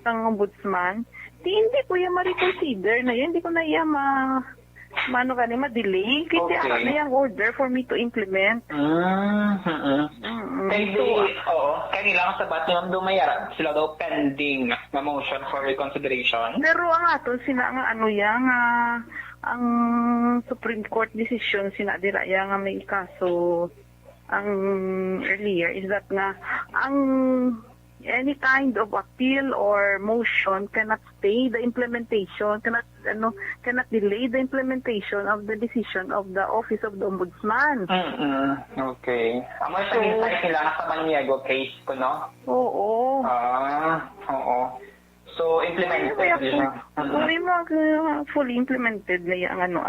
ng Ombudsman. Hindi ko yan ma-reconsider na yan. Hindi ko na yan ma-delay. Kasi na yung order for me to implement. Kailangan sabat yung dumayara. Sila daw pending na motion for reconsideration. Pero ang ato, sila nga ang Supreme Court decision, sinadira yan nga may kaso ang earlier is that nga ang any kind of appeal or motion cannot stay the implementation, cannot delay the implementation of the decision of the Office of the Ombudsman. Okay. Ang mga sabihin sila sa Maniego case ko, no? Oo. Oo. So, implemented siya. Fully implemented na yung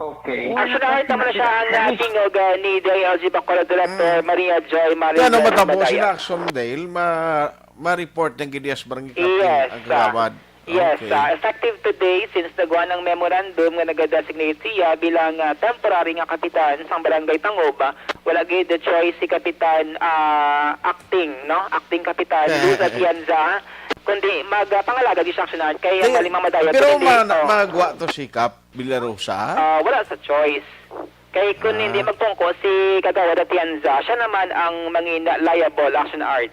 Okay. Actually, tama na siya ang tingog ni DILG Bacolod Director Maria Joy Marides. Ano matapos sila Aksyon Dale, ma-report ng Gideas Barangay ang kagawad. Yes, effective today since nagawa ng memorandum nga nag-designate siya bilang temporary nga kapitan sa Barangay Tangob. Wala gid the choice si Kapitan acting kapitan Luz Atienza kundi magpangalaga di saksyonan kay ang maling mamadayag. Pero magwa to si Cap Villarosa? Wala sa choice. Kay kung hindi magtungko si Kagawad Atienza, siya naman ang mangina liable action art.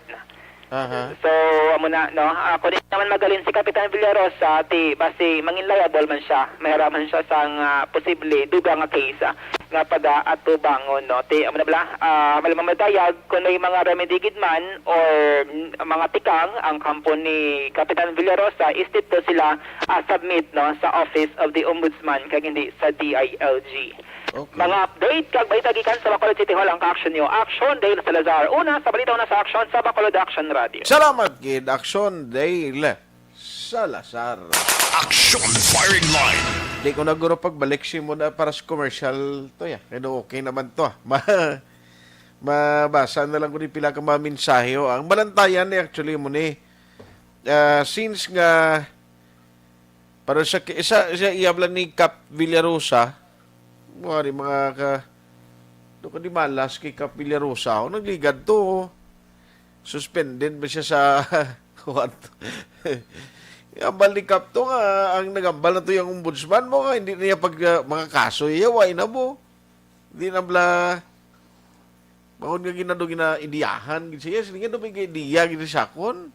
So, amo na, no? Kung hindi naman magaling si Kapitan Villarosa, basi mangin liable man siya. Mahiraman siya sa posible duga nga case nga pada at tubangon, no? Amo na bala, malamang kung may mga remedygid man or mga tikang ang kampo ni Kapitan Villarosa, is dito sila submit, no, sa Office of the Ombudsman kag hindi sa DILG. Okay. Mga update kag baitagikan sa Bacolod City Hall ang Aksyon nyo. Aksyon Dale Salazar. Una sa balita na sa Aksyon sa Bacolod Action Radio. Salamat kid Aksyon Dale Salazar. Aksyon Firing Line. Di ko na guro pagbalik si mo na para sa commercial to ya. Pero okay naman to. Mabasa na lang ko ni pila ka mga mensahe. Ang balantayan actually mo ni since nga para sa isa iablan ni Cap Villarosa mga doon ka di malas kay Cap Villarosa ako nagligad to suspended ba siya sa ambal ni Cap to nga ang nagambal na to yung ombudsman mo nga hindi niya pag mga kaso iyaway na mo hindi na bla bakon nga ginado ginaidiyahan siya sige na may idea gina sakon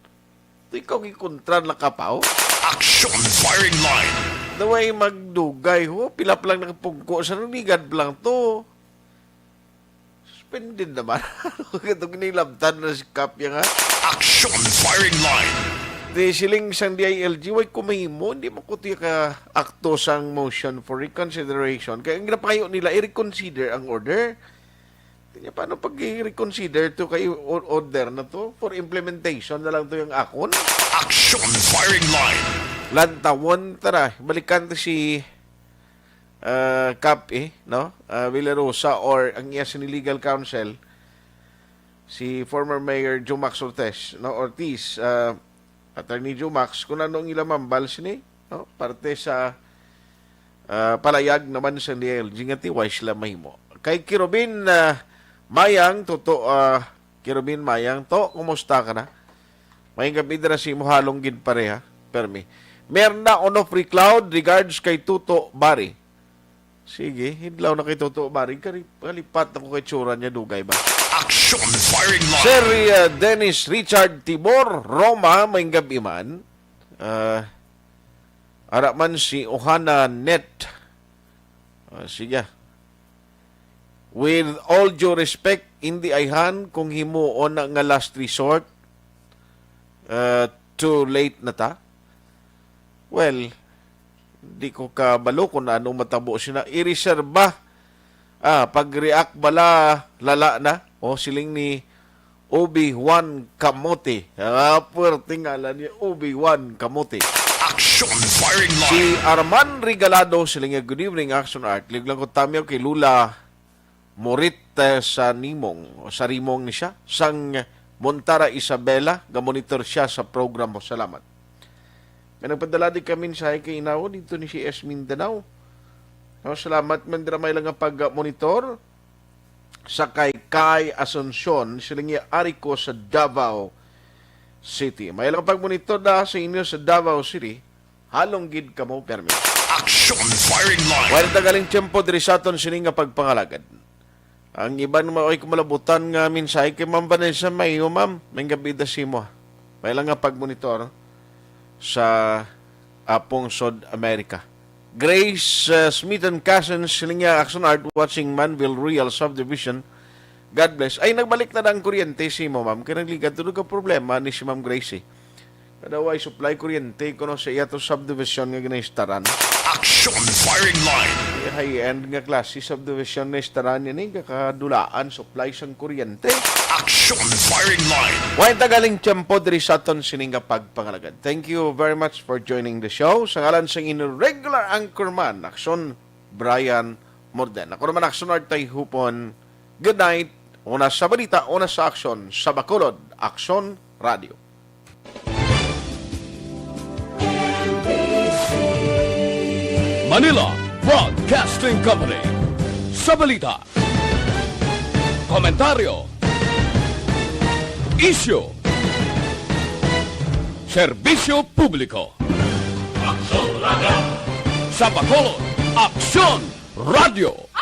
ito ikaw kikontran lang kapaw. Action Firing Line. The way magdugay pila pa lang nakapugko sa nunigad lang to. Suspended naman. Ito kinilabtan na si Cap yan nga. Action Firing Line. Di siling sang DILG, way kumahimo, hindi makuti ka akto sang motion for reconsideration. Kaya ang ginapakayo nila, i-reconsider ang order. Kaya paano pag i-reconsider to kay order na to? For implementation na lang to yung akon. Action Firing Line. Lantawon, tara, balikan to si Cap, no? Villarosa or ang iya ni legal counsel, si former Mayor Jumax Ortiz, Attorney Jumax, kung anong ilang mambal sini, no? Parte sa palayag naman sa DILG nga tiway sila mahimo. Kay Kirobin Mayang, Kirobin Mayang, kumusta ka na? May gabi na si Muhalong gid pareha, permi. Merna ono free cloud regards kay Tuto Bari. Sige, hidlaw na kay Tuto Bari. Kalipat na ko kay tsura niya dugay ba? Action Firing Line. Sir Dennis Richard Tibor Roma, may gabi man. Araman si Ohana Net. Sige. With all due respect, hindi ayhan kung himuon na nga last resort. Too late na ta. Well, di ko kabalo kung ano matabo siya na. I-reserva. Pag-react bala, lala na. O siling ni Obi-Wan Kamote. Puwerte ngalan niya, Obi-Wan Kamote. Action Firing Line. Si Arman Regalado, siling good evening, Action Art. Liglang ko tamiyaw kay Lula Morit sa Nimong. Sa Rimong ni siya. Sang Montara Isabela, gamonitor siya sa program mo. Salamat. May nagpadala din kami sa kay Inaw dito ni si S. Mindanao. Salamat man dira may lang pag-monitor sa kay Asuncion, silang Ariko sa Davao City. May lang pag-monitor na sa inyo sa Davao City, halong gid kamo permit. Action Firing Line. Wala tagaling tiyempo diri sa aton sining nga pagpangalagad. Ang iba naman ay kumalabutan nga minsay kay Ma'am Vanessa Mayo, ma'am. May gabi da si mo. May lang nga pag-monitor sa Apong Sod America. Grace Smith and Cousins, silinga Action Art watching Manville Real Subdivision. God bless. Ay, nagbalik na ang kuryente si mo, ma'am. Kaya nagligan tulog ang problema ni si Ma'am Gracie. Kadaway supply kuryente kuno sa iyato subdivision nga ginaistaran. Action Firing Line. High-end nga klase subdivision na istaran yan kakadulaan supply sang kuryente. Action Firing Line. Why tagaling tiyempo diri sa aton sininga pagpangalagad. Thank you very much for joining the show. Sa ngalan sa inyong regular anchorman, Aksyon Brian Morden. Ako naman Aksyon Art Tayhopon. Good night. Una sa balita, una sa aksyon sa Bacolod, Aksyon Radio. Manila Broadcasting Company. Sa balita, komentaryo, issue, Serbisyo Publiko. Aksyon Radio. Sa Bacolod, Aksyon Radio.